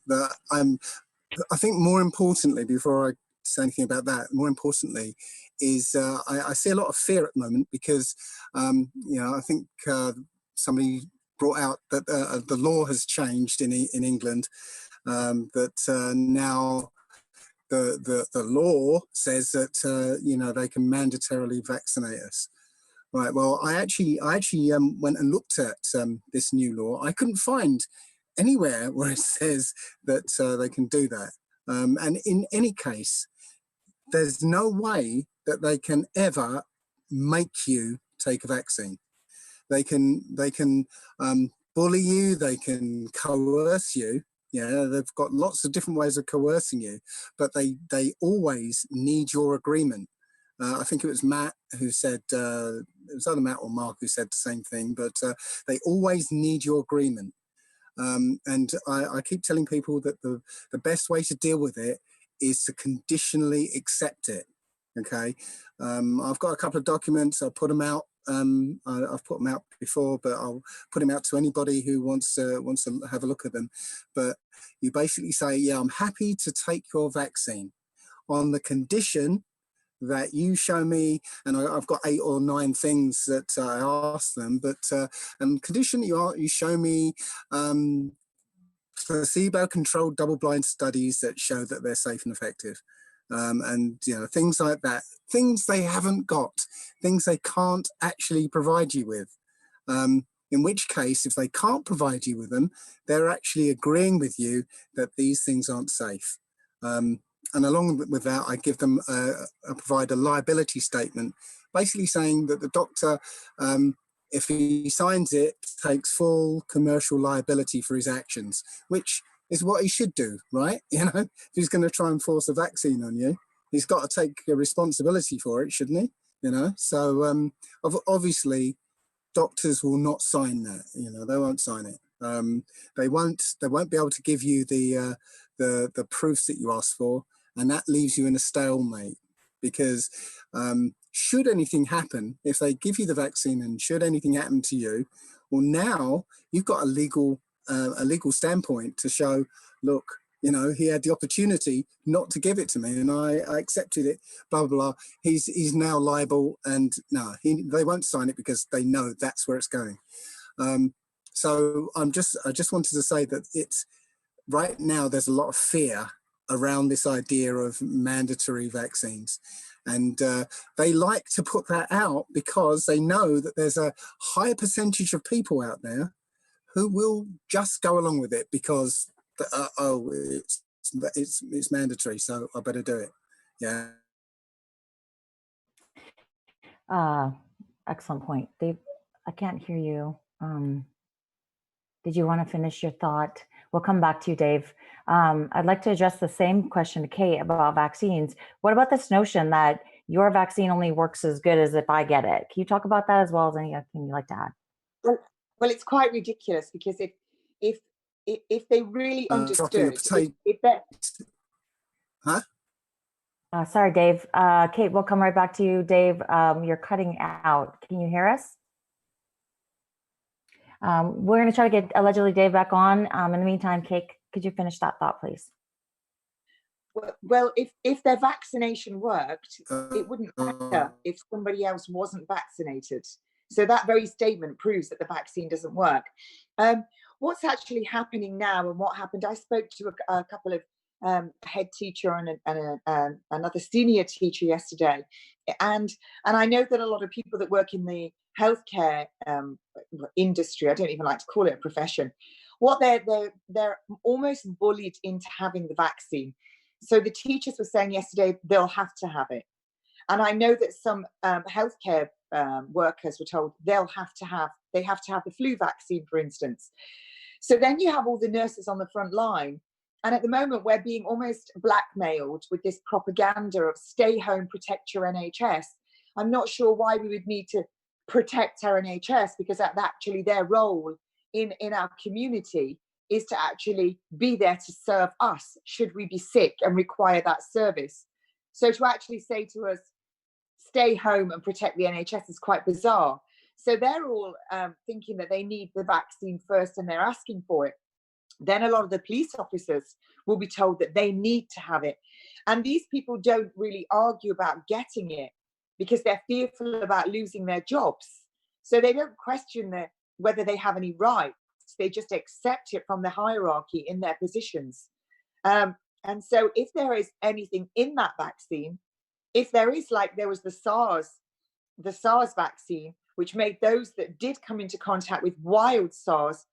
But I think more importantly, before I say anything about that, more importantly, is I see a lot of fear at the moment because, you know, I think somebody brought out that the law has changed in England, that now the law says that you know, they can mandatorily vaccinate us. Right. Well, I actually went and looked at this new law. I couldn't find anywhere where it says that they can do that. And in any case, there's no way that they can ever make you take a vaccine. They can bully you. They can coerce you. Yeah, they've got lots of different ways of coercing you, but they always need your agreement. I think it was Matt who said, it was either Matt or Mark who said the same thing, but they always need your agreement. And I keep telling people that the best way to deal with it is to conditionally accept it. Okay. I've got a couple of documents. I'll put them out. I've put them out before, but I'll put them out to anybody who wants to have a look at them. But you basically say, yeah, I'm happy to take your vaccine on the condition that you show me, and I've got 8 or 9 things that I asked them, but and condition you show me placebo-controlled double-blind studies that show that they're safe and effective, and you know, things like that, things they haven't got, things they can't actually provide you with. In which case, if they can't provide you with them, they're actually agreeing with you that these things aren't safe. And along with that, I give them I provide a liability statement, basically saying that the doctor, if he signs it, takes full commercial liability for his actions, which is what he should do, right? You know, if he's going to try and force a vaccine on you, he's got to take a responsibility for it, shouldn't he? You know, so obviously, doctors will not sign that. You know, they won't sign it. They won't be able to give you the proofs that you asked for. And that leaves you in a stalemate because should anything happen, if they give you the vaccine and should anything happen to you, well, now you've got a legal standpoint to show, look, you know, he had the opportunity not to give it to me and I accepted it, blah, blah, blah. He's now liable, and no, they won't sign it because they know that's where it's going. So I just wanted to say that it's right now there's a lot of fear around this idea of mandatory vaccines. And they like to put that out because they know that there's a high percentage of people out there who will just go along with it because, it's mandatory, so I better do it. Yeah. Excellent point. Dave, I can't hear you. Did you want to finish your thought? We'll come back to you, Dave. I'd like to address the same question to Kate about vaccines. What about this notion that your vaccine only works as good as if I get it? Can you talk about that as well as anything you'd like to add? Well, it's quite ridiculous because if they really understood, huh? Sorry, Dave. Kate, we'll come right back to you. Dave, you're cutting out. Can you hear us? We're going to try to get allegedly Dave back on. In the meantime, Kate, could you finish that thought, please? Well, if their vaccination worked, it wouldn't matter if somebody else wasn't vaccinated. So that very statement proves that the vaccine doesn't work. what's actually happening now and what happened. I spoke to a couple of head teacher and another senior teacher yesterday, and I know that a lot of people that work in the healthcare industry, I don't even like to call it a profession, what they're almost bullied into having the vaccine. So the teachers were saying yesterday they'll have to have it, and I know that some healthcare workers were told they have to have the flu vaccine, for instance. So then you have all the nurses on the front line. And at the moment, we're being almost blackmailed with this propaganda of stay home, protect your NHS. I'm not sure why we would need to protect our NHS, because that's actually their role in our community, is to actually be there to serve us should we be sick and require that service. So to actually say to us, stay home and protect the NHS is quite bizarre. So they're all thinking that they need the vaccine first and they're asking for it. Then a lot of the police officers will be told that they need to have it. And these people don't really argue about getting it because they're fearful about losing their jobs. So they don't question whether they have any rights. They just accept it from the hierarchy in their positions. And so if there is anything in that vaccine, if there is, like there was the SARS vaccine, which made those that did come into contact with wild SARS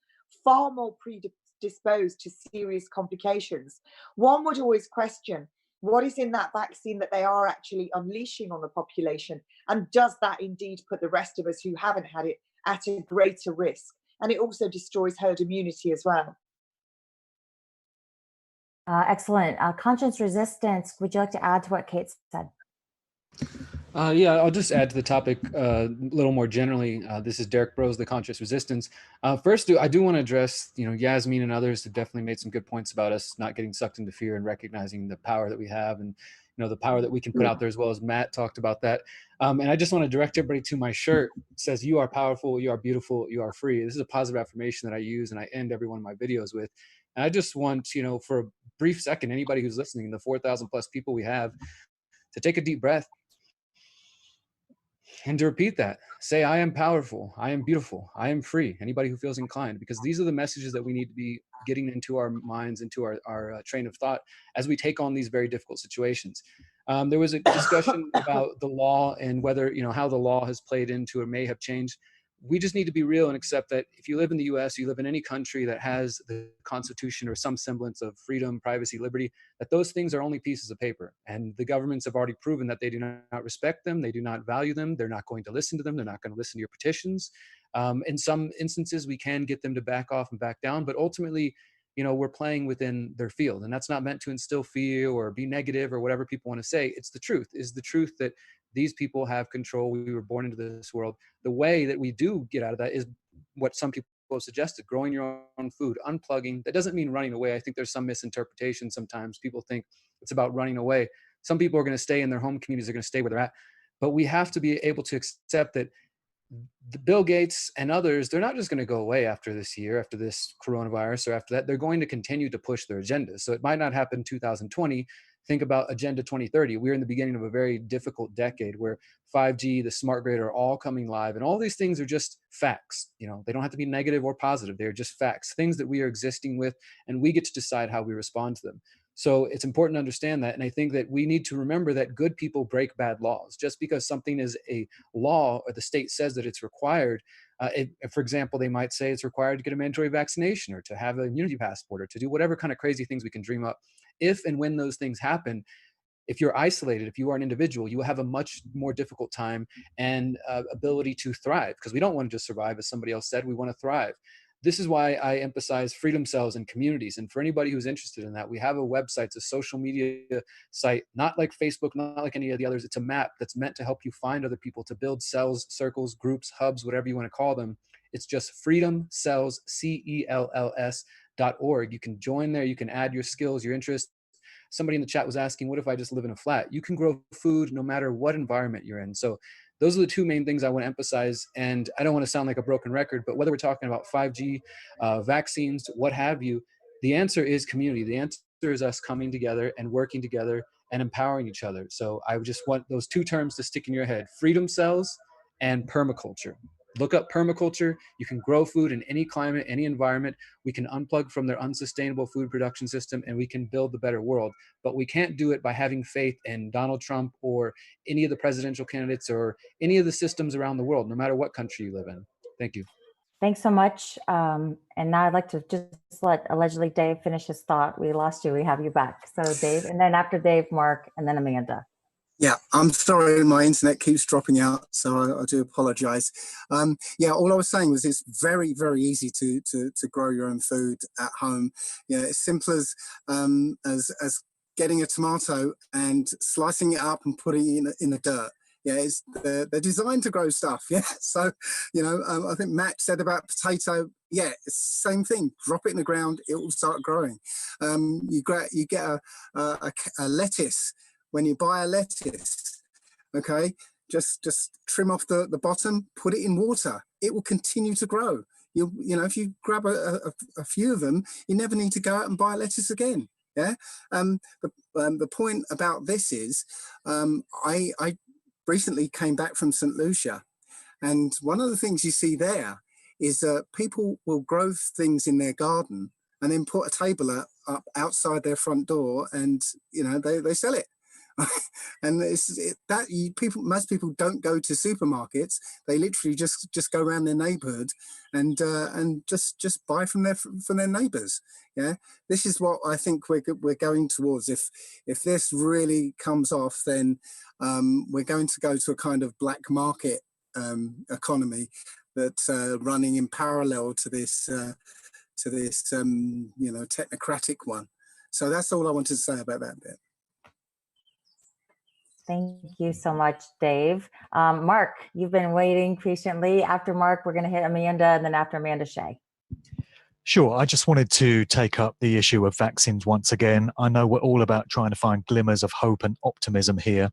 far more predisposed to serious complications. One would always question what is in that vaccine that they are actually unleashing on the population, and does that indeed put the rest of us who haven't had it at a greater risk? And it also destroys herd immunity as well. Excellent. Conscience resistance, would you like to add to what Kate said? Yeah, I'll just add to the topic a little more generally. This is Derek Brose, the Conscious Resistance. First, I do want to address, Yasmin and others have definitely made some good points about us not getting sucked into fear and recognizing the power that we have, and the power that we can put out there, as well as Matt talked about that. And I just want to direct everybody to my shirt. It says, "You are powerful, you are beautiful, you are free." This is a positive affirmation that I use and I end every one of my videos with. And I just want, for a brief second, anybody who's listening, the 4,000 plus people we have, to take a deep breath and to repeat that. Say, "I am powerful, I am beautiful, I am free." Anybody who feels inclined, because these are the messages that we need to be getting into our minds, into our train of thought as we take on these very difficult situations. There was a discussion about the law and whether, how the law has played into or may have changed. We just need to be real and accept that if you live in the US, you live in any country that has the Constitution or some semblance of freedom, privacy, liberty, that those things are only pieces of paper. And the governments have already proven that they do not respect them. They do not value them. They're not going to listen to them. They're not going to listen to your petitions. In some instances, we can get them to back off and back down, but ultimately, we're playing within their field. And that's not meant to instill fear or be negative or whatever people want to say. It's the truth. Is the truth that these people have control. We were born into this world. The way that we do get out of that is what some people have suggested: growing your own food, unplugging. That doesn't mean running away. I think there's some misinterpretation sometimes. People think it's about running away. Some people are going to stay in their home communities. They're going to stay where they're at. But we have to be able to accept that the Bill Gates and others, they're not just going to go away after this year, after this coronavirus, or after that. They're going to continue to push their agenda. So it might not happen in 2020. Think about Agenda 2030. We're in the beginning of a very difficult decade where 5G, the smart grid are all coming live. And all these things are just facts. They don't have to be negative or positive. They're just facts, things that we are existing with, and we get to decide how we respond to them. So it's important to understand that. And I think that we need to remember that good people break bad laws. Just because something is a law or the state says that it's required, for example, they might say it's required to get a mandatory vaccination or to have an immunity passport or to do whatever kind of crazy things we can dream up. If and when those things happen, if you're isolated, if you are an individual, you will have a much more difficult time and ability to thrive, because we don't want to just survive, as somebody else said. We want to thrive. This is why I emphasize freedom cells and communities. And for anybody who's interested in that, we have a website, it's a social media site, not like Facebook, not like any of the others. It's a map that's meant to help you find other people, to build cells, circles, groups, hubs, whatever you want to call them. It's just freedomcells, CELLS.org. You can join there. You can add your skills, your interests. Somebody in the chat was asking, what if I just live in a flat? You can grow food no matter what environment you're in. So those are the two main things I want to emphasize. And I don't want to sound like a broken record, but whether we're talking about 5G, vaccines, what have you, the answer is community. The answer is us coming together and working together and empowering each other. So I just want those two terms to stick in your head: freedom cells and permaculture. Look up permaculture. You can grow food in any climate, any environment. We can unplug from their unsustainable food production system, and we can build the better world. But we can't do it by having faith in Donald Trump or any of the presidential candidates or any of the systems around the world, no matter what country you live in. Thank you. Thanks so much. And now I'd like to just let allegedly Dave finish his thought. We lost you. We have you back. So Dave, and then after Dave, Mark, and then Amanda. Yeah, I'm sorry, my internet keeps dropping out, so I do apologize. Yeah, all I was saying was it's very, very easy to grow your own food at home. Yeah, as simple as getting a tomato and slicing it up and putting it in the dirt. Yeah, they're designed to grow stuff. Yeah, so I think Matt said about potato. Yeah, it's the same thing. Drop it in the ground, it will start growing. You get a lettuce. When you buy a lettuce, okay, just trim off the bottom, put it in water. It will continue to grow. If you grab a few of them, you never need to go out and buy lettuce again. Yeah. The point about this is, I recently came back from St. Lucia, and one of the things you see there is that people will grow things in their garden and then put a table up outside their front door, and they sell it. And most people don't go to supermarkets. They literally just go around their neighborhood and just buy from their neighbors. Yeah, this is what I think we're going towards. If this really comes off, then we're going to go to a kind of black market economy that's running in parallel to this technocratic one. So that's all I wanted to say about that bit. Thank you so much, Dave. Mark, you've been waiting patiently. After Mark, we're going to hit Amanda, and then after Amanda, Shay. Sure. I just wanted to take up the issue of vaccines once again. I know we're all about trying to find glimmers of hope and optimism here.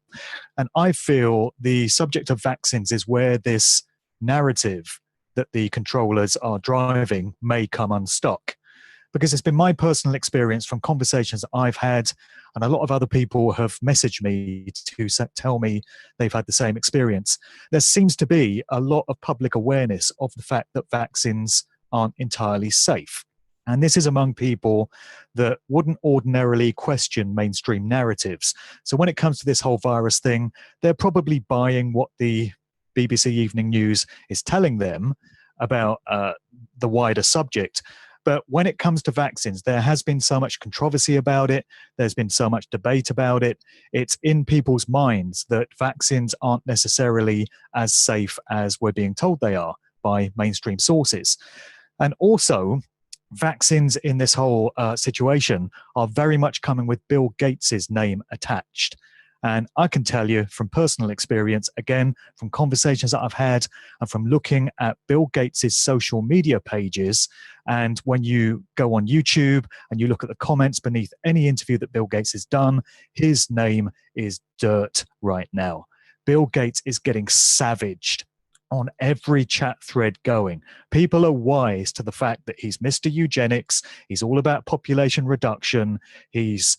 And I feel the subject of vaccines is where this narrative that the controllers are driving may come unstuck. Because it's been my personal experience from conversations that I've had, and a lot of other people have messaged me to tell me they've had the same experience. There seems to be a lot of public awareness of the fact that vaccines aren't entirely safe. And this is among people that wouldn't ordinarily question mainstream narratives. So when it comes to this whole virus thing, they're probably buying what the BBC Evening News is telling them about the wider subject. But when it comes to vaccines, there has been so much controversy about it. There's been so much debate about it. It's in people's minds that vaccines aren't necessarily as safe as we're being told they are by mainstream sources. And also, vaccines in this whole situation are very much coming with Bill Gates's name attached. And I can tell you from personal experience, again, from conversations that I've had and from looking at Bill Gates's social media pages, and when you go on YouTube and you look at the comments beneath any interview that Bill Gates has done, his name is dirt right now. Bill Gates is getting savaged on every chat thread going. People are wise to the fact that he's Mr. Eugenics, he's all about population reduction, he's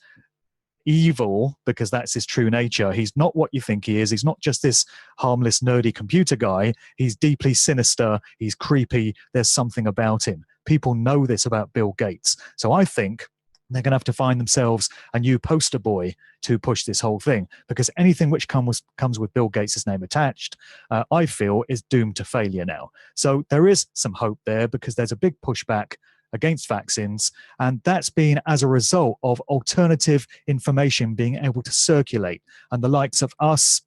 evil because that's his true nature. He's not what you think he is. He's not just this harmless, nerdy computer guy. He's deeply sinister. He's creepy. There's something about him. People know this about Bill Gates. So I think they're going to have to find themselves a new poster boy to push this whole thing, because anything which comes with Bill Gates' name attached, I feel is doomed to failure now. So there is some hope there, because there's a big pushback against vaccines, and that's been as a result of alternative information being able to circulate, and the likes of us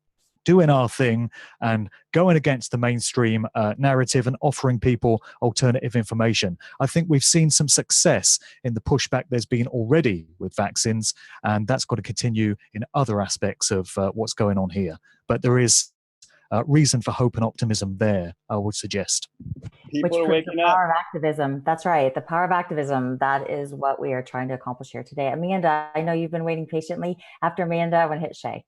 doing our thing and going against the mainstream narrative and offering people alternative information. I think we've seen some success in the pushback there's been already with vaccines, and that's got to continue in other aspects of what's going on here. But there is reason for hope and optimism there, I would suggest. People are waking up. The power of activism. That's right. The power of activism. That is what we are trying to accomplish here today. Amanda, I know you've been waiting patiently. After Amanda, I'm going to hit Shay.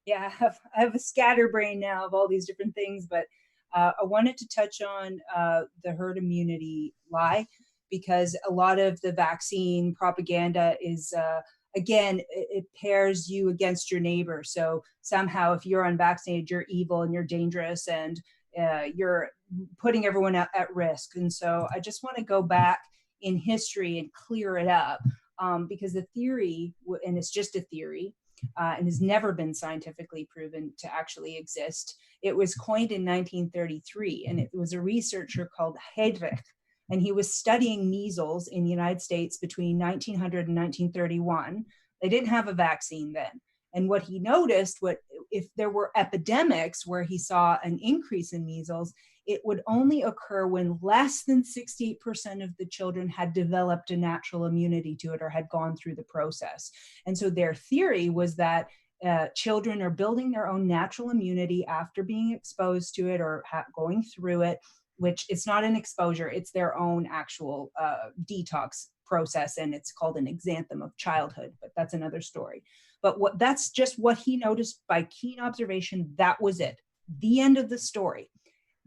Yeah, I have a scatterbrain now of all these different things, but I wanted to touch on the herd immunity lie, because a lot of the vaccine propaganda is, again, it pairs you against your neighbor. So somehow if you're unvaccinated, you're evil and you're dangerous, and you're putting everyone at risk. And so I just want to go back in history and clear it up, because the theory, and it's just a theory, and has never been scientifically proven to actually exist. It was coined in 1933, and it was a researcher called Avert, and he was studying measles in the United States between 1900 and 1931. They didn't have a vaccine then. And what he noticed, if there were epidemics where he saw an increase in measles, it would only occur when less than 68% of the children had developed a natural immunity to it or had gone through the process. And so their theory was that children are building their own natural immunity after being exposed to it or going through it, which it's not an exposure, it's their own actual detox process, and it's called an exanthem of childhood, but that's another story. But that's just what he noticed by keen observation. That was it, the end of the story.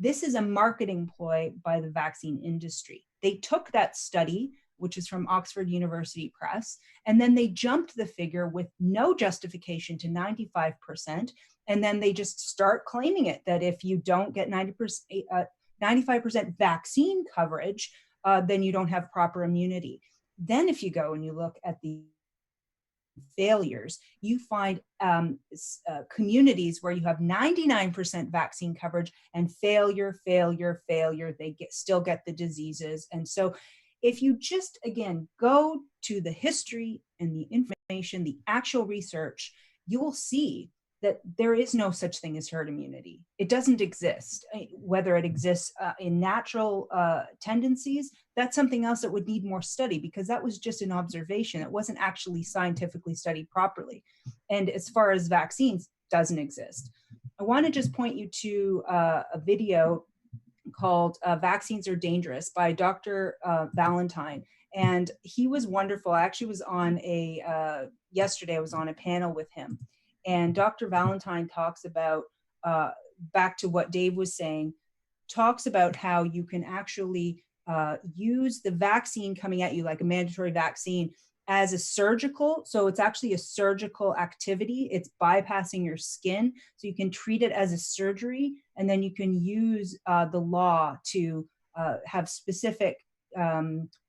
This is a marketing ploy by the vaccine industry. They took that study, which is from Oxford University Press, and then they jumped the figure with no justification to 95%, and then they just start claiming it, that if you don't get 95% vaccine coverage, then you don't have proper immunity. Then if you go and you look at the failures, you find communities where you have 99% vaccine coverage and failure, they still get the diseases. And so if you just, again, go to the history and the information, the actual research, you will see that there is no such thing as herd immunity. It doesn't exist. Whether it exists in natural tendencies, that's something else that would need more study, because that was just an observation. It wasn't actually scientifically studied properly. And as far as vaccines, doesn't exist. I want to just point you to a video called Vaccines Are Dangerous by Dr. Valentine. And he was wonderful. I actually was on yesterday I was on a panel with him. And Dr. Valentine talks about, back to what Dave was saying, talks about how you can actually use the vaccine coming at you, like a mandatory vaccine, as a surgical. So it's actually a surgical activity. It's bypassing your skin. So you can treat it as a surgery, and then you can use the law to have specific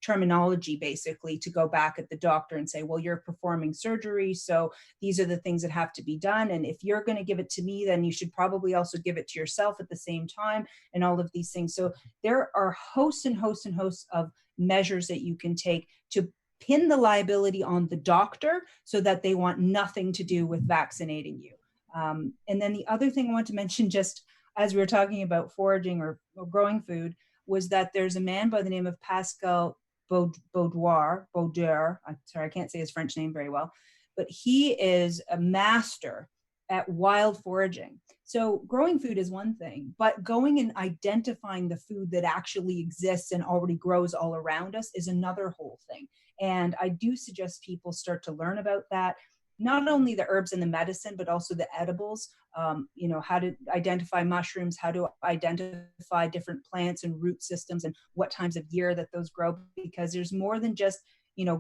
terminology, basically, to go back at the doctor and say, well, you're performing surgery, so these are the things that have to be done. And if you're going to give it to me, then you should probably also give it to yourself at the same time, and all of these things. So there are hosts and hosts and hosts of measures that you can take to pin the liability on the doctor so that they want nothing to do with vaccinating you. And then the other thing I want to mention, just as we were talking about foraging or growing food, was that there's a man by the name of Pascal Baudouin. I'm sorry, I can't say his French name very well, but he is a master at wild foraging. So growing food is one thing, but going and identifying the food that actually exists and already grows all around us is another whole thing. And I do suggest people start to learn about that. Not only the herbs and the medicine, but also the edibles, how to identify mushrooms, how to identify different plants and root systems, and what times of year that those grow, because there's more than just,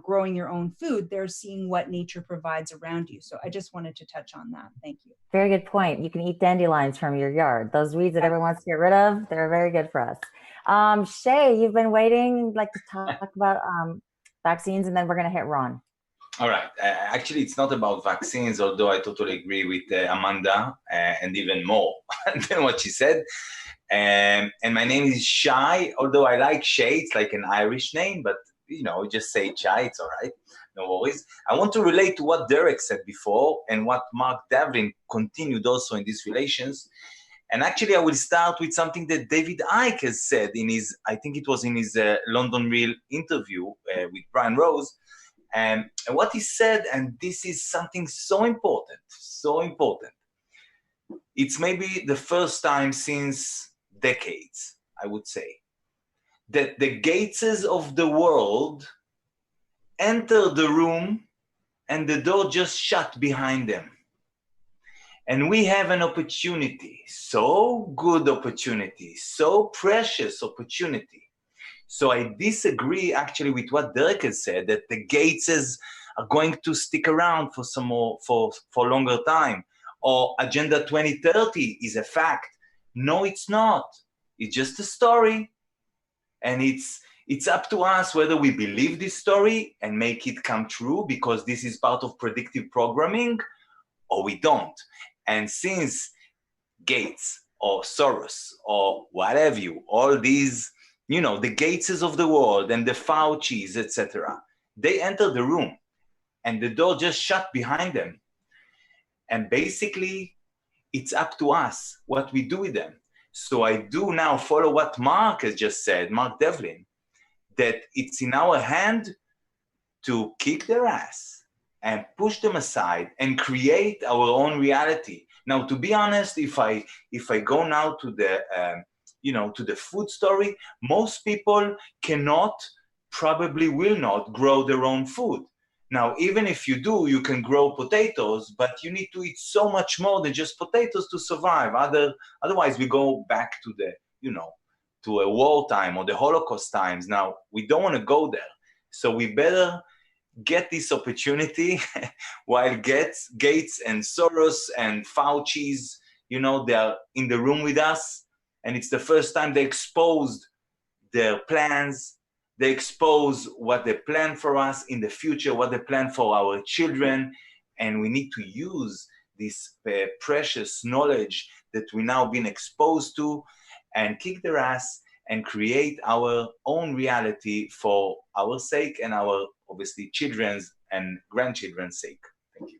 growing your own food. They're seeing what nature provides around you. So I just wanted to touch on that. Thank you. Very good point. You can eat dandelions from your yard. Those weeds that everyone wants to get rid of, they're very good for us. Shay, you've been waiting to talk about vaccines, and then we're going to hit Ron. All right. Actually, it's not about vaccines, although I totally agree with Amanda, and even more than what she said. And my name is Shai, although I like Shay. It's like an Irish name, but, just say Shai. It's all right. No worries. I want to relate to what Derek said before and what Mark Devlin continued also in these relations. And actually, I will start with something that David Icke has said in his, I think it was in his London Real interview with Brian Rose. And what he said, and this is something so important, it's maybe the first time since decades, I would say, that the Gateses of the world enter the room and the door just shut behind them. And we have an opportunity, so good opportunity, so precious opportunity. So I disagree actually with what Derek has said, that the Gateses are going to stick around for some more, for longer time, or Agenda 2030 is a fact. No, it's not. It's just a story. And it's up to us whether we believe this story and make it come true because this is part of predictive programming, or we don't. And since Gates or Soros or whatever you, all these, you know, the Gateses of the world and the Faucis, etc., they enter the room and the door just shut behind them. And basically, it's up to us what we do with them. So I do now follow what Mark has just said, Mark Devlin, that it's in our hand to kick their ass and push them aside and create our own reality. Now, to be honest, if I go now to the to the food story, most people cannot, probably will not grow their own food. Now, even if you do, you can grow potatoes, but you need to eat so much more than just potatoes to survive. Otherwise, we go back to the, to a wartime or the Holocaust times. Now, we don't want to go there. So we better get this opportunity while Gates and Soros and Fauci's, they are in the room with us. And it's the first time they exposed their plans. They expose what they plan for us in the future, what they plan for our children. And we need to use this precious knowledge that we now been exposed to and kick their ass and create our own reality for our sake and our, obviously, children's and grandchildren's sake. Thank you.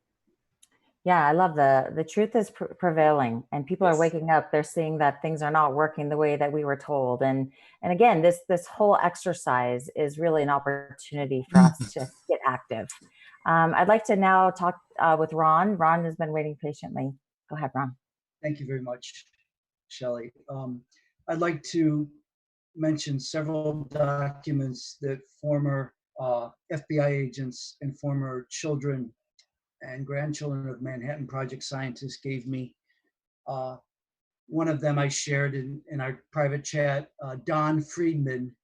Yeah, I love the truth is prevailing, and people are waking up. They're seeing that things are not working the way that we were told. And again, this whole exercise is really an opportunity for us to get active. I'd like to now talk with Ron. Ron has been waiting patiently. Go ahead, Ron. Thank you very much, Shelley. I'd like to mention several documents that former FBI agents and former children and grandchildren of Manhattan Project scientists gave me. One of them I shared in our private chat. Don Friedman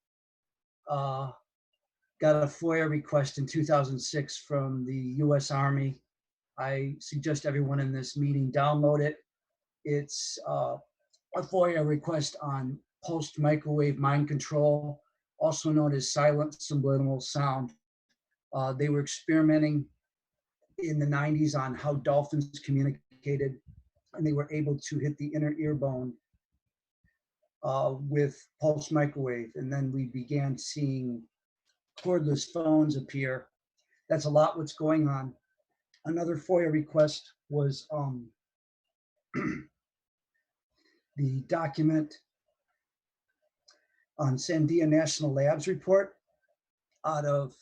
got a FOIA request in 2006 from the US Army. I suggest everyone in this meeting download it. It's a FOIA request on pulsed microwave mind control, also known as silent subliminal sound. They were experimenting in the 90s on how dolphins communicated, and they were able to hit the inner ear bone with pulse microwave. And then we began seeing cordless phones appear. That's a lot what's going on. Another FOIA request was the document on Sandia National Labs report out of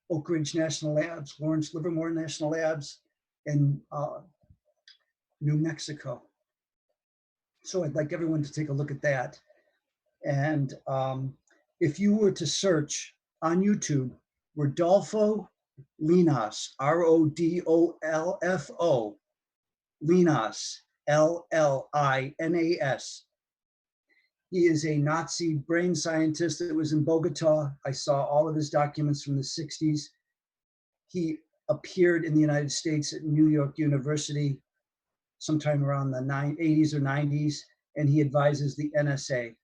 Oak Ridge National Labs, Lawrence Livermore National Labs, in New Mexico. So I'd like everyone to take a look at that. And if you were to search on YouTube, Rodolfo Linas, R-O-D-O-L-F-O, Linas, L-L-I-N-A-S. He is a Nazi brain scientist that was in Bogota. I saw all of his documents from the 60s. He appeared in the United States at New York University sometime around the 80s or 90s, and he advises the NSA.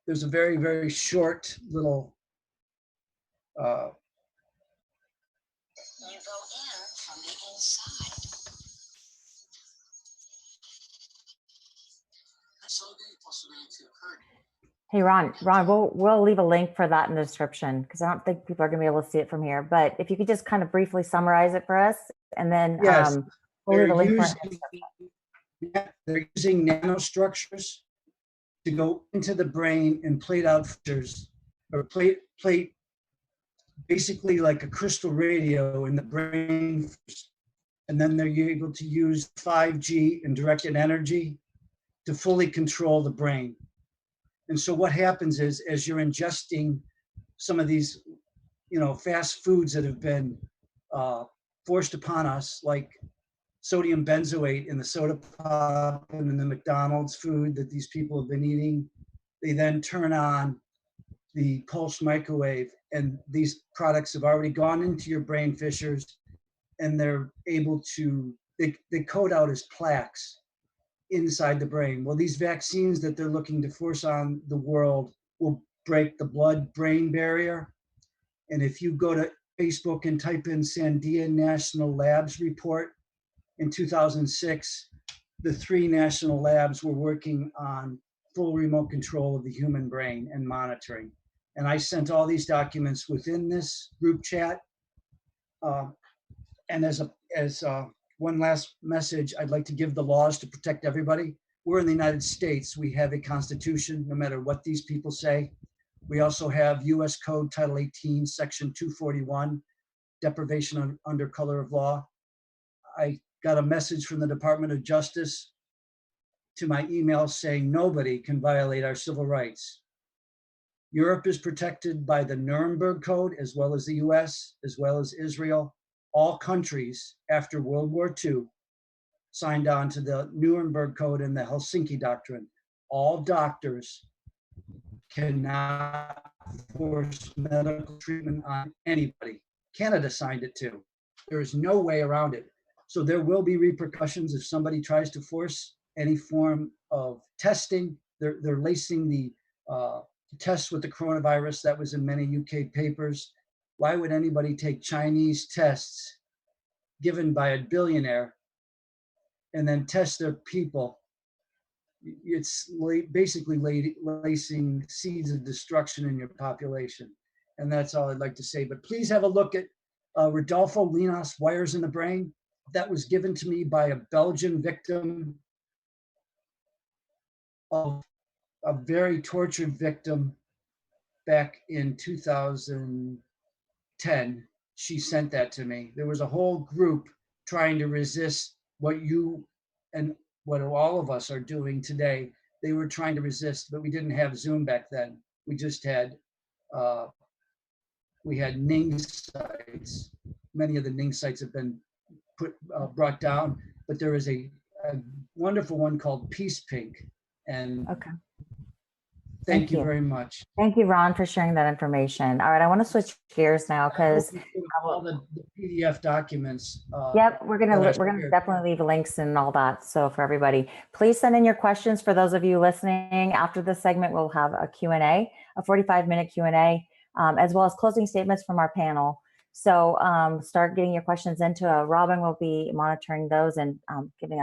There's a very, very short little you go in from the inside. Hey, Ron, we'll leave a link for that in the description because I don't think people are going to be able to see it from here. But if you could just kind of briefly summarize it for us, and then yes, we'll leave a link for it. They're using nanostructures to go into the brain and plate out features, or plate basically like a crystal radio in the brain. And then they're able to use 5G and directed energy to fully control the brain. And so what happens is, as you're ingesting some of these, fast foods that have been forced upon us, like sodium benzoate in the soda pop and in the McDonald's food that these people have been eating, they then turn on the pulse microwave, and these products have already gone into your brain fissures, and they're able to, they code out as plaques inside the brain. Well, these vaccines that they're looking to force on the world will break the blood-brain barrier. And if you go to Facebook and type in Sandia National Labs report in 2006, the 3 national labs were working on full remote control of the human brain and monitoring. And I sent all these documents within this group chat. And as one last message, I'd like to give the laws to protect everybody. We're in the United States. We have a constitution, no matter what these people say. We also have US Code Title 18, Section 241, deprivation under color of law. I got a message from the Department of Justice to my email saying nobody can violate our civil rights. Europe is protected by the Nuremberg Code, as well as the US, as well as Israel. All countries after World War II signed on to the Nuremberg Code and the Helsinki Doctrine. All doctors cannot force medical treatment on anybody. Canada signed it too. There is no way around it. So there will be repercussions if somebody tries to force any form of testing. They're lacing the tests with the coronavirus. That was in many UK papers. Why would anybody take Chinese tests given by a billionaire and then test their people? It's basically lacing seeds of destruction in your population. And that's all I'd like to say. But please have a look at Rodolfo Linas' Wires in the Brain. That was given to me by a Belgian victim of a very tortured victim back in 2010. She sent that to me. There was a whole group trying to resist what you and what all of us are doing today. They were trying to resist, but we didn't have Zoom back then. We just had, we had Ning sites. Many of the Ning sites have been brought down, but there is a wonderful one called Peace Pink. And okay. Thank you very much. Thank you, Ron, for sharing that information. All right, I want to switch gears now because all the PDF documents. Yep, we're gonna definitely leave links and all that. So for everybody, please send in your questions. For those of you listening, after this segment, we'll have a Q&A, a 45-minute Q&A, as well as closing statements from our panel. So start getting your questions into. Robin will be monitoring those and giving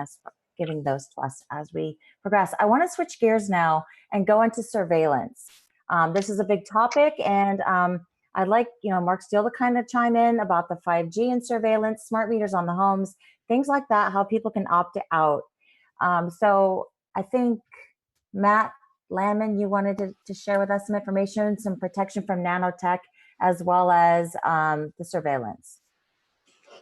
those to us as we progress. I want to switch gears now and go into surveillance. This is a big topic, and I'd like Mark Steele to kind of chime in about the 5G and surveillance, smart meters on the homes, things like that, how people can opt out. So I think Matt Landman, you wanted to share with us some information, some protection from nanotech, as well as the surveillance.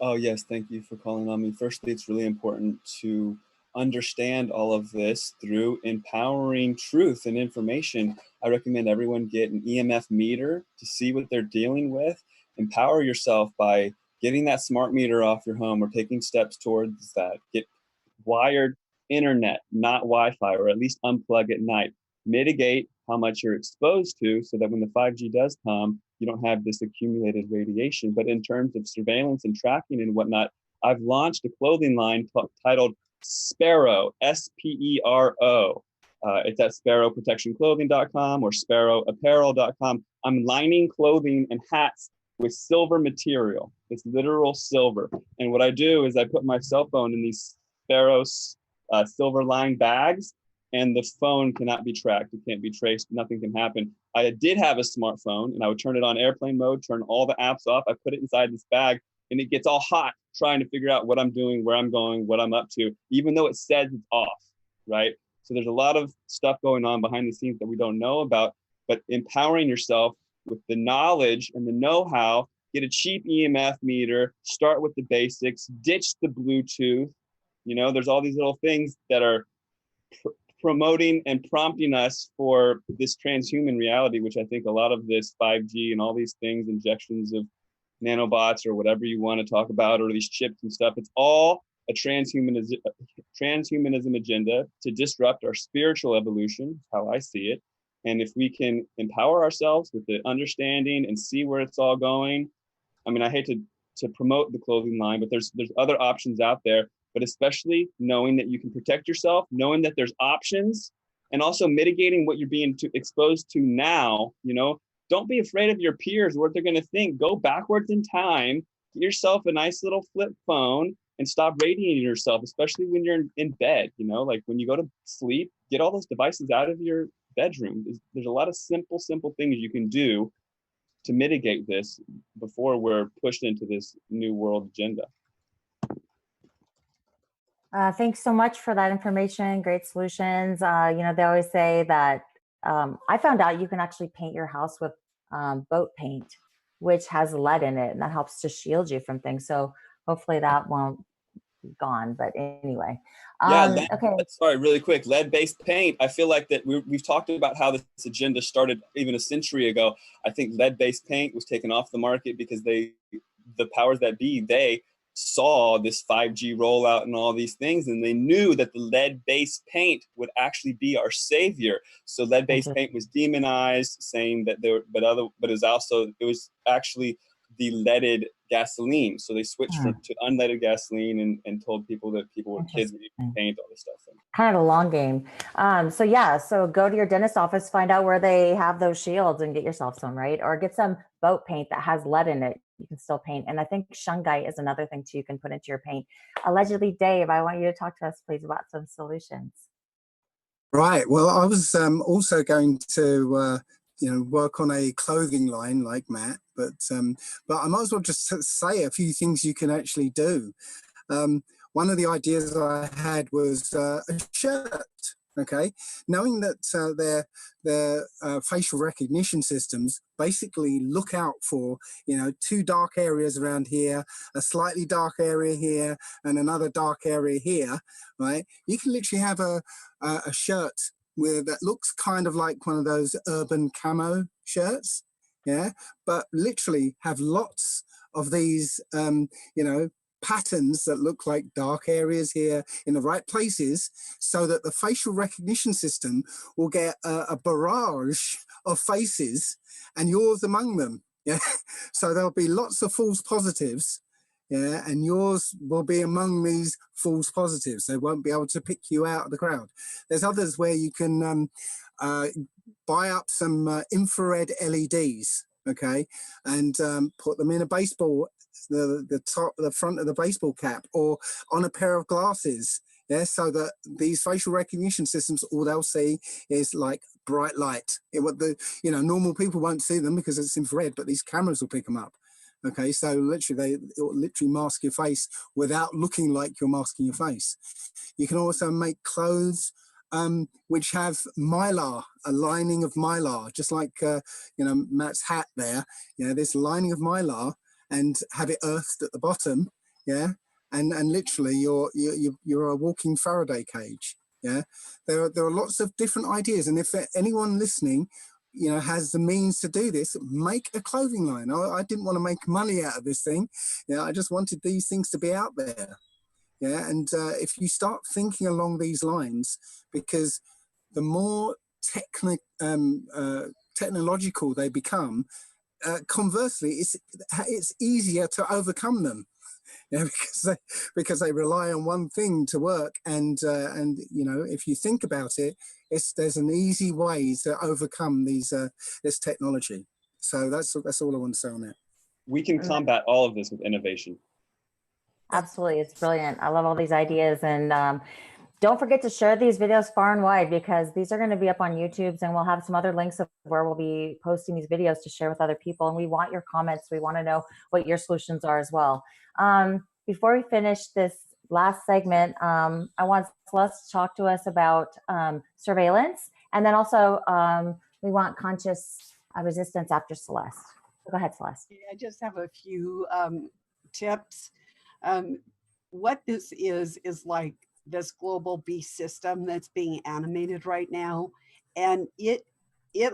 Oh, yes. Thank you for calling on me. Firstly, it's really important to understand all of this through empowering truth and information. I recommend everyone get an EMF meter to see what they're dealing with. Empower yourself by getting that smart meter off your home or taking steps towards that. Get wired internet, not Wi-Fi, or at least unplug at night. Mitigate how much you're exposed to so that when the 5G does come, you don't have this accumulated radiation. But in terms of surveillance and tracking and whatnot, I've launched a clothing line titled Sparrow, S-P-E-R-O. It's at sparrowprotectionclothing.com or sparrowapparel.com. I'm lining clothing and hats with silver material. It's literal silver. And what I do is I put my cell phone in these Sparrow silver lined bags, and the phone cannot be tracked. It can't be traced. Nothing can happen. I did have a smartphone, and I would turn it on airplane mode, turn all the apps off. I put it inside this bag, and it gets all hot trying to figure out what I'm doing, where I'm going, what I'm up to, even though it says it's off, right? So there's a lot of stuff going on behind the scenes that we don't know about, but empowering yourself with the knowledge and the know-how, get a cheap EMF meter, start with the basics, ditch the Bluetooth. There's all these little things that are promoting and prompting us for this transhuman reality, which I think a lot of this 5G and all these things, injections of nanobots or whatever you want to talk about, or these chips and stuff, it's all a transhumanism agenda to disrupt our spiritual evolution, how I see it. And if we can empower ourselves with the understanding and see where it's all going, I mean, I hate to promote the clothing line, but there's other options out there. but especially knowing that you can protect yourself, knowing that there's options, and also mitigating what you're being exposed to now. You know, don't be afraid of your peers, what they're going to think. Go backwards in time, get yourself a nice little flip phone, and stop radiating yourself, especially when you're in bed. You know, like when you go to sleep, get all those devices out of your bedroom. There's a lot of simple things you can do to mitigate this before we're pushed into this new world agenda. Thanks so much for that information. Great solutions. You know, they always say that I found out you can actually paint your house with boat paint, which has lead in it, and that helps to shield you from things. So hopefully that won't be gone. But anyway, okay. Sorry, really quick. Lead-based paint. I feel like that we've talked about how this agenda started even a century ago. I think lead-based paint was taken off the market because the powers that be, they saw this 5G rollout and all these things, and they knew that the lead-based paint would actually be our savior. So lead-based paint was demonized, saying that but it was actually the leaded gasoline. So they switched to unleaded gasoline and told people that kids would paint all this stuff. Kind of a long game. So yeah, so go to your dentist office, find out where they have those shields and get yourself some, right? Or get some boat paint that has lead in it. You can still paint. And I think shungite is another thing too you can put into your paint. Allegedly, Dave, I want you to talk to us, please, about some solutions. Right. Well, I was also going to work on a clothing line like Matt, but I might as well just say a few things you can actually do. One of the ideas I had was a shirt. Okay, knowing that their facial recognition systems basically look out for, two dark areas around here, a slightly dark area here, and another dark area here, right? You can literally have a shirt that looks kind of like one of those urban camo shirts, yeah, but literally have lots of these, patterns that look like dark areas here in the right places, so that the facial recognition system will get a barrage of faces and yours among them. Yeah, so there'll be lots of false positives. Yeah, and yours will be among these false positives. They won't be able to pick you out of the crowd. There's others where you can buy up some infrared LEDs, okay, and put them in a baseball, the front of the baseball cap, or on a pair of glasses. Yeah, so that these facial recognition systems, all they'll see is like bright light. Normal people won't see them because it's infrared, but these cameras will pick them up. Okay, so literally it'll literally mask your face without looking like you're masking your face. You can also make clothes which have mylar, a lining of mylar, just like Matt's hat there. This lining of mylar, and have it earthed at the bottom. Yeah, and literally you're a walking Faraday cage. Yeah, there are lots of different ideas, and if anyone listening has the means to do this, make a clothing line. I didn't want to make money out of this thing. I just wanted these things to be out there. Yeah, and if you start thinking along these lines, because the more technological they become, conversely, it's easier to overcome them. Because they rely on one thing to work, and if you think about it, there's an easy way to overcome this technology. So that's all I want to say on that. We can combat all of this with innovation. Absolutely, it's brilliant. I love all these ideas, and don't forget to share these videos far and wide, because these are going to be up on YouTube, and we'll have some other links of where we'll be posting these videos to share with other people. And we want your comments. We want to know what your solutions are as well. Before we finish this last segment, I want Celeste to talk to us about surveillance, and then also we want conscious resistance after Celeste. Go ahead, Celeste. I just have a few tips. What this is like this global beast system that's being animated right now, and it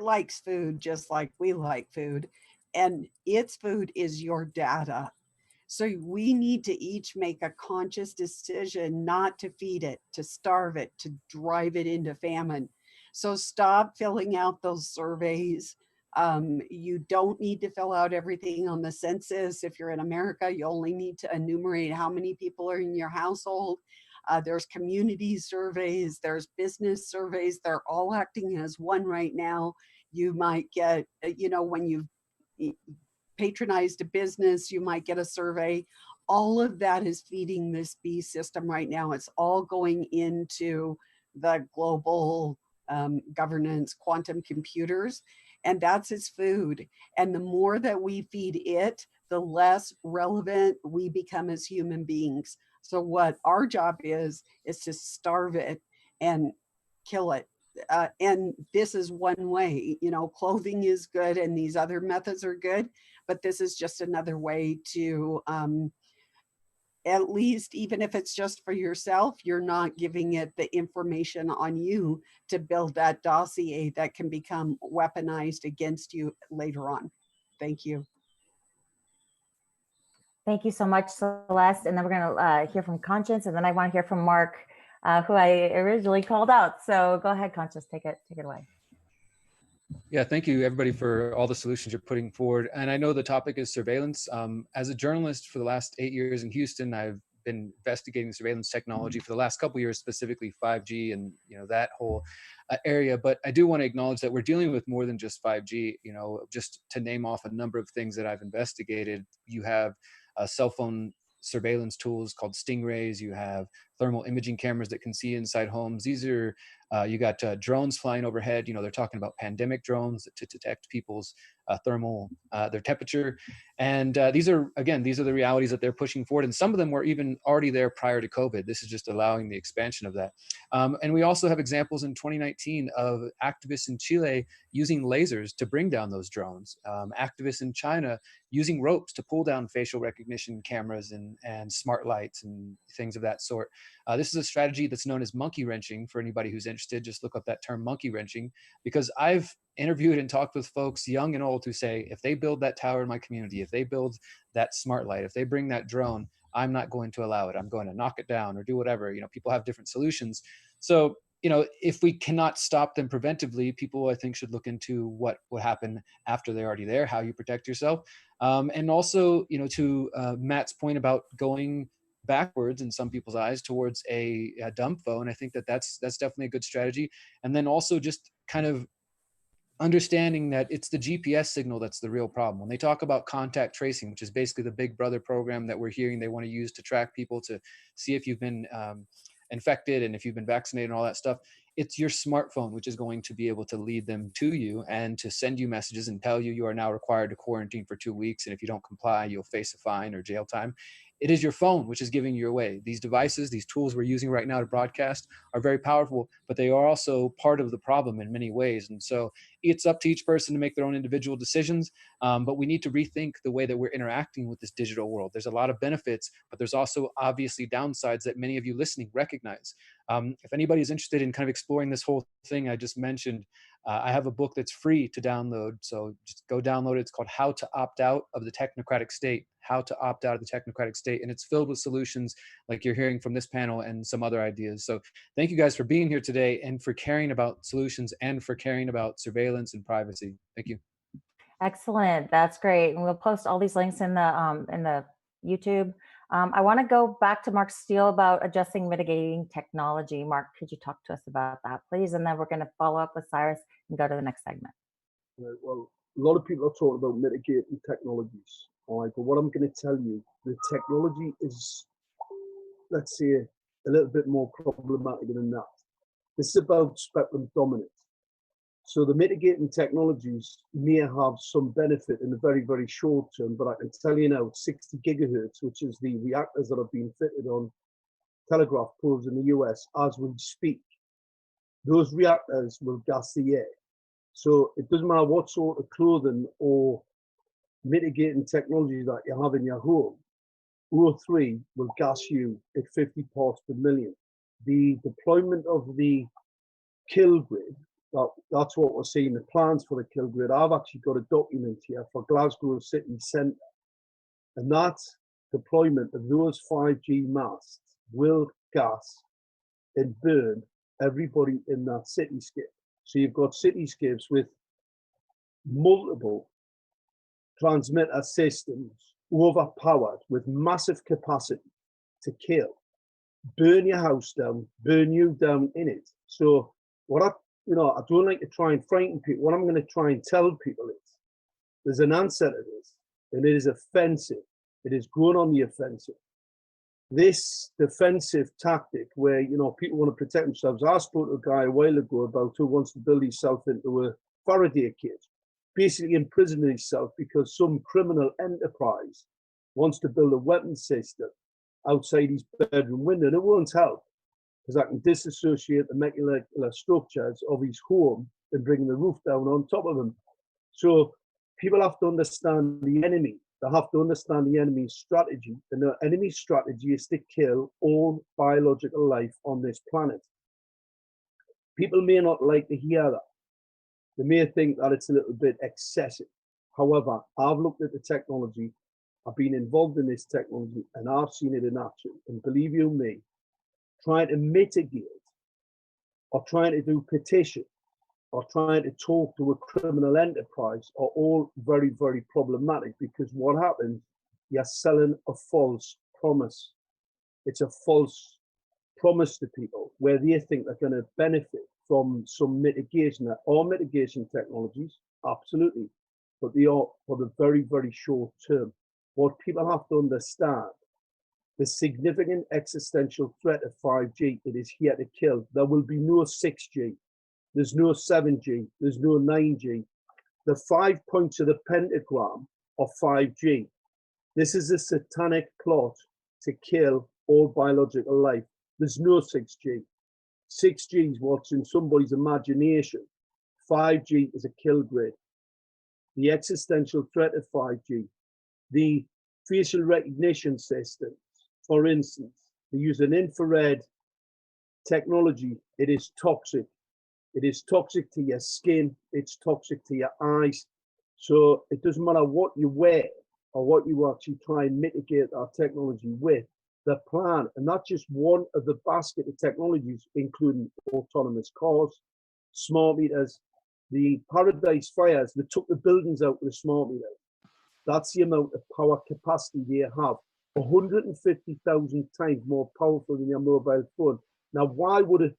likes food just like we like food, and its food is your data. So we need to each make a conscious decision not to feed it, to starve it, to drive it into famine. So stop filling out those surveys. You don't need to fill out everything on the census. If you're in America, you only need to enumerate how many people are in your household. There's community surveys, there's business surveys. They're all acting as one right now. You might get, when you've patronized a business, you might get a survey. All of that is feeding this B system right now. It's all going into the global governance quantum computers, and that's its food. And the more that we feed it, the less relevant we become as human beings. So what our job is to starve it and kill it. And this is one way. Clothing is good and these other methods are good, but this is just another way to, at least, even if it's just for yourself, you're not giving it the information on you to build that dossier that can become weaponized against you later on. Thank you. Thank you so much, Celeste. And then we're going to hear from Conscience, and then I want to hear from Mark, who I originally called out. So go ahead, Conscience, take it away. Yeah, thank you everybody for all the solutions you're putting forward. And I know the topic is surveillance. As a journalist for the last 8 years in Houston, I've been investigating surveillance technology for the last couple of years, specifically 5G and that whole area. But I do want to acknowledge that we're dealing with more than just 5G. Just to name off a number of things that I've investigated, you have cell phone surveillance tools called stingrays. You have thermal imaging cameras that can see inside homes. These are you got drones flying overhead. They're talking about pandemic drones to detect people's their temperature. And these are the realities that they're pushing forward. And some of them were even already there prior to COVID. This is just allowing the expansion of that. And we also have examples in 2019 of activists in Chile using lasers to bring down those drones. Activists in China using ropes to pull down facial recognition cameras and smart lights and things of that sort. This is a strategy that's known as monkey wrenching. For anybody who's interested, just look up that term, monkey wrenching, because I've interviewed and talked with folks young and old who say, if they build that tower in my community, if they build that smart light, if they bring that drone, I'm not going to allow it. I'm going to knock it down or do whatever. People have different solutions. So, if we cannot stop them preventively, people, I think, should look into what would happen after they're already there, how you protect yourself. And also, to Matt's point about going backwards in some people's eyes towards a dumb phone. I think that's definitely a good strategy. And then also just kind of understanding that it's the GPS signal that's the real problem. When they talk about contact tracing, which is basically the Big Brother program that we're hearing they want to use to track people to see if you've been infected and if you've been vaccinated and all that stuff, it's your smartphone which is going to be able to lead them to you and to send you messages and tell you are now required to quarantine for 2 weeks, and if you don't comply, you'll face a fine or jail time. It is your phone which is giving you away. These devices, these tools we're using right now to broadcast are very powerful, but they are also part of the problem in many ways. And so it's up to each person to make their own individual decisions, but we need to rethink the way that we're interacting with this digital world. There's a lot of benefits, but there's also obviously downsides that many of you listening recognize. If anybody's interested in kind of exploring this whole thing I just mentioned, I have a book that's free to download. So just go download it. It's called How to Opt Out of the Technocratic State, How to Opt Out of the Technocratic State. And it's filled with solutions like you're hearing from this panel and some other ideas. So thank you guys for being here today and for caring about solutions and for caring about surveillance and privacy. Thank you. Excellent. That's great. And we'll post all these links in the YouTube. I want to go back to Mark Steele about adjusting mitigating technology. Mark, could you talk to us about that, please? And then we're going to follow up with Cyrus and go to the next segment. Well, a lot of people are talking about mitigating technologies. All right, but what I'm going to tell you, the technology is, let's say, a little bit more problematic than that. This is about spectrum dominance. So the mitigating technologies may have some benefit in the very, very short term, but I can tell you now, 60 gigahertz, which is the reactors that have been fitted on telegraph poles in the US as we speak, those reactors will gas the air. So it doesn't matter what sort of clothing or mitigating technology that you have in your home, O3 will gas you at 50 parts per million. The deployment of the kill grid, that's what we're seeing, the plans for the kill grid. I've actually got a document here for Glasgow City Centre, and that deployment of those 5G masts will gas and burn everybody in that cityscape. So you've got cityscapes with multiple transmitter systems overpowered with massive capacity to kill, burn your house down, burn you down in it. So what I don't like to try and frighten people. What I'm going to try and tell people is there's an answer to this, and it is offensive. It is going on the offensive. This defensive tactic where, people want to protect themselves. I spoke to a guy a while ago about who wants to build himself into a Faraday cage, basically imprisoning himself because some criminal enterprise wants to build a weapon system outside his bedroom window. And it won't help because I can disassociate the molecular structures of his home and bring the roof down on top of him. So people have to understand the enemy. They have to understand the enemy's strategy. And the enemy's strategy is to kill all biological life on this planet. People may not like to hear that. They may think that it's a little bit excessive. However, I've looked at the technology. I've been involved in this technology and I've seen it in action. And believe you me, trying to mitigate or trying to do petition or trying to talk to a criminal enterprise are all very, very problematic, because what happens, you're selling a false promise. It's a false promise to people where they think they're going to benefit from some mitigation. There are mitigation technologies, absolutely, but they are for the very, very short term. What people have to understand, the significant existential threat of 5G, it is here to kill. There will be no 6G. There's no 7G. There's no 9G. The 5 points of the pentagram are 5G. This is a satanic plot to kill all biological life. There's no 6G. 6G is what's in somebody's imagination. 5G is a kill grid. The existential threat of 5G, the facial recognition systems, for instance, they use an infrared technology. It is toxic. It is toxic to your skin. It's toxic to your eyes. So it doesn't matter what you wear or what you actually try and mitigate our technology with. The plan, and not just one of the basket of technologies, including autonomous cars, smart meters, the Paradise fires that took the buildings out with the smart meters. That's the amount of power capacity they have. 150,000 times more powerful than your mobile phone. Now, why would a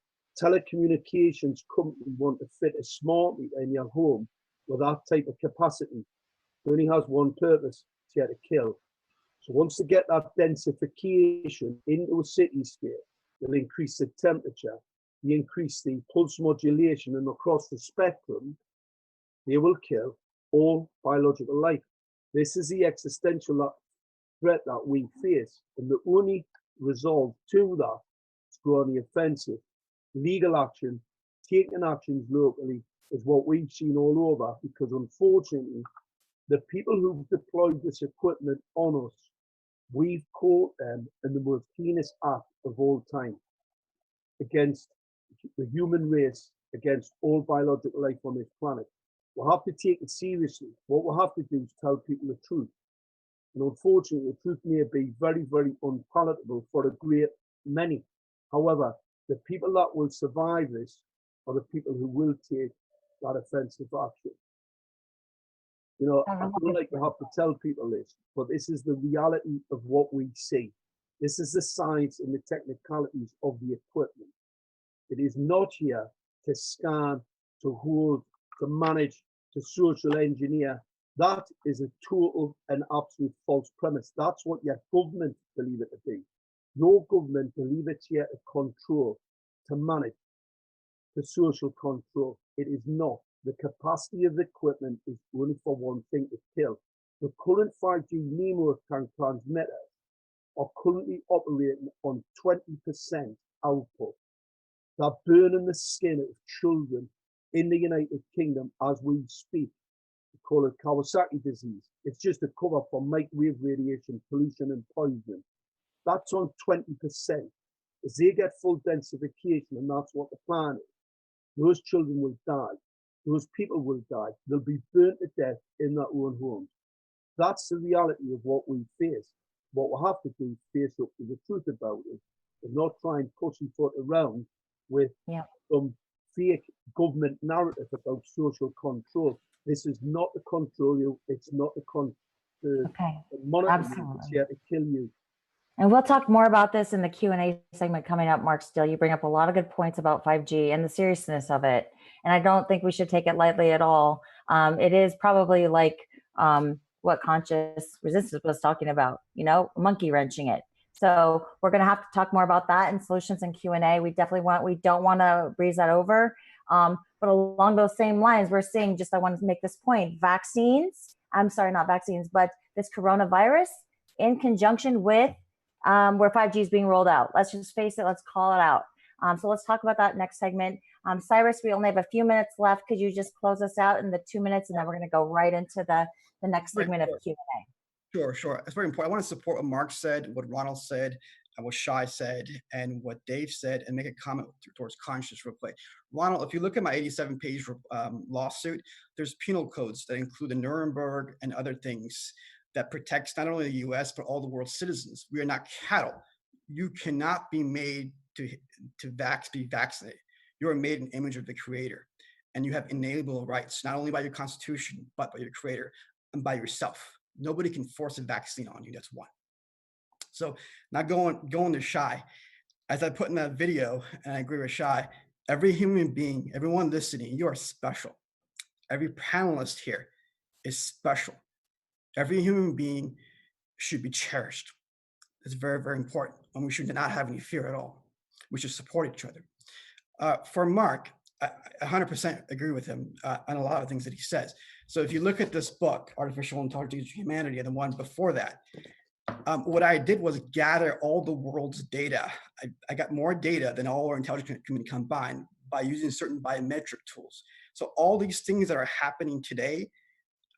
telecommunications company want to fit a smart meter in your home with that type of capacity? It only has one purpose: it's here to kill. So once they get that densification into a cityscape, they'll increase the temperature, they increase the pulse modulation, and across the spectrum, they will kill all biological life. This is the existential threat that we face, and the only resolve to that is to go on the offensive. Legal action, taking actions locally, is what we've seen all over, because unfortunately, the people who've deployed this equipment on us, we've caught them in the most heinous act of all time against the human race, against all biological life on this planet. We'll have to take it seriously. What we'll have to do is tell people the truth. And unfortunately, the truth may be very, very unpalatable for a great many. However, the people that will survive this are the people who will take that offensive action. I don't like to have to tell people this, but this is the reality of what we see. This is the science and the technicalities of the equipment. It is not here to scan, to hold, to manage, to social engineer. That is a total and absolute false premise. That's what your government believe it to be. Your government believe it's here to control, to manage, to social control. It is not. The capacity of the equipment is only for one thing: to kill. The current 5G MIMO transmitters are currently operating on 20% output. They're burning the skin of children in the United Kingdom as we speak. We call it Kawasaki disease. It's just a cover for microwave radiation pollution and poisoning. That's on 20%. As they get full densification, and that's what the plan is, those children will die. Those people will die. They'll be burnt to death in their own homes. That's the reality of what we face. What we'll have to do is face up to the truth about it, and not try and pussyfoot around with some fake government narrative about social control. This is not to control you. It's not to Okay, monitor you. absolutely. It's here to kill you. And we'll talk more about this in the Q&A segment coming up, Mark Steele. You bring up a lot of good points about 5G and the seriousness of it. And I don't think we should take it lightly at all. It is probably like what conscious resistance was talking about, you know, monkey wrenching it. So we're going to have to talk more about that in solutions and Q&A. We don't want to breeze that over. But along those same lines, we're seeing, I want to make this point, not vaccines, but this coronavirus in conjunction with where 5G is being rolled out. Let's just face it, let's call it out. So let's talk about that next segment. Cyrus, we only have a few minutes left. Could you just close us out in the 2 minutes, and then we're going to go right into the next segment of Q&A. Sure. It's very important. I want to support what Mark said, what Ronald said, and what Shai said, and what Dave said, and make a comment towards conscious real quick. Ronald, if you look at my 87-page lawsuit, there's penal codes that include the Nuremberg and other things that protects not only the U.S., but all the world's citizens. We are not cattle. You cannot be made to be vaccinated. You are made in the image of the Creator, and you have inalienable rights, not only by your Constitution, but by your Creator and by yourself. Nobody can force a vaccine on you. That's one. So now going to Shai, as I put in that video, and I agree with Shai, every human being, everyone listening, you are special. Every panelist here is special. Every human being should be cherished. It's very, very important. And we should not have any fear at all. We should support each other. For Mark, I 100% agree with him on a lot of things that he says. So if you look at this book, Artificial Intelligence and Humanity, and the one before that, what I did was gather all the world's data. I got more data than all our intelligence community combined by using certain biometric tools. So all these things that are happening today,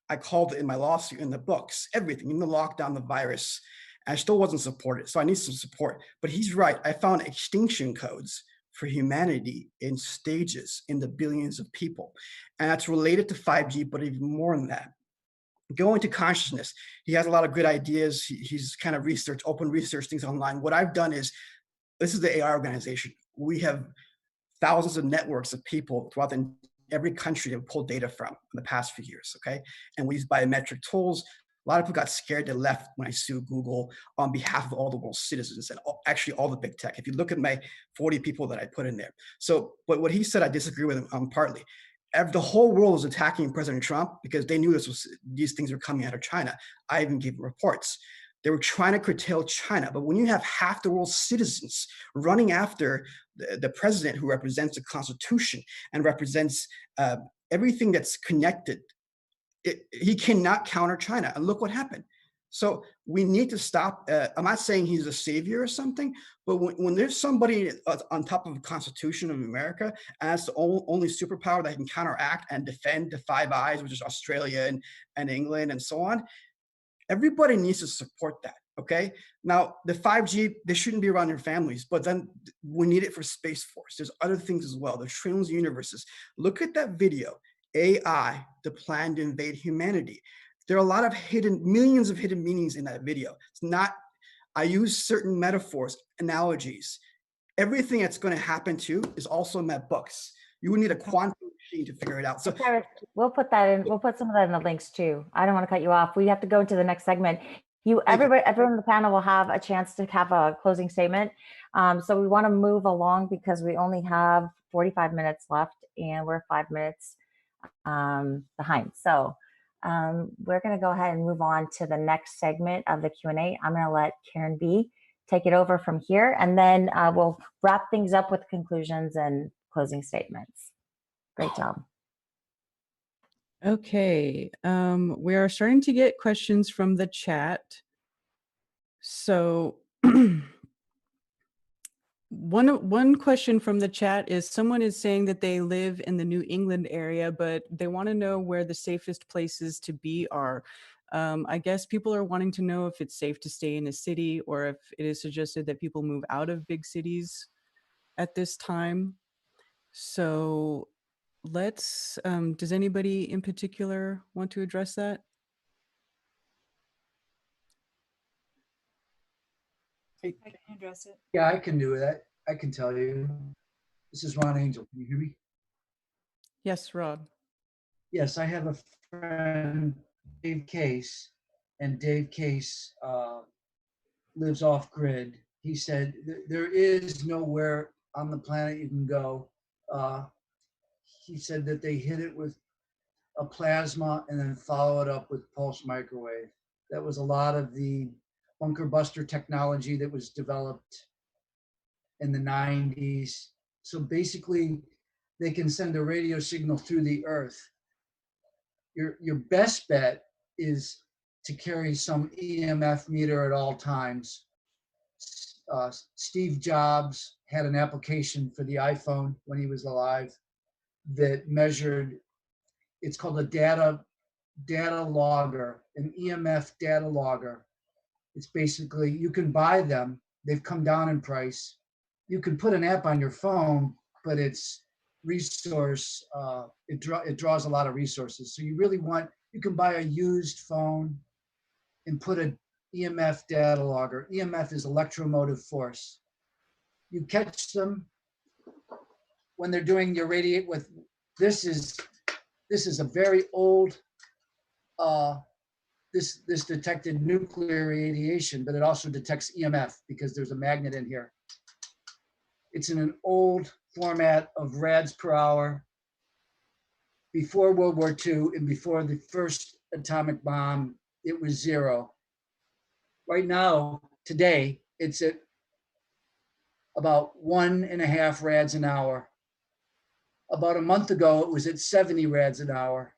I called it in my lawsuit, in the books, everything, in the lockdown, the virus. I still wasn't supported, so I need some support. But he's right. I found extinction codes for humanity in stages, in the billions of people. And that's related to 5G, but even more than that. Going to consciousness, he has a lot of good ideas. He's kind of open research things online. What I've done is, this is the AI organization. We have thousands of networks of people throughout every country to pull data from in the past few years, okay? And we use biometric tools. A lot of people got scared. They left when I sued Google on behalf of all the world's citizens and actually all the big tech. If you look at my 40 people that I put in there. So, but what he said, I disagree with him partly. The whole world was attacking President Trump because they knew these things were coming out of China. I even gave reports. They were trying to curtail China. But when you have half the world's citizens running after the president who represents the Constitution and represents everything that's connected, he cannot counter China. And look what happened. So we need to stop. I'm not saying he's a savior or something, but when there's somebody on top of the Constitution of America, and that's the only superpower that can counteract and defend the Five Eyes, which is Australia and England and so on, everybody needs to support that, okay? Now, the 5G, they shouldn't be around your families, but then we need it for Space Force. There's other things as well. There's trillions of universes. Look at that video, AI, the plan to invade humanity. There are a lot of millions of hidden meanings in that video. It's not, I use certain metaphors, analogies. Everything that's going to happen too is also in my books. You would need a quantum machine to figure it out. So we'll put that in. We'll put some of that in the links too. I don't want to cut you off. We have to go into the next segment. Everyone on the panel will have a chance to have a closing statement. So we want to move along because we only have 45 minutes left and we're 5 minutes behind. So we're going to go ahead and move on to the next segment of the Q&A. I'm going to let Karen B take it over from here, and then we'll wrap things up with conclusions and closing statements. Great job. Okay, we are starting to get questions from the chat. So one question from the chat is, someone is saying that they live in the New England area, but they want to know where the safest places to be are. I guess people are wanting to know if it's safe to stay in a city or if it is suggested that people move out of big cities at this time. So let's, does anybody in particular want to address that? I can address it. Yeah, I can do that. I can tell you. This is Ron Angel. Can you hear me? Yes, Rod. yes, I have a friend, Dave Case, and Dave Case lives off grid. He said there is nowhere on the planet you can go. He said that they hit it with a plasma and then follow it up with pulse microwave. That was a lot of the bunker buster technology that was developed in the 90s. So basically, they can send a radio signal through the earth. Your best bet is to carry some EMF meter at all times. Steve Jobs had an application for the iPhone when he was alive that measured, it's called a data logger, an EMF data logger. It's basically, you can buy them. They've come down in price. You can put an app on your phone, but it's resource, it draws a lot of resources. So you really want, you can buy a used phone and put an EMF data logger. EMF is electromotive force. You catch them when they're doing your radiate with, this is a very old, this detected nuclear radiation, but it also detects EMF because there's a magnet in here. It's in an old format of rads per hour. Before World War II and before the first atomic bomb, it was 0. Right now, today, it's at about 1.5 rads an hour. About a month ago, it was at 70 rads an hour.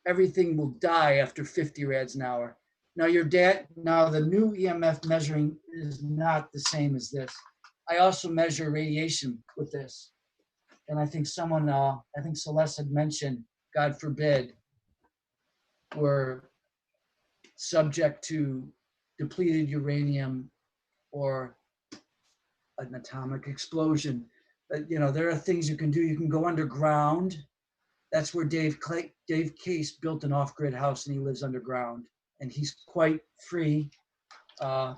Everything will die after 50 rads an hour. Now the new EMF measuring is not the same as this. I also measure radiation with this. And I think someone, I think Celeste had mentioned, God forbid, we're subject to depleted uranium or an atomic explosion. But there are things you can do. You can go underground. That's where Dave Case built an off-grid house, and he lives underground. And he's quite free. And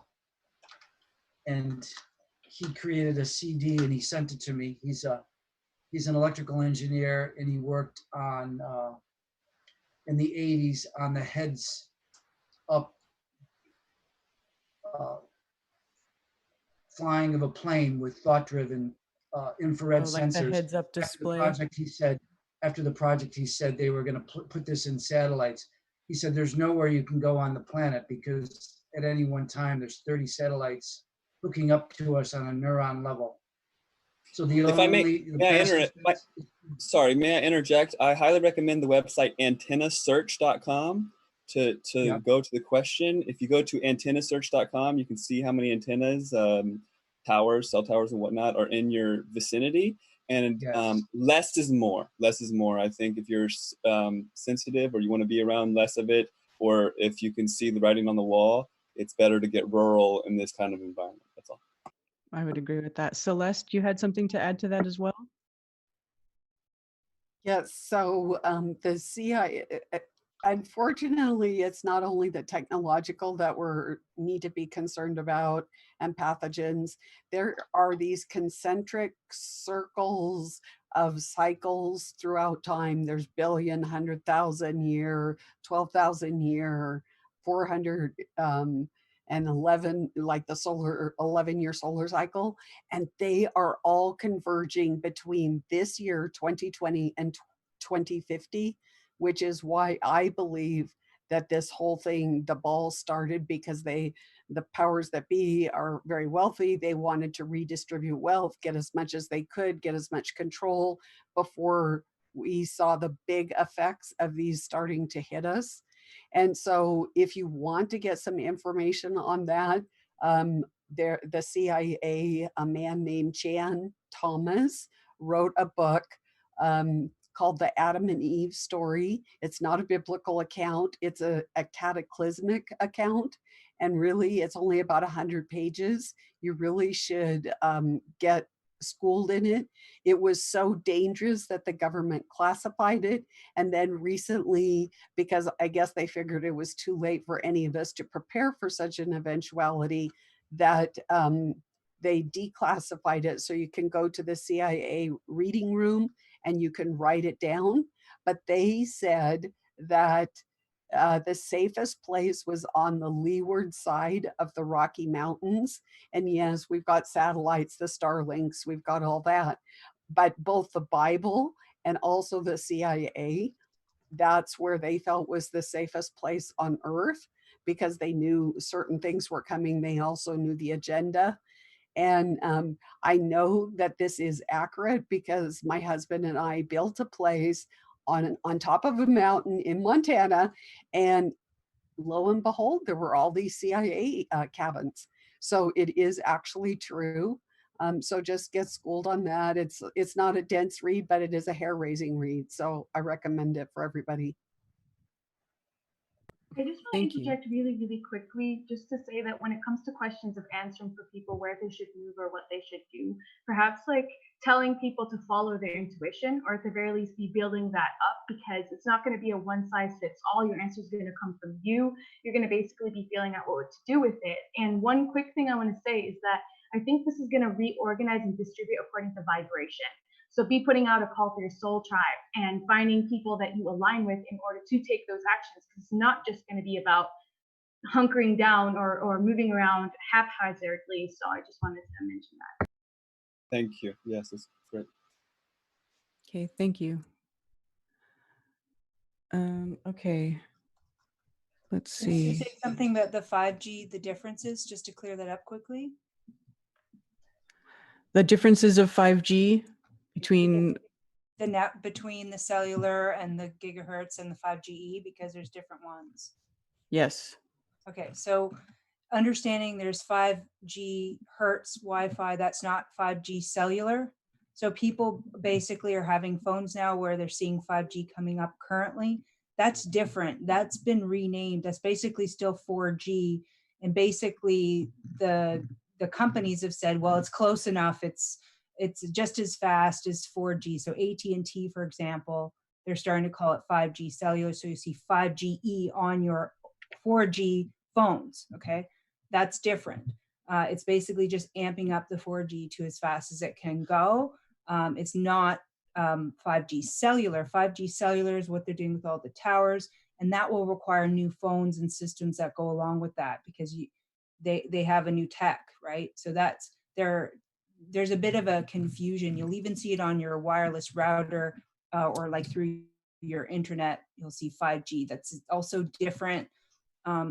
he created a CD and he sent it to me. He's an electrical engineer, and he worked on in the 80s on the heads up flying of a plane with thought-driven infrared like sensors. The heads-up display. After the project, he said they were going to put this in satellites. He said there's nowhere you can go on the planet because at any one time there's 30 satellites hooking up to us on a neuron level. So may I interject? I highly recommend the website antennasearch.com to go to the question. If you go to antennasearch.com, you can see how many antennas, towers, cell towers and whatnot are in your vicinity. And less is more. Less is more. I think if you're sensitive or you want to be around less of it, or if you can see the writing on the wall, it's better to get rural in this kind of environment. That's all. I would agree with that. Celeste, you had something to add to that as well? Yes, so the CIA, unfortunately, it's not only the technological that we need to be concerned about and pathogens. There are these concentric circles of cycles throughout time. There's billion, 100,000 year, 12,000 year, 400 and 11, like the 11-year solar cycle. And they are all converging between this year, 2020, and 2050, which is why I believe that this whole thing, the ball started because the powers that be are very wealthy. They wanted to redistribute wealth, get as much as they could, get as much control before we saw the big effects of these starting to hit us. And so if you want to get some information on that, the CIA, a man named Jan Thomas, wrote a book called The Adam and Eve Story. It's not a biblical account. It's a cataclysmic account. And really, it's only about 100 pages. You really should get schooled in it. It was so dangerous that the government classified it. And then recently, because I guess they figured it was too late for any of us to prepare for such an eventuality, that they declassified it. So you can go to the CIA reading room and you can write it down. but they said that the safest place was on the leeward side of the Rocky Mountains. And yes, we've got satellites, the Starlinks, we've got all that. But both the Bible and also the CIA, that's where they felt was the safest place on Earth, because they knew certain things were coming. They also knew the agenda. And I know that this is accurate because my husband and I built a place on top of a mountain in Montana, and lo and behold, there were all these CIA cabins. So it is actually true. So just get schooled on that. It's not a dense read, but it is a hair-raising read. So I recommend it for everybody. I just want to interject really, really quickly, just to say that when it comes to questions of answering for people where they should move or what they should do, perhaps like telling people to follow their intuition, or at the very least be building that up, because it's not going to be a one size fits all. Your answer is going to come from you. You're going to basically be feeling out what to do with it. And one quick thing I want to say is that I think this is going to reorganize and distribute according to vibration. So be putting out a call for your soul tribe and finding people that you align with in order to take those actions. Because it's not just going to be about hunkering down or moving around haphazardly. So I just wanted to mention that. Thank you. Yes, that's great. Okay, thank you. Okay. Let's see. Can you say something about the 5G, the differences, just to clear that up quickly? The differences of 5G between the net between the cellular and the gigahertz and the 5GE, because there's different ones. Yes. Okay, so understanding there's 5G hertz Wi-Fi, that's not 5G cellular. So people basically are having phones now where they're seeing 5G coming up currently. That's different. That's been renamed. That's basically still 4G. And basically the companies have said, well, it's close enough. It's just as fast as 4G. So AT&T, for example, they're starting to call it 5G cellular. So you see 5GE on your 4G phones, okay? That's different. It's basically just amping up the 4G to as fast as it can go. It's not 5G cellular. 5G cellular is what they're doing with all the towers, and that will require new phones and systems that go along with that, because they have a new tech, right? So that's there's a bit of a confusion. You'll even see it on your wireless router or like through your internet, you'll see 5G. That's also different.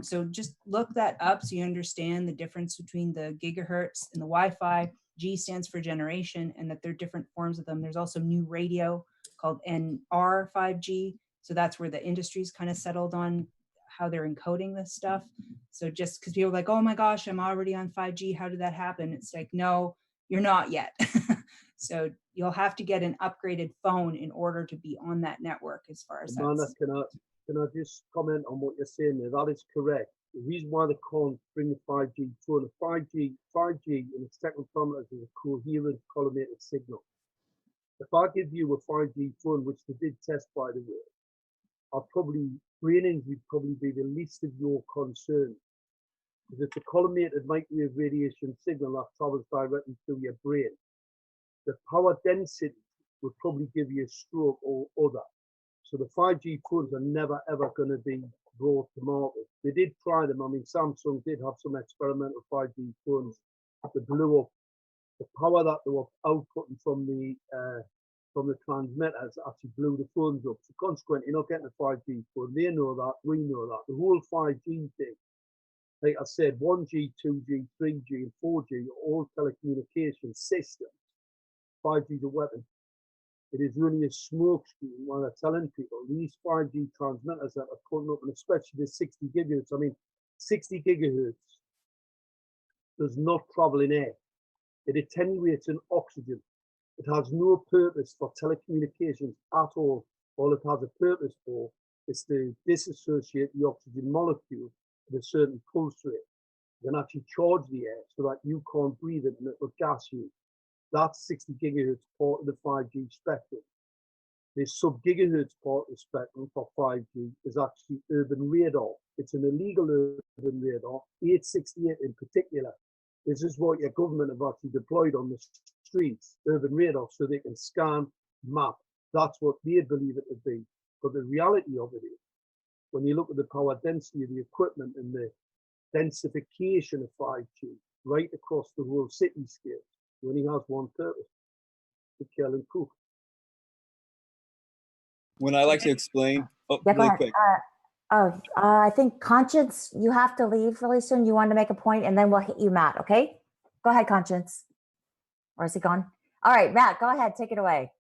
So just look that up so you understand the difference between the gigahertz and the Wi-Fi. G stands for generation, and that there are different forms of them. There's also new radio called NR 5G. So that's where the industry's kind of settled on how they're encoding this stuff. So just because people are like, oh my gosh, I'm already on 5G, how did that happen? It's like, no, you're not yet. So you'll have to get an upgraded phone in order to be on that network, as far as Amanda, that's. can I just comment on what you're saying there? That is correct. The reason why they can't bring the 5G phone, 5G in its technical parameters is a coherent collimated signal. If I give you a 5G phone, which they did test, by the way, brain injury would probably be the least of your concerns. Because it's a collimated microwave radiation signal that travels directly through your brain. The power density would probably give you a stroke or other. So the 5G phones are never ever going to be brought to market. They did try them. I mean, Samsung did have some experimental 5G phones that blew up. The power that they were outputting from the transmitters actually blew the phones up. So consequently, you're not getting a 5G phone. They know that. We know that. The whole 5G thing, like I said, 1G, 2G, 3G, and 4G are all telecommunication systems. 5G is a weapon. It is really a smokescreen while they're telling people these 5G transmitters that are putting up, and especially the 60 gigahertz. I mean, 60 gigahertz does not travel in air. It attenuates in oxygen. It has no purpose for telecommunications at all. All it has a purpose for is to disassociate the oxygen molecule at a certain pulse rate. You can actually charge the air so that you can't breathe it and it will gas you. That's 60 gigahertz part of the 5G spectrum. The sub-gigahertz part of the spectrum for 5G is actually urban radar. It's an illegal urban radar, 868 in particular. This is what your government have actually deployed on the streets, urban radar, so they can scan, map. That's what they believe it to be. But the reality of it is, when you look at the power density of the equipment and the densification of 5G right across the whole cityscape, it only has one purpose: to kill and cook. When I like to explain, Yeah, quick. I think Conscience, you have to leave really soon. You wanted to make a point, and then we'll hit you, Matt. Okay, go ahead, Conscience. Or is he gone? All right, Matt, go ahead, take it away.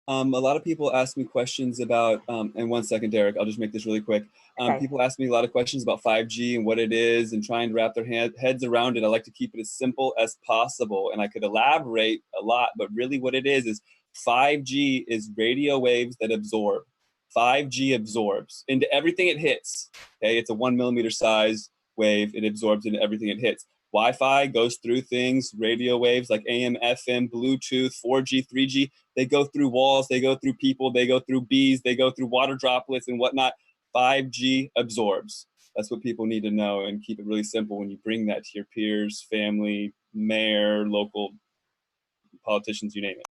A lot of people ask me questions about, and 1 second, Derek, I'll just make this really quick. Okay. People ask me a lot of questions about 5G and what it is and trying to wrap their heads around it. I like to keep it as simple as possible. And I could elaborate a lot, but really what it is 5G is radio waves that absorb. 5G absorbs into everything it hits. Okay, it's a 1 millimeter size wave. It absorbs into everything it hits. Wi-Fi goes through things, radio waves like AM, FM, Bluetooth, 4G, 3G. They go through walls, they go through people, they go through bees, they go through water droplets and whatnot. 5G absorbs. That's what people need to know, and keep it really simple when you bring that to your peers, family, mayor, local politicians, you name it.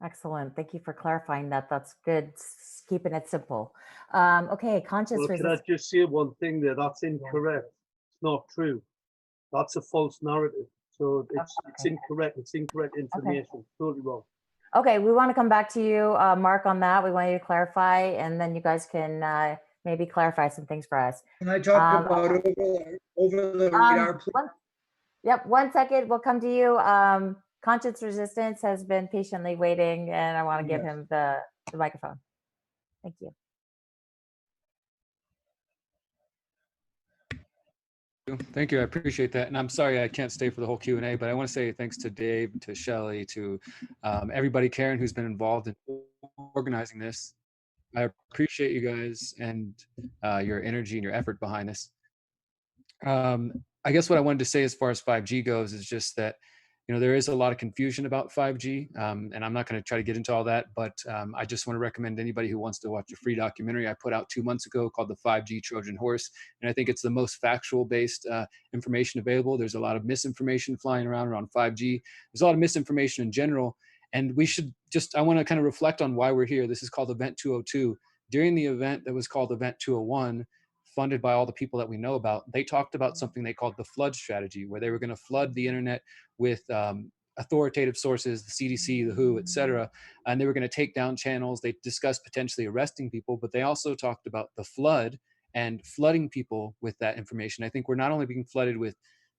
Excellent. Thank you for clarifying that. That's good. Keeping it simple. Okay, Conscious Well, can I just say one thing there? That's incorrect. It's not true. That's a false narrative. So it's incorrect. It's incorrect information. Okay. Totally wrong. Okay, we want to come back to you, Mark, on that. We want you to clarify, and then you guys can maybe clarify some things for us. Can I talk about over the radar, please? Yep, 1 second. We'll come to you. Conscience Resistance has been patiently waiting, and I want to give him the microphone. Thank you. Thank you. I appreciate that. And I'm sorry I can't stay for the whole Q&A, but I want to say thanks to Dave, to Shelley, to everybody, Karen, who's been involved in organizing this. I appreciate you guys and your energy and your effort behind this. I guess what I wanted to say as far as 5G goes is just that, you know, there is a lot of confusion about 5G, and I'm not going to try to get into all that, but I just want to recommend anybody who wants to watch a free documentary I put out 2 months ago called The 5G Trojan Horse, and I think it's the most factual-based information available. There's a lot of misinformation flying around 5G. There's a lot of misinformation in general, and we should I want to kind of reflect on why we're here. This is called Event 202. During the event that was called Event 201, funded by all the people that we know about, they talked about something they called the flood strategy, where they were going to flood the internet with authoritative sources, the CDC, the WHO, et cetera, and they were going to take down channels. They discussed potentially arresting people, but they also talked about the flood and flooding people with that information. I think we're not only being flooded with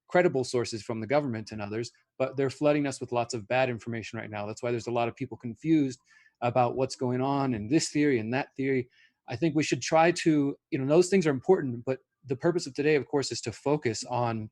credible sources from the government and others, but they're flooding us with lots of bad information right now. That's why there's a lot of people confused about what's going on and this theory and that theory. I think we should try to, you know, those things are important, but the purpose of today, of course, is to focus on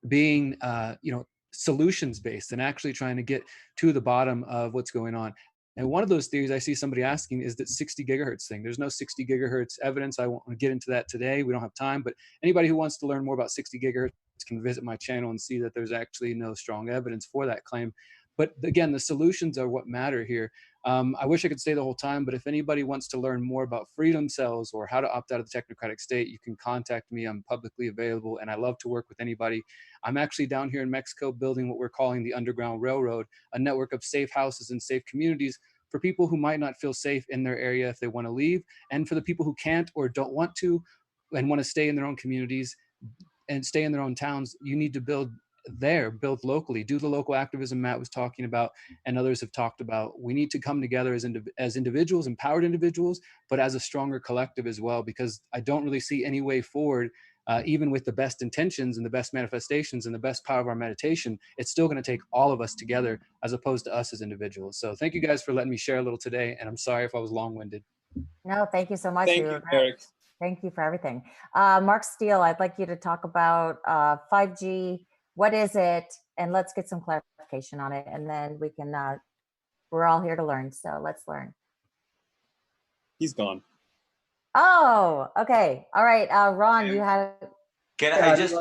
being, you know, solutions-based and actually trying to get to the bottom of what's going on. And one of those theories I see somebody asking is that 60 gigahertz thing. There's no 60 gigahertz evidence. I won't get into that today. We don't have time, but anybody who wants to learn more about 60 gigahertz can visit my channel and see that there's actually no strong evidence for that claim. But again, the solutions are what matter here. I wish I could stay the whole time, but if anybody wants to learn more about freedom cells or how to opt out of the technocratic state, you can contact me. I'm publicly available, and I love to work with anybody. I'm actually down here in Mexico building what we're calling the Underground Railroad, a network of safe houses and safe communities for people who might not feel safe in their area if they want to leave, and for the people who can't or don't want to and want to stay in their own communities and stay in their own towns. You need to build locally, do the local activism Matt was talking about and others have talked about. We need to come together as individuals, empowered individuals, but as a stronger collective as well, because I don't really see any way forward, even with the best intentions and the best manifestations and the best power of our meditation. It's still going to take all of us together as opposed to us as individuals. So thank you guys for letting me share a little today, and I'm sorry if I was long-winded. No, thank you so much. Thank you, Eric. Thank you for everything. Mark Steele, I'd like you to talk about 5G. What is it? And let's get some clarification on it. And then we can, we're all here to learn. So let's learn. He's gone. Oh, okay. All right. Ron, you had. Can I just?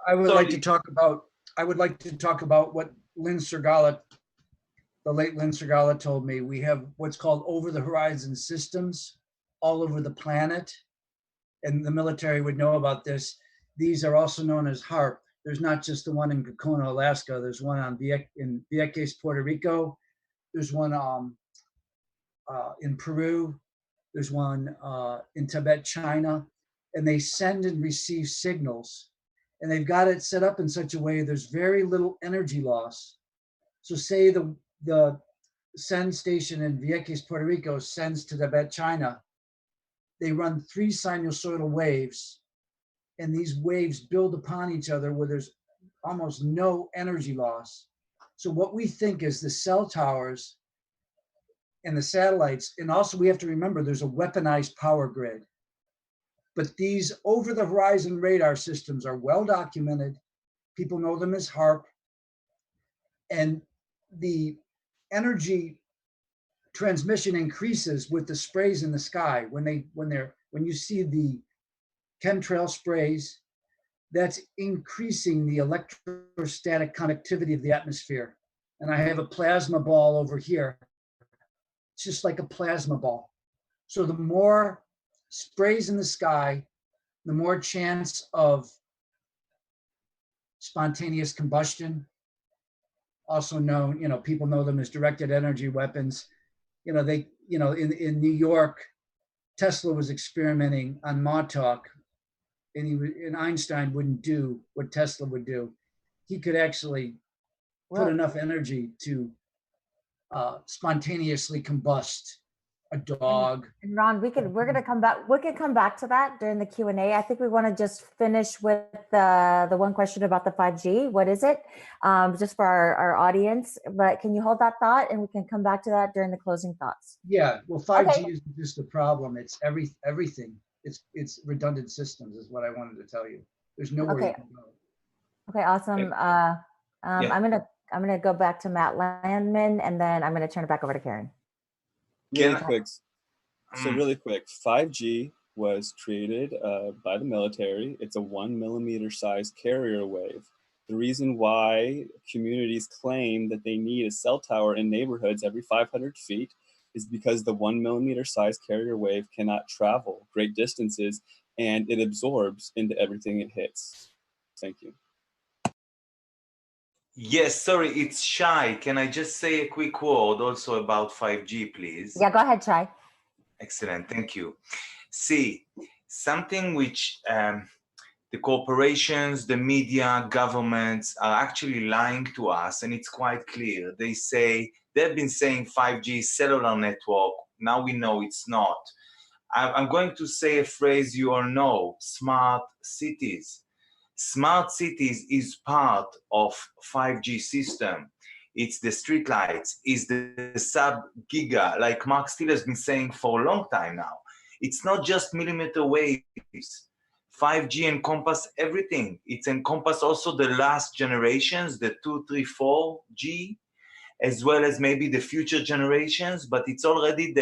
I would like to talk about what Lynn Sergala, the late Lynn Sergala, told me. We have what's called over the horizon systems all over the planet, and the military would know about this. These are also known as HARP. There's not just the one in Gacona, Alaska. There's one in Vieques, Puerto Rico. There's one in Peru. There's one in Tibet, China, and they send and receive signals. And they've got it set up in such a way there's very little energy loss. So say the send station in Vieques, Puerto Rico sends to Tibet, China. They run 3 sinusoidal waves, and these waves build upon each other where there's almost no energy loss. So what we think is the cell towers and the satellites, and also we have to remember there's a weaponized power grid. But these over-the-horizon radar systems are well documented. People know them as HARP. And the energy transmission increases with the sprays in the sky. When you see the chemtrail sprays, that's increasing the electrostatic conductivity of the atmosphere. And I have a plasma ball over here. It's just like a plasma ball. So the more sprays in the sky, the more chance of spontaneous combustion, also known, people know them as directed energy weapons. In New York, Tesla was experimenting on Montauk, and Einstein wouldn't do what Tesla would do. He could actually put enough energy to spontaneously combust a dog. And Ron, we can come back to that during the Q&A. I think we want to just finish with the one question about the 5G. What is it? Just for our audience. But can you hold that thought, and we can come back to that during the closing thoughts? Yeah. Well, 5G isn't just a problem. It's everything. It's redundant systems is what I wanted to tell you. There's nowhere you can go. Okay. Awesome. I'm gonna go back to Matt Landman, and then I'm gonna turn it back over to Karen. Really quick. So really quick, 5G was created by the military. It's a 1 millimeter size carrier wave. The reason why communities claim that they need a cell tower in neighborhoods every 500 feet is because the 1 millimeter size carrier wave cannot travel great distances, and it absorbs into everything it hits. Thank you. Yes, sorry, it's Shai. Can I just say a quick word also about 5G, please? Yeah, go ahead, Shai. Excellent, thank you. See, something which the corporations, the media, governments are actually lying to us, and it's quite clear. They've been saying 5G cellular network. Now we know it's not. I'm going to say a phrase you all know: smart cities. Smart cities is part of 5G system. It's the streetlights, it's the sub-giga, like Mark Steele has been saying for a long time now. It's not just millimeter waves. 5G encompasses everything. It encompasses also the last generations, the 2, 3, 4G, as well as maybe the future generations, but it's already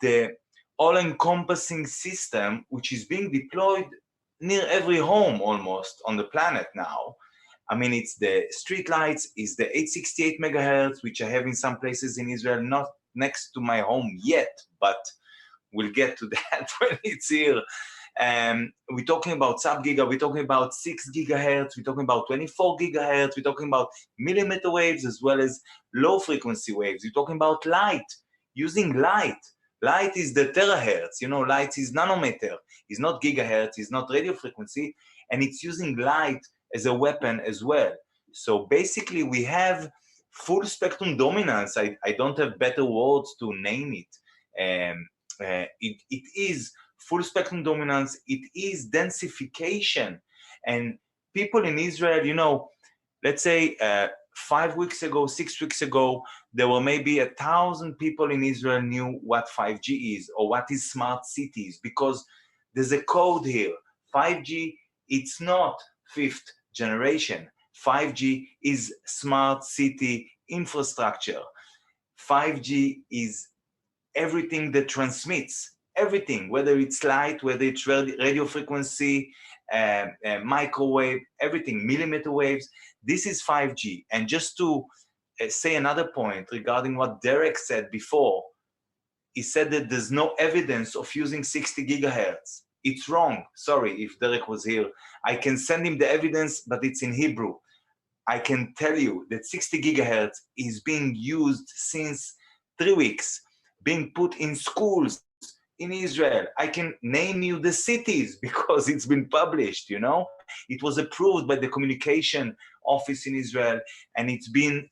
the all-encompassing system which is being deployed near every home almost on the planet now. I mean, it's the street lights, it's the 868 megahertz, which I have in some places in Israel, not next to my home yet, but we'll get to that when it's here. We're talking about sub-giga, we're talking about 6 gigahertz, we're talking about 24 gigahertz, we're talking about millimeter waves as well as low frequency waves. We're talking about light, using light. Light is the terahertz, light is nanometer. It's not gigahertz, it's not radio frequency, and it's using light as a weapon as well. So basically we have full spectrum dominance. I don't have better words to name it. It is full spectrum dominance, it is densification. And people in Israel, let's say 5 weeks ago, 6 weeks ago, there were maybe 1,000 people in Israel knew what 5G is or what is smart cities, because there's a code here. 5G, it's not 5th generation. 5G is smart city infrastructure. 5G is everything that transmits, everything, whether it's light, whether it's radio frequency, microwave, everything, millimeter waves. This is 5G. And just to say another point regarding what Derek said before, he said that there's no evidence of using 60 gigahertz. It's wrong. Sorry if Derek was here. I can send him the evidence, but it's in Hebrew. I can tell you that 60 gigahertz is being used since 3 weeks, being put in schools in Israel. I can name you the cities because it's been published, you know. It was approved by the communication office in Israel, and it's been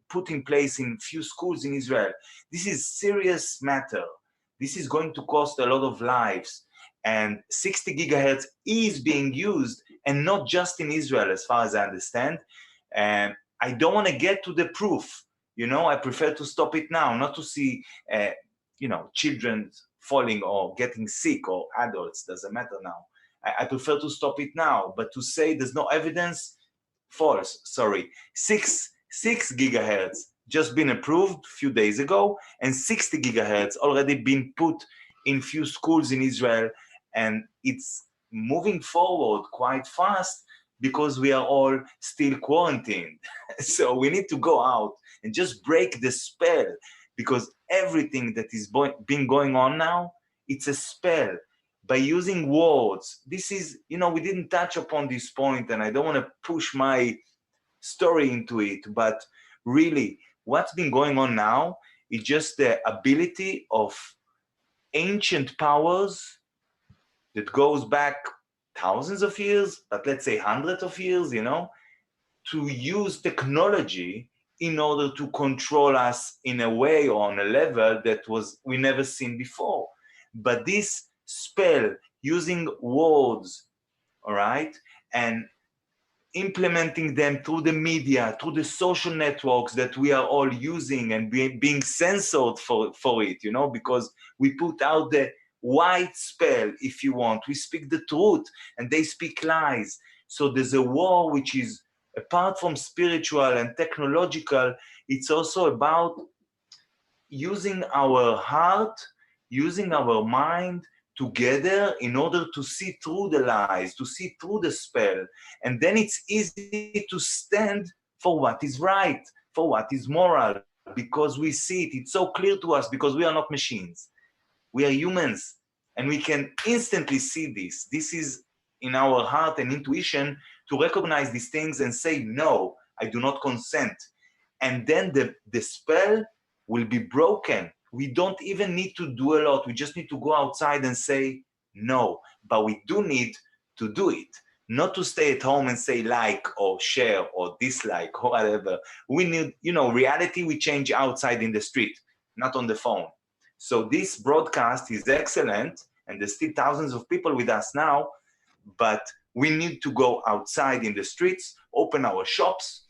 put in place in few schools in Israel. This is serious matter. This is going to cost a lot of lives. And 60 gigahertz is being used, and not just in Israel, as far as I understand. And I don't want to get to the proof. You know, I prefer to stop it now, not to see, you know, children falling or getting sick, or adults, doesn't matter now. I prefer to stop it now, but to say there's no evidence, false, sorry. 6 gigahertz just been approved a few days ago, and 60 gigahertz already been put in few schools in Israel, and it's moving forward quite fast because we are all still quarantined. So we need to go out and just break the spell, because everything that is been going on now, it's a spell. By using words, this is, you know, we didn't touch upon this point, and I don't want to push my story into it, but really, what's been going on now is just the ability of ancient powers that goes back thousands of years, but let's say hundreds of years, you know, to use technology in order to control us in a way or on a level that we never seen before. But this spell, using words, all right, and implementing them through the media, through the social networks that we are all using, and being censored for it, you know, because we put out the white spell, if you want. We speak the truth and they speak lies. So there's a war which is, apart from spiritual and technological, it's also about using our heart, using our mind together in order to see through the lies, to see through the spell. And then it's easy to stand for what is right, for what is moral, because we see it. It's so clear to us because we are not machines. We are humans, and we can instantly see this. This is in our heart and intuition to recognize these things and say, no, I do not consent. And then the spell will be broken. We don't even need to do a lot. We just need to go outside and say no. But we do need to do it, not to stay at home and say like or share or dislike or whatever. We need, you know, reality we change outside in the street, not on the phone. So this broadcast is excellent, and there's still thousands of people with us now, but we need to go outside in the streets, open our shops,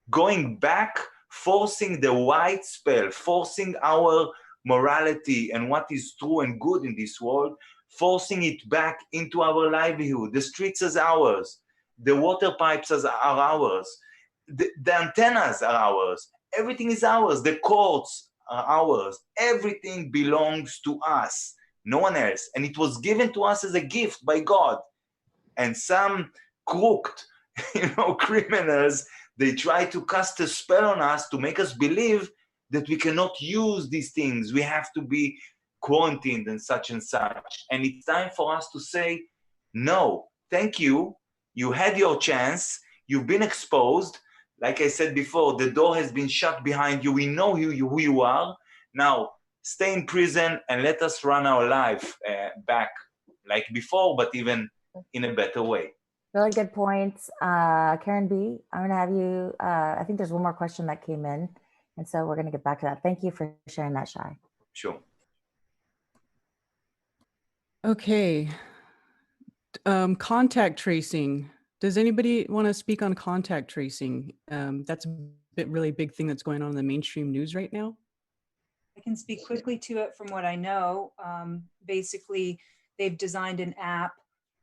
going back, forcing the white spell, forcing our morality and what is true and good in this world, forcing it back into our livelihood. The streets are ours. The water pipes are ours. The antennas are ours. Everything is ours. The courts are ours. Everything belongs to us, no one else. And it was given to us as a gift by God. And some crooked, criminals, they try to cast a spell on us to make us believe that we cannot use these things. We have to be quarantined and such and such. And it's time for us to say, no, thank you. You had your chance. You've been exposed. Like I said before, the door has been shut behind you. We know who you are. Now, stay in prison and let us run our life back like before, but even in a better way. Really good points. Karen B., I'm going to have you, I think there's one more question that came in. And so we're going to get back to that. Thank you for sharing that, Shai. Sure. Okay. Contact tracing. Does anybody want to speak on contact tracing? That's a really big thing that's going on in the mainstream news right now. I can speak quickly to it from what I know. Basically, they've designed an app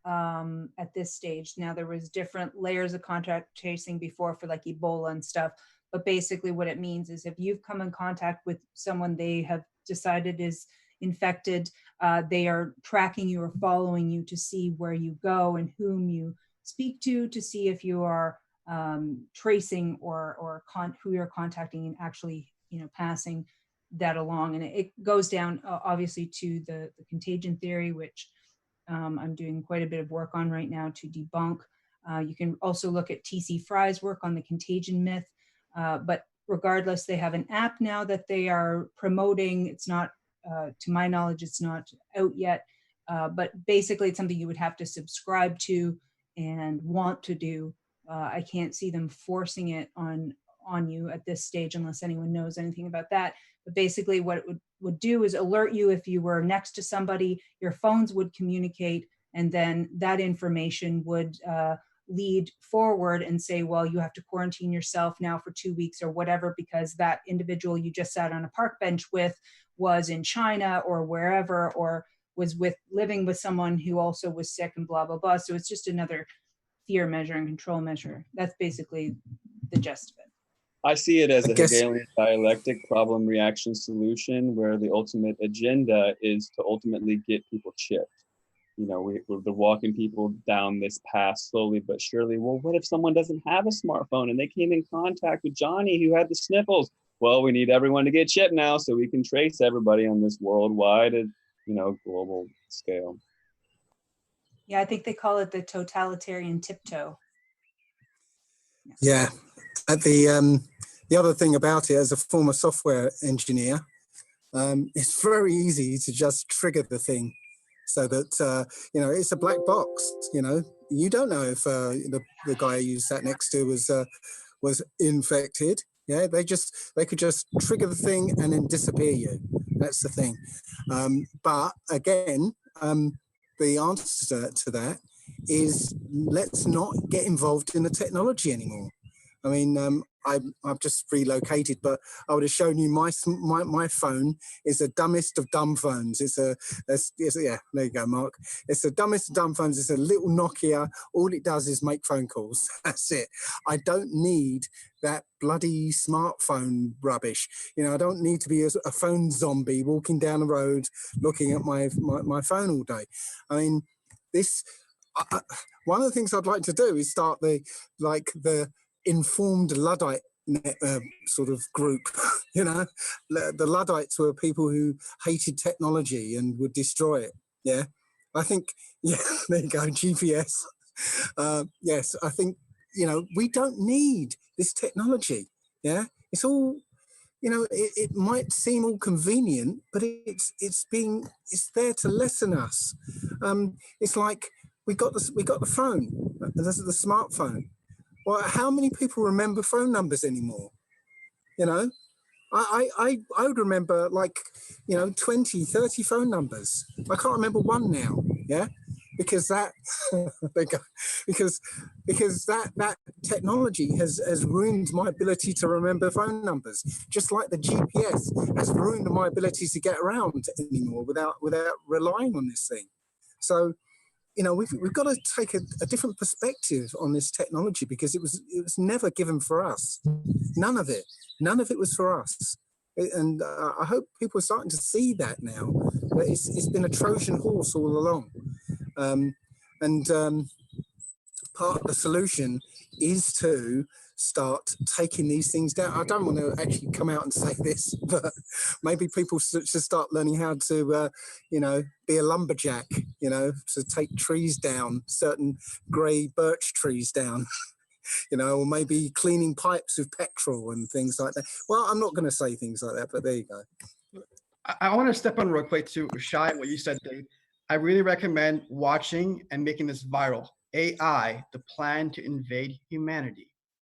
at this stage. Now, there was different layers of contact tracing before for like Ebola and stuff. But basically what it means is if you've come in contact with someone they have decided is infected, they are tracking you or following you to see where you go and whom you speak to see if you are tracing or who you're contacting and actually, passing that along. And it goes down obviously to the contagion theory, which I'm doing quite a bit of work on right now to debunk. You can also look at T.C. Fry's work on the contagion myth. But regardless, they have an app now that they are promoting. It's not to my knowledge, it's not out yet. But basically, it's something you would have to subscribe to and want to do. I can't see them forcing it on you at this stage unless anyone knows anything about that. But basically what it would do is alert you if you were next to somebody, your phones would communicate, and then that information would lead forward and say, well, you have to quarantine yourself now for 2 weeks or whatever, because that individual you just sat on a park bench with was in China or wherever, or was living with someone who also was sick, and blah, blah, blah. So it's just another fear measure and control measure. That's basically the gist of it. I see it as a Hegelian dialectic problem reaction solution, where the ultimate agenda is to ultimately get people chipped. You know, we're walking people down this path slowly but surely. Well, what if someone doesn't have a smartphone and they came in contact with Johnny who had the sniffles? Well, we need everyone to get chipped now so we can trace everybody on this worldwide, global scale. Yeah, I think they call it the totalitarian tiptoe. Yeah. The other thing about it, as a former software engineer, it's very easy to just trigger the thing so that, it's a black box. You don't know if the guy you sat next to was infected. Yeah, they could just trigger the thing and then disappear you. That's the thing. But again, the answer to that is let's not get involved in the technology anymore. I mean, I've just relocated, but I would have shown you my phone is the dumbest of dumb phones. Yeah, there you go, Mark. It's the dumbest of dumb phones. It's a little Nokia. All it does is make phone calls. That's it. I don't need that bloody smartphone rubbish. I don't need to be a phone zombie walking down the road looking at my phone all day. I mean, one of the things I'd like to do is start the informed Luddite sort of group. The Luddites were people who hated technology and would destroy it. Yeah, I think. Yeah, there you go. GPS. Yes, I think we don't need this technology. Yeah, it's all. It might seem all convenient, but it's there to lessen us. It's like we got the phone, the smartphone. Well, how many people remember phone numbers anymore? I would remember 20, 30 phone numbers. I can't remember one now. Yeah, because that because that technology has ruined my ability to remember phone numbers. Just like the GPS has ruined my ability to get around anymore without relying on this thing. So. We've got to take a different perspective on this technology, because it was never given for us. None of it was for us. And I hope people are starting to see that now. But it's been a Trojan horse all along. Part of the solution is to start taking these things down. I don't want to actually come out and say this, but maybe people should start learning how to, be a lumberjack, to take trees down, certain grey birch trees down, or maybe cleaning pipes with petrol and things like that. Well, I'm not going to say things like that, but there you go. I want to step on real quick to Shai, what you said, Dave. I really recommend watching and making this viral. AI, the plan to invade humanity.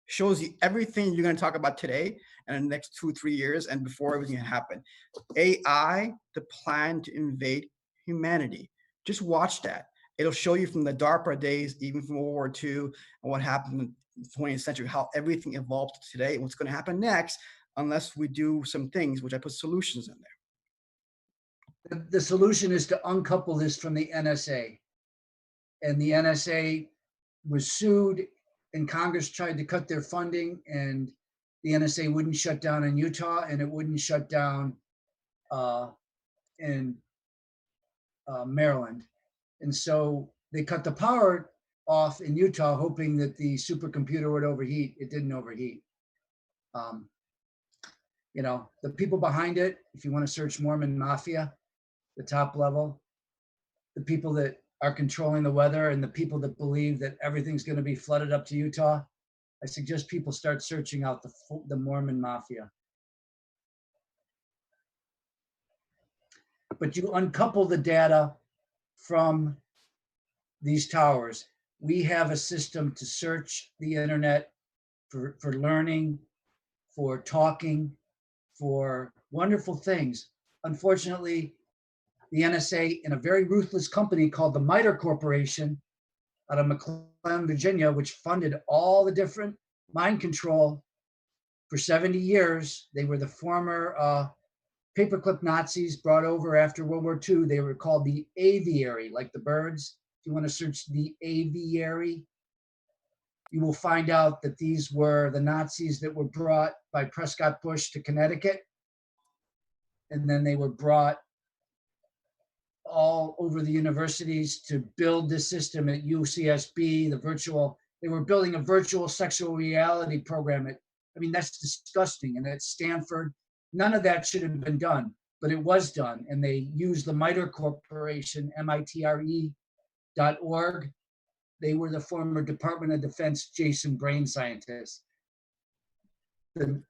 Shows you everything you're going to talk about today and in the next 2-3 years and before everything can happen. AI, the plan to invade humanity. Just watch that. It'll show you from the DARPA days, even from World War II, and what happened in the 20th century, how everything evolved to today and what's going to happen next, unless we do some things, which I put solutions in there. The solution is to uncouple this from the NSA. And the NSA was sued, and Congress tried to cut their funding, and the NSA wouldn't shut down in Utah, and it wouldn't shut down in Maryland. And so they cut the power off in Utah, hoping that the supercomputer would overheat. It didn't overheat. The people behind it, if you want to search Mormon Mafia, the top level, the people that are controlling the weather, and the people that believe that everything's going to be flooded up to Utah, I suggest people start searching out the Mormon Mafia. but you uncouple the data from these towers. We have a system to search the internet for learning, for talking, for wonderful things. Unfortunately, the NSA, in a very ruthless company called the MITRE Corporation out of McLean, Virginia, which funded all the different mind control for 70 years. They were the former paperclip Nazis brought over after World War II. They were called the aviary, like the birds. If you want to search the aviary, you will find out that these were the Nazis that were brought by Prescott Bush to Connecticut. And then they were brought all over the universities to build this system at UCSB, they were building a virtual sexual reality program. That's disgusting. And at Stanford, none of that should have been done, but it was done. And they used the MITRE Corporation, MITRE.org. They were the former Department of Defense Jason brain scientists. The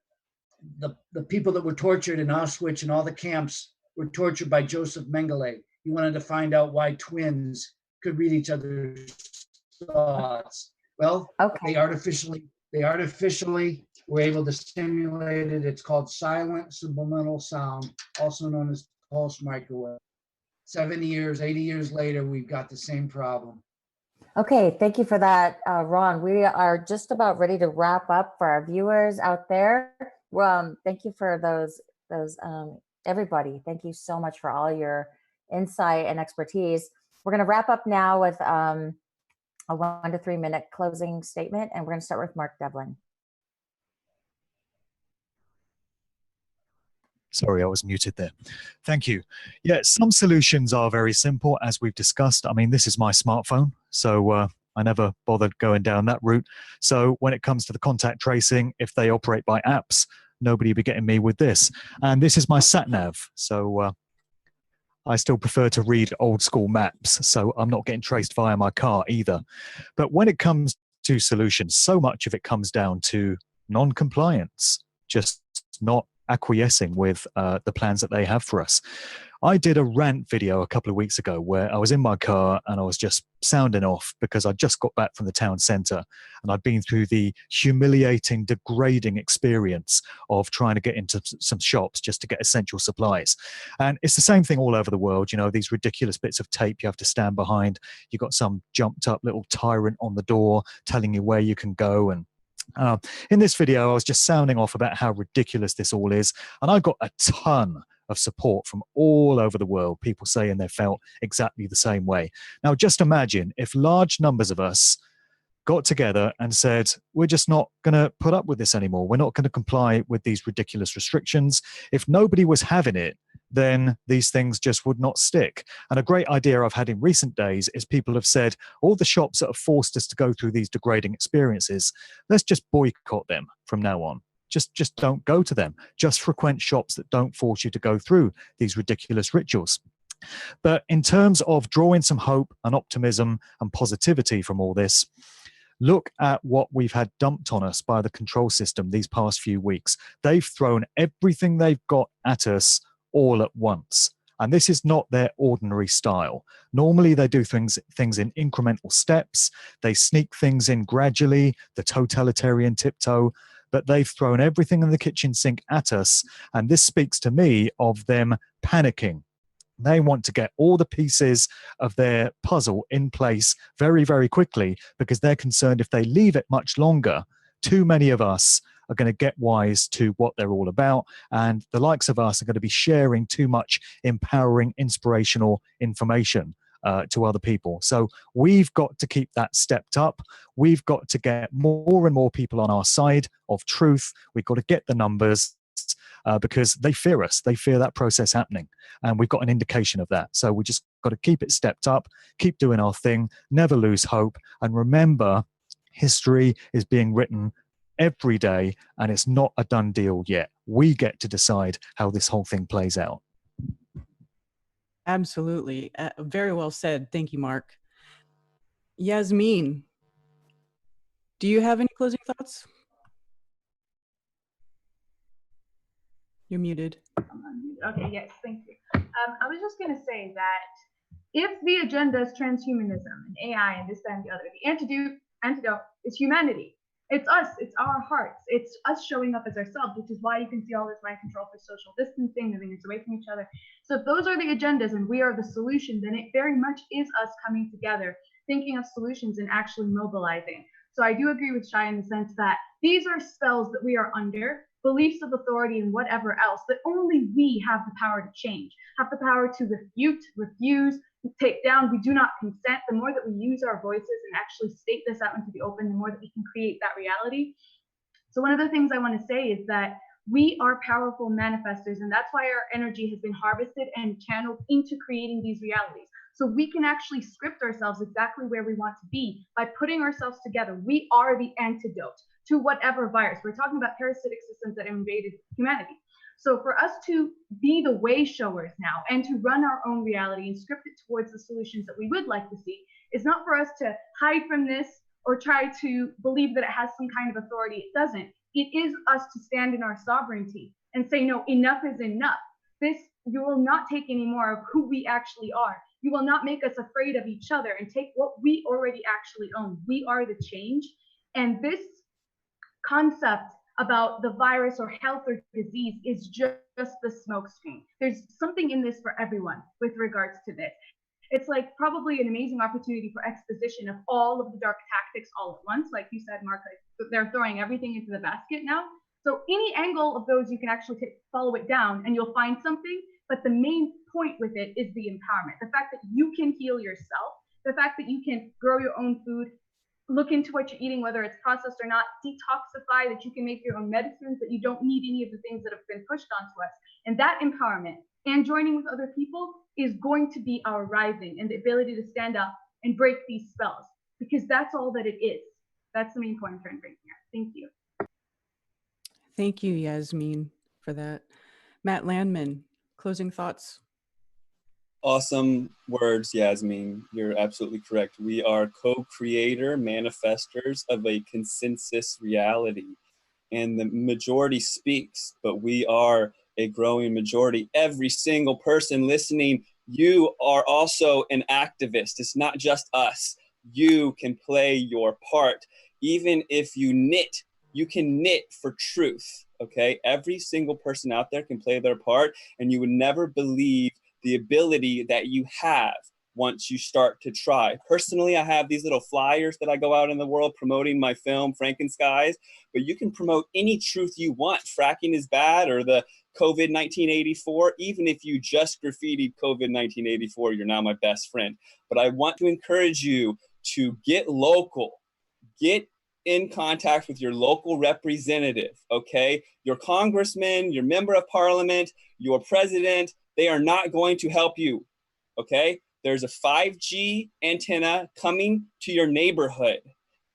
people that were tortured in Auschwitz and all the camps were tortured by Joseph Mengele. He wanted to find out why twins could read each other's thoughts. Well, they artificially were able to simulate it. It's called silent subliminal sound, also known as pulse microwave. 70 years, 80 years later, we've got the same problem. Okay, thank you for that, Ron. We are just about ready to wrap up for our viewers out there. Thank you for those everybody. Thank you so much for all your insight and expertise. We're going to wrap up now with a 1 to 3 minute closing statement, and we're going to start with Mark Devlin. Sorry, I was muted there. Thank you. Yeah, some solutions are very simple, as we've discussed. I mean, this is my smartphone, so I never bothered going down that route. So when it comes to the contact tracing, if they operate by apps, nobody will be getting me with this. And this is my sat-nav, so I still prefer to read old school maps, so I'm not getting traced via my car either. But when it comes to solutions, so much of it comes down to non-compliance, just not acquiescing with the plans that they have for us. I did a rant video a couple of weeks ago where I was in my car and I was just sounding off because I just got back from the town centre and I'd been through the humiliating, degrading experience of trying to get into some shops just to get essential supplies. And it's the same thing all over the world, you know, these ridiculous bits of tape you have to stand behind. You've got some jumped up little tyrant on the door telling you where you can go. And in this video, I was just sounding off about how ridiculous this all is. And I got a ton of support from all over the world, people saying they felt exactly the same way. Now, just imagine if large numbers of us got together and said, we're just not going to put up with this anymore. We're not going to comply with these ridiculous restrictions. If nobody was having it, then these things just would not stick. And a great idea I've had in recent days is people have said, all the shops that have forced us to go through these degrading experiences, let's just boycott them from now on. Just don't go to them. Just frequent shops that don't force you to go through these ridiculous rituals. But in terms of drawing some hope and optimism and positivity from all this, look at what we've had dumped on us by the control system these past few weeks. They've thrown everything they've got at us all at once. And this is not their ordinary style. Normally they do things in incremental steps. They sneak things in gradually, the totalitarian tiptoe, but they've thrown everything in the kitchen sink at us. And this speaks to me of them panicking. They want to get all the pieces of their puzzle in place very, very quickly because they're concerned if they leave it much longer, too many of us are going to get wise to what they're all about. And the likes of us are going to be sharing too much empowering, inspirational information to other people. So we've got to keep that stepped up. We've got to get more and more people on our side of truth. We've got to get the numbers because they fear us. They fear that process happening. And we've got an indication of that. So we just got to keep it stepped up, keep doing our thing, never lose hope. And remember, history is being written every day and it's not a done deal yet. We get to decide how this whole thing plays out. Absolutely. Very well said. Thank you, Mark. Yasmin, do you have any closing thoughts? You're muted. Okay, yes, thank you. I was just going to say that if the agenda is transhumanism and AI and this, that, and the other, the antidote is humanity. It's us, it's our hearts, it's us showing up as ourselves, which is why you can see all this mind control for social distancing, moving us away from each other. So if those are the agendas and we are the solution, then it very much is us coming together, thinking of solutions and actually mobilizing. So I do agree with Shai in the sense that these are spells that we are under, beliefs of authority and whatever else, that only we have the power to change, have the power to refute, refuse, take down. We do not consent. The more that we use our voices and actually state this out into the open, the more that we can create that reality. So one of the things I want to say is that we are powerful manifestors, and that's why our energy has been harvested and channeled into creating these realities. So we can actually script ourselves exactly where we want to be by putting ourselves together. We are the antidote to whatever virus. We're talking about parasitic systems that invaded humanity. So for us to be the way showers now and to run our own reality and script it towards the solutions that we would like to see is not for us to hide from this or try to believe that it has some kind of authority. It doesn't. It is us to stand in our sovereignty and say, no, enough is enough. This, you will not take any more of who we actually are. You will not make us afraid of each other and take what we already actually own. We are the change. And this concept about the virus or health or disease is just the smokescreen. There's something in this for everyone with regards to this. It's like probably an amazing opportunity for exposition of all of the dark tactics all at once. Like you said, Mark, they're throwing everything into the basket now. So any angle of those, you can actually follow it down and you'll find something. But the main point with it is the empowerment. The fact that you can heal yourself, the fact that you can grow your own food, look into what you're eating, whether it's processed or not, detoxify, that you can make your own medicines, that you don't need any of the things that have been pushed onto us. And that empowerment and joining with other people is going to be our rising and the ability to stand up and break these spells, because that's all that it is. That's the main point I'm trying to bring here. Thank you. Thank you, Yasmin, for that. Matt Landman, closing thoughts. Awesome words, Yasmin. You're absolutely correct. We are co-creator, manifestors of a consensus reality. And the majority speaks, but we are a growing majority. Every single person listening, you are also an activist. It's not just us. You can play your part. Even if you knit, you can knit for truth, okay? Every single person out there can play their part, and you would never believe the ability that you have once you start to try. Personally, I have these little flyers that I go out in the world promoting my film, Frankenskies, but you can promote any truth you want. Fracking is bad, or the COVID 1984. Even if you just graffitied COVID 1984, you're now my best friend. But I want to encourage you to get local, get in contact with your local representative, okay? Your congressman, your member of parliament, your president, they are not going to help you, okay? There's a 5G antenna coming to your neighborhood,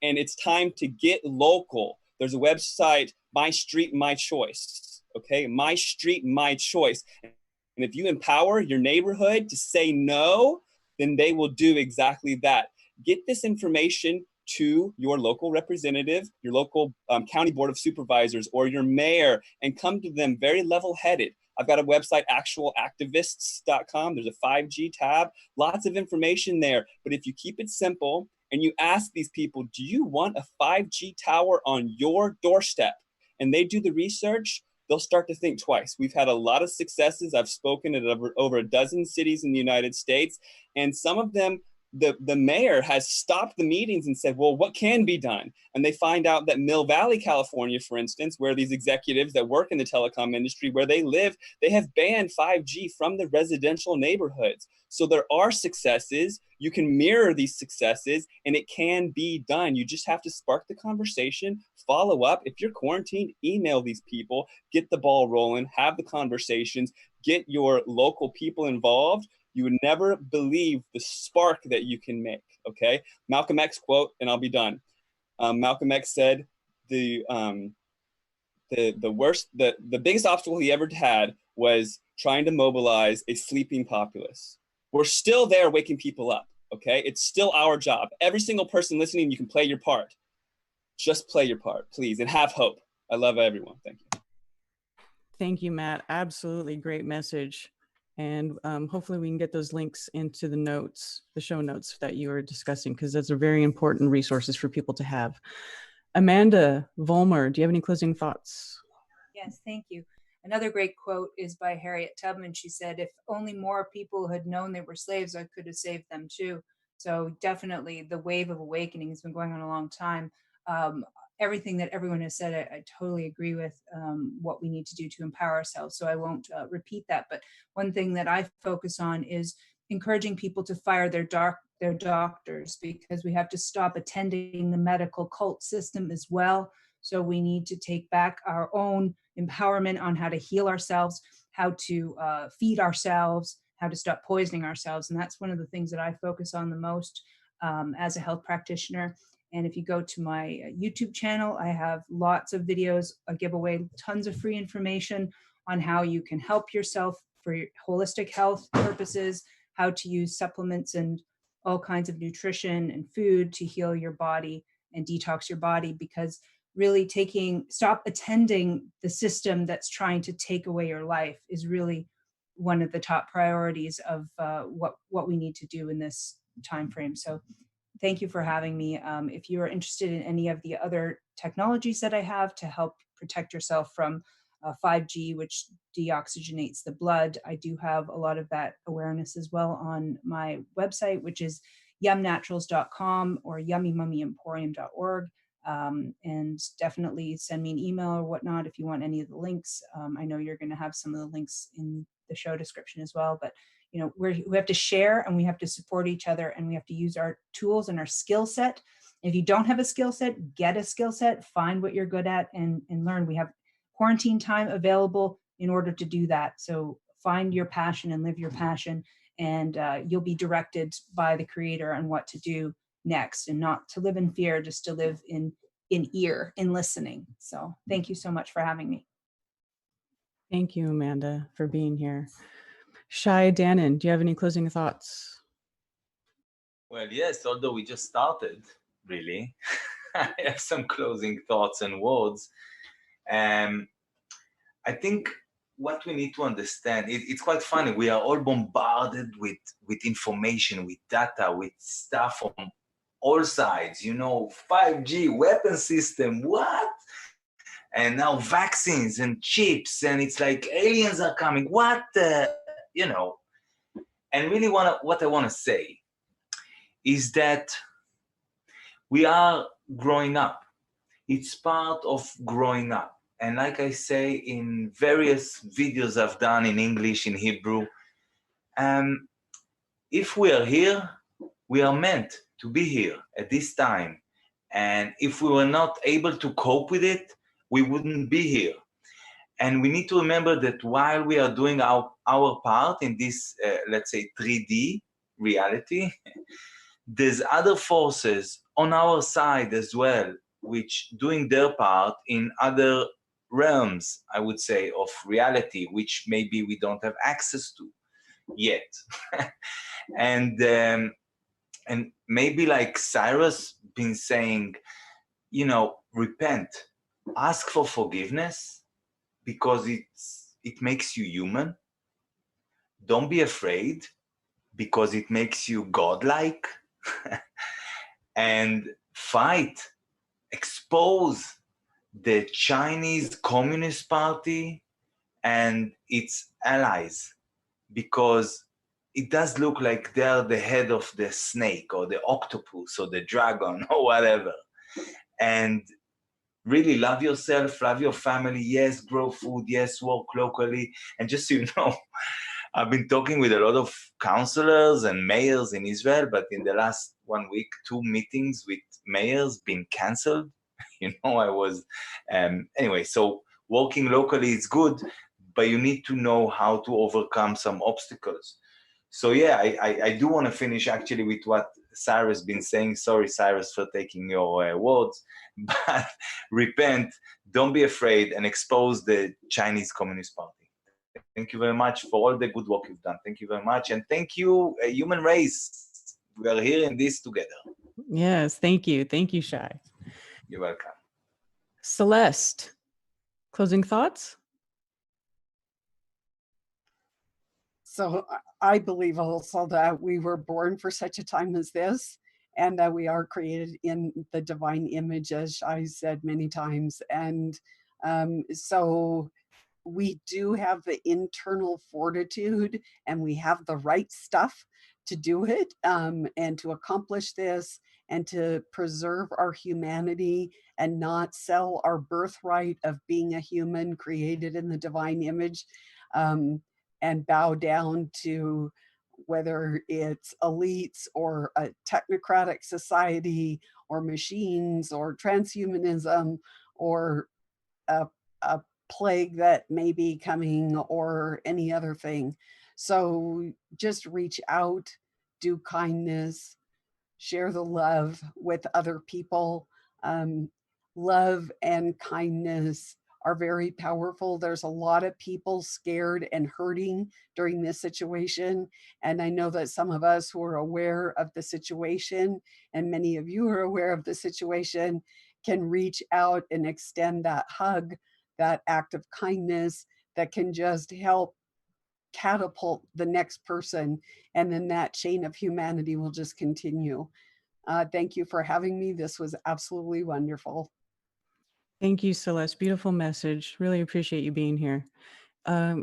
and it's time to get local. There's a website, My Street, My Choice, okay? My Street, My Choice. And if you empower your neighborhood to say no, then they will do exactly that. Get this information to your local representative, your local county board of supervisors, or your mayor, and come to them very level-headed. I've got a website, actualactivists.com. There's a 5G tab, lots of information there. But if you keep it simple and you ask these people, do you want a 5G tower on your doorstep? And they do the research, they'll start to think twice. We've had a lot of successes. I've spoken at over a dozen cities in the United States, and some of them, the mayor has stopped the meetings and said, well, what can be done? And they find out that Mill Valley, California, for instance, where these executives that work in the telecom industry, where they live, they have banned 5G from the residential neighborhoods. So there are successes. You can mirror these successes, and it can be done. You just have to spark the conversation, follow up. If you're quarantined, email these people, get the ball rolling, have the conversations, get your local people involved. You would never believe the spark that you can make, okay? Malcolm X quote, and I'll be done. Malcolm X said the biggest obstacle he ever had was trying to mobilize a sleeping populace. We're still there waking people up, okay? It's still our job. Every single person listening, you can play your part. Just play your part, please, and have hope. I love everyone. Thank you. Thank you, Matt. Absolutely great message. And hopefully we can get those links into the notes, the show notes that you were discussing, because those are very important resources for people to have. Amanda Vollmer, do you have any closing thoughts? Yes, thank you. Another great quote is by Harriet Tubman. She said, if only more people had known they were slaves, I could have saved them too. So definitely the wave of awakening has been going on a long time. Everything that everyone has said, I totally agree with what we need to do to empower ourselves. So I won't repeat that. But one thing that I focus on is encouraging people to fire their doctors, because we have to stop attending the medical cult system as well. So we need to take back our own empowerment on how to heal ourselves, how to feed ourselves, how to stop poisoning ourselves. And that's one of the things that I focus on the most as a health practitioner. And if you go to my YouTube channel, I have lots of videos. I give away tons of free information on how you can help yourself for your holistic health purposes, how to use supplements and all kinds of nutrition and food to heal your body and detox your body, because really stop attending the system that's trying to take away your life is really one of the top priorities of what we need to do in this time frame. So thank you for having me. If you are interested in any of the other technologies that I have to help protect yourself from 5G, which deoxygenates the blood, I do have a lot of that awareness as well on my website, which is yumnaturals.com or yummymummyemporium.org. And definitely send me an email or whatnot if you want any of the links. I know you're going to have some of the links in the show description as well, but you know, we have to share and we have to support each other, and we have to use our tools and our skill set. If you don't have a skill set, get a skill set, find what you're good at and learn. We have quarantine time available in order to do that. So find your passion and live your passion, and you'll be directed by the creator on what to do next, and not to live in fear, just to live in listening. So thank you so much for having me. Thank you, Amanda, for being here. Shai Dannon, do you have any closing thoughts? Well, yes, although we just started, really, I have some closing thoughts and words. I think what we need to understand, it's quite funny. We are all bombarded with information, with data, with stuff from all sides, 5G, weapon system, what? And now vaccines and chips, and it's like aliens are coming, what? And really what I want to say is that we are growing up. It's part of growing up. And like I say in various videos I've done in English, in Hebrew, if we are here, we are meant to be here at this time. And if we were not able to cope with it, we wouldn't be here. And we need to remember that while we are doing our part in this, let's say, 3D reality, there's other forces on our side as well, which doing their part in other realms, I would say, of reality, which maybe we don't have access to yet. And maybe like Cyrus been saying, repent, ask for forgiveness, because it makes you human. Don't be afraid, because it makes you godlike. And fight, expose the Chinese Communist Party and its allies, because it does look like they're the head of the snake or the octopus or the dragon or whatever. And really love yourself, love your family. Yes, grow food. Yes, work locally. And just so you know, I've been talking with a lot of counselors and mayors in Israel, but in the last 1 week, 2 meetings with mayors been canceled. I was, anyway, so working locally is good, but you need to know how to overcome some obstacles. So yeah, I do want to finish actually with what Cyrus been saying. Sorry, Cyrus, for taking your words, but repent, don't be afraid, and expose the Chinese Communist Party. Thank you very much for all the good work you've done. Thank you very much. And thank you, human race. We are here in this together. Yes, thank you. Thank you, Shai. You're welcome. Celeste, closing thoughts? So I believe also that we were born for such a time as this, and that we are created in the divine image, as I said many times. And so we do have the internal fortitude, and we have the right stuff to do it, and to accomplish this, and to preserve our humanity and not sell our birthright of being a human created in the divine image, and bow down to whether it's elites or a technocratic society or machines or transhumanism or a plague that may be coming or any other thing. So just reach out, do kindness, share the love with other people. Love and kindness are very powerful. There's a lot of people scared and hurting during this situation. And I know that some of us who are aware of the situation, and many of you are aware of the situation, can reach out and extend that hug, that act of kindness that can just help catapult the next person. And then that chain of humanity will just continue. Thank you for having me. This was absolutely wonderful. Thank you, Celeste. Beautiful message. Really appreciate you being here.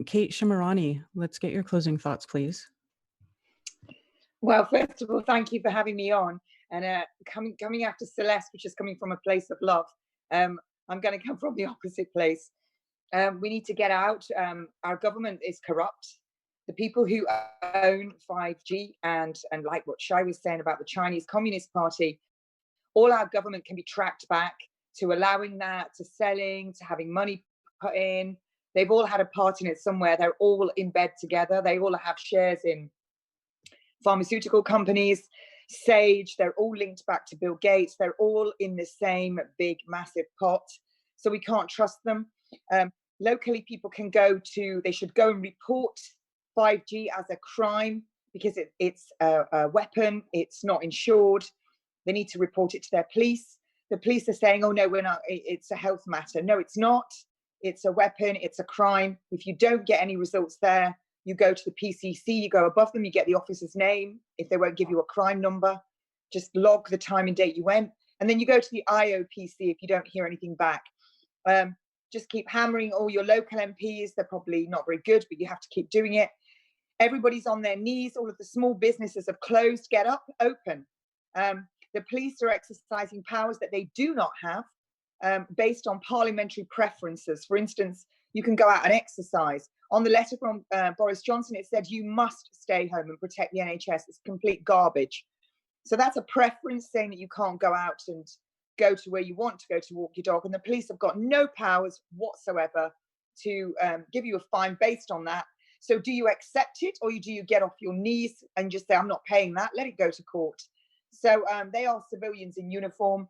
Kate Shimarani, let's get your closing thoughts, please. Well, first of all, thank you for having me on. And coming after Celeste, which is coming from a place of love, I'm going to come from the opposite place. We need to get out. Our government is corrupt. The people who own 5G and like what Shai was saying about the Chinese Communist Party, all our government can be tracked back to allowing that, to selling, to having money put in. They've all had a part in it somewhere. They're all in bed together. They all have shares in pharmaceutical companies, Sage. They're all linked back to Bill Gates. They're all in the same big, massive pot. So we can't trust them. Locally, people can they should go and report 5G as a crime because it's a weapon. It's not insured. They need to report it to their police. The police are saying, oh, no, we're not. It's a health matter. No, it's not. It's a weapon. It's a crime. If you don't get any results there, you go to the PCC, you go above them, you get the officer's name. If they won't give you a crime number, just log the time and date you went. And then you go to the IOPC if you don't hear anything back. Just keep hammering all your local MPs. They're probably not very good, but you have to keep doing it. Everybody's on their knees. All of the small businesses have closed. Get up, open. The police are exercising powers that they do not have based on parliamentary preferences. For instance, you can go out and exercise. On the letter from Boris Johnson, it said you must stay home and protect the NHS. It's complete garbage. So that's a preference saying that you can't go out and go to where you want to go to walk your dog. And the police have got no powers whatsoever to give you a fine based on that. So do you accept it, or do you get off your knees and just say, I'm not paying that, let it go to court? So they are civilians in uniform.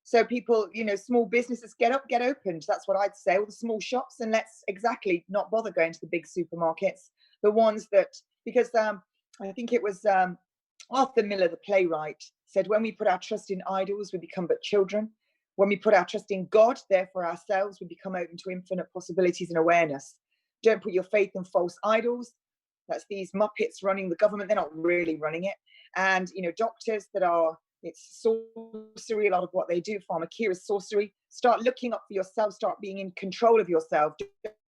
So people, small businesses, get up, get opened. That's what I'd say. All the small shops, and let's exactly not bother going to the big supermarkets. The ones that, because I think it was Arthur Miller, the playwright, said, when we put our trust in idols, we become but children. When we put our trust in God, therefore ourselves, we become open to infinite possibilities and awareness. Don't put your faith in false idols. That's these Muppets running the government. They're not really running it. And, doctors that are, it's sorcery, a lot of what they do. Pharmakeia is sorcery. Start looking up for yourself. Start being in control of yourself.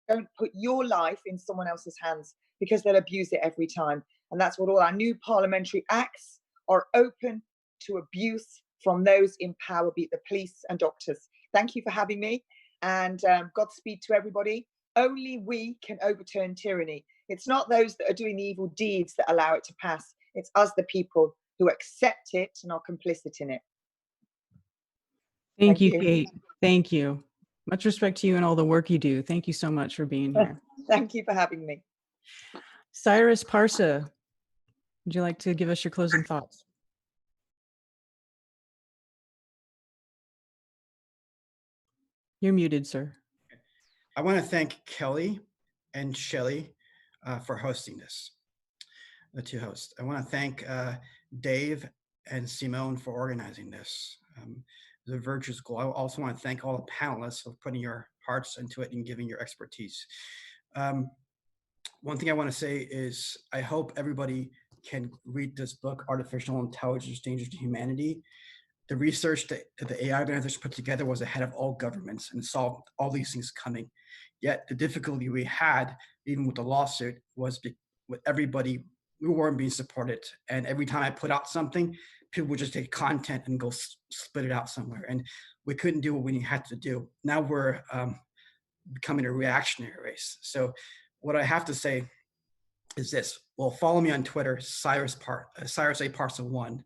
Don't put your life in someone else's hands, because they'll abuse it every time. And that's what all our new parliamentary acts are open to abuse from those in power, be it the police and doctors. Thank you for having me, and Godspeed to everybody. Only we can overturn tyranny. It's not those that are doing the evil deeds that allow it to pass. It's us, the people, who accept it and are complicit in it. Thank you, Kate. Thank you. Much respect to you and all the work you do. Thank you so much for being here. Thank you for having me. Cyrus Parsa, would you like to give us your closing thoughts? You're muted, sir. I want to thank Kelly and Shelley for hosting this, the two hosts. I want to thank Dave and Simone for organizing this. The virtuous goal. I also want to thank all the panelists for putting your hearts into it and giving your expertise. one thing I want to say is I hope everybody can read this book, Artificial Intelligence, Dangers to Humanity. The research that the AI organization put together was ahead of all governments and saw all these things coming. Yet the difficulty we had, even with the lawsuit, was with everybody, we weren't being supported. And every time I put out something, people would just take content and go split it out somewhere. And we couldn't do what we had to do. Now we're becoming a reactionary race. So what I have to say is this. Well, follow me on Twitter, Cyrus A. Parson 1.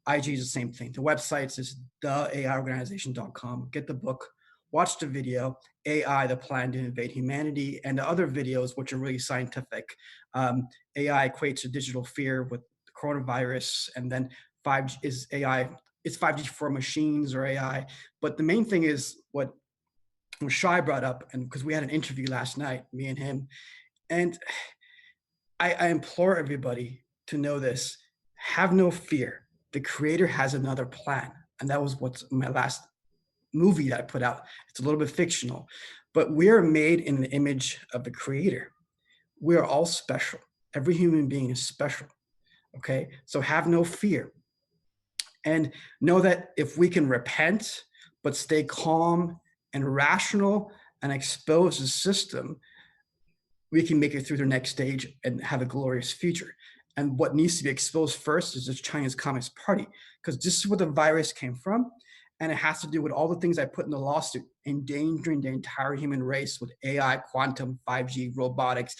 IG is the same thing. The website is theaiorganization.com. Get the book, watch the video, AI, the plan to invade humanity, and the other videos, which are really scientific. AI equates to digital fear with the coronavirus, and then 5G is AI. It's 5G for machines or AI. But the main thing is what Shai brought up, and because we had an interview last night, me and him, and I implore everybody to know this. Have no fear. The creator has another plan. And that was what's my last movie that I put out. It's a little bit fictional, but we are made in the image of the creator. We are all special. Every human being is special. Okay. So have no fear. And know that if we can repent, but stay calm and rational and expose the system, we can make it through the next stage and have a glorious future. And what needs to be exposed first is the Chinese Communist Party, because this is where the virus came from. And it has to do with all the things I put in the lawsuit, endangering the entire human race with AI, quantum, 5G, robotics,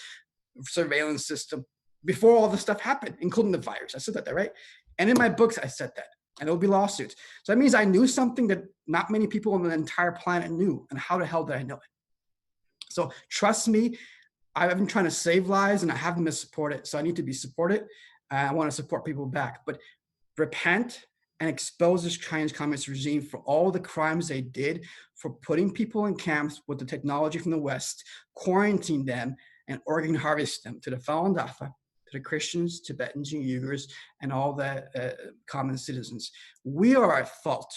surveillance system, before all this stuff happened, including the virus. I said that, right? And in my books, I said that. And there will be lawsuits. So that means I knew something that not many people on the entire planet knew. And how the hell did I know it? So trust me, I've been trying to save lives and I haven't been supported. So I need to be supported. I want to support people back. But repent and expose this Chinese Communist regime for all the crimes they did, for putting people in camps with the technology from the West, quarantine them, and organ harvest them to the Falun Dafa, to the Christians, Tibetans, and Uyghurs, and all the common citizens. We are at fault.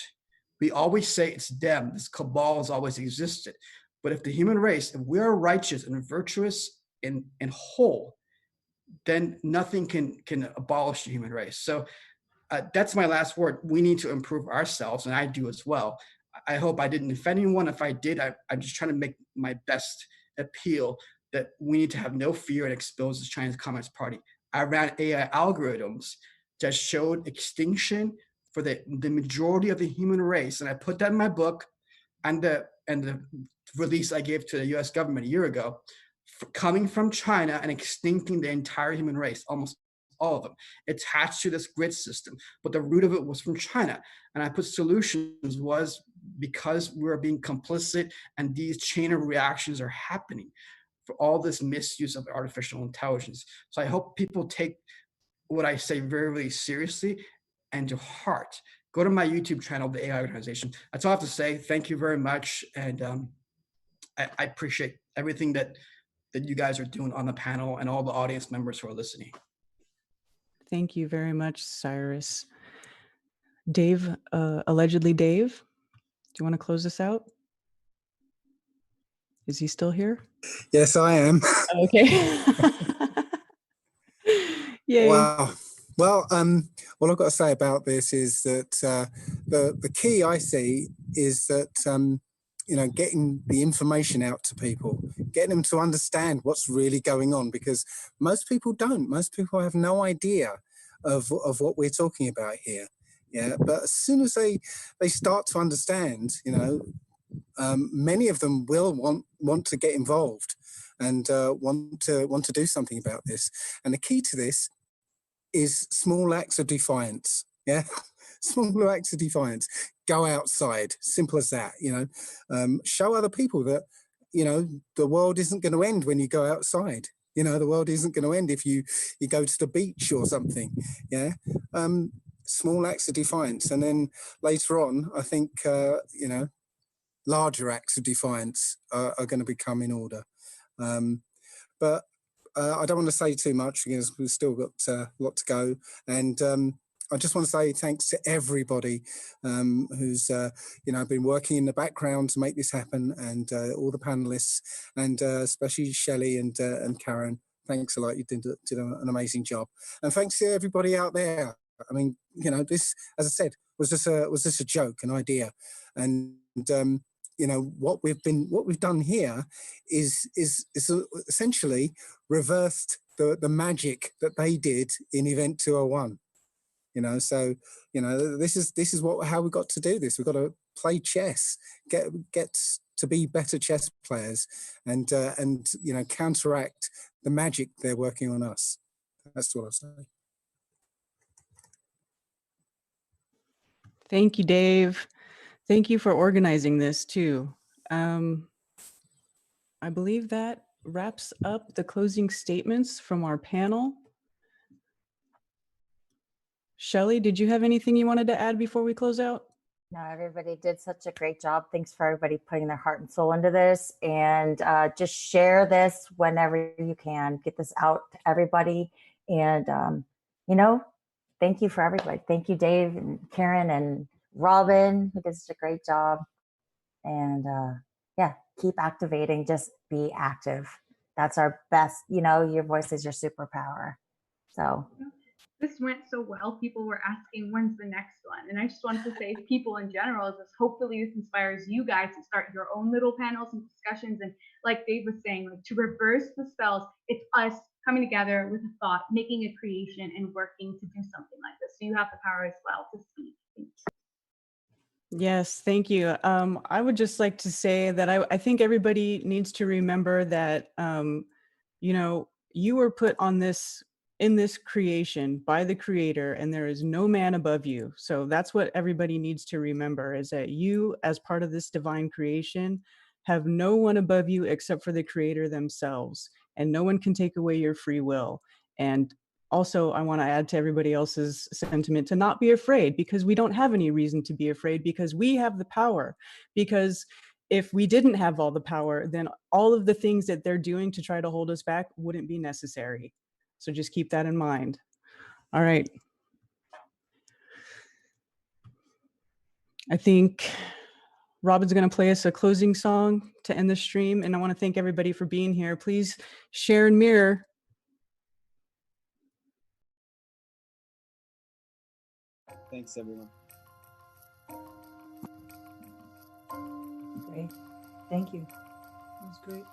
We always say it's them. This cabal has always existed. But if the human race, if we are righteous and virtuous and whole, then nothing can abolish the human race. So that's my last word. We need to improve ourselves, and I do as well. I hope I didn't offend anyone. If I did, I'm just trying to make my best appeal that we need to have no fear and expose the Chinese Communist Party. I ran AI algorithms that showed extinction for the majority of the human race, and I put that in my book, and the release I gave to the U.S. government a year ago, coming from China and extincting the entire human race, almost all of them, attached to this grid system. But the root of it was from China. And I put solutions was because we were being complicit and these chain of reactions are happening for all this misuse of artificial intelligence. So I hope people take what I say very, really seriously and to heart. Go to my YouTube channel, The AI Organization. That's all I have to say. Thank you very much. And I appreciate everything that you guys are doing on the panel and all the audience members who are listening. Thank you very much, Cyrus. Dave, allegedly Dave, do you want to close this out? Is he still here? Yes, I am. Okay. Yay. Wow. Well, what I've got to say about this is that the key I see is that getting the information out to people, getting them to understand what's really going on, because most people don't. Most people have no idea of what we're talking about here. Yeah, but as soon as they start to understand, many of them will want to get involved and want to do something about this. And the key to this is small acts of defiance. Yeah, small acts of defiance. Go outside. Simple as that. Show other people that the world isn't going to end when you go outside. The world isn't going to end if you go to the beach or something. Yeah. Small acts of defiance, and then later on, I think larger acts of defiance are going to become in order. But I don't want to say too much because we've still got a lot to go. And I just want to say thanks to everybody who's been working in the background to make this happen, and all the panelists, and especially Shelley and Karen. Thanks a lot. You did an amazing job, and thanks to everybody out there. I mean, this, as I said, was just a joke, an idea, and what we've done here is essentially reversed the magic that they did in Event 201. So this is how we got to do this. We've got to play chess, get to be better chess players, and counteract the magic they're working on us. That's what I say. Thank you, Dave. Thank you for organizing this too. I believe that wraps up the closing statements from our panel. Shelley, did you have anything you wanted to add before we close out? No, everybody did such a great job. Thanks for everybody putting their heart and soul into this, and just share this whenever you can. Get this out to everybody, and thank you for everybody. Thank you, Dave and Karen and Robin, who did such a great job. And yeah, keep activating. Just be active. That's our best. Your voice is your superpower. So. This went so well. People were asking, when's the next one? And I just wanted to say, people in general, is hopefully this inspires you guys to start your own little panels and discussions. And like Dave was saying, to reverse the spells, it's us coming together with a thought, making a creation, and working to do something like this. So you have the power as well to speak. Yes, thank you. I would just like to say that I think everybody needs to remember that, you were put on in this creation by the creator, and there is no man above you. So that's what everybody needs to remember, is that you, as part of this divine creation, have no one above you except for the creator themselves, and no one can take away your free will. And also, I want to add to everybody else's sentiment to not be afraid, because we don't have any reason to be afraid, because we have the power. Because if we didn't have all the power, then all of the things that they're doing to try to hold us back wouldn't be necessary. So just keep that in mind. All right. I think Robin's going to play us a closing song to end the stream. And I want to thank everybody for being here. Please share and mirror. Thanks, everyone. Great. Thank you. That was great.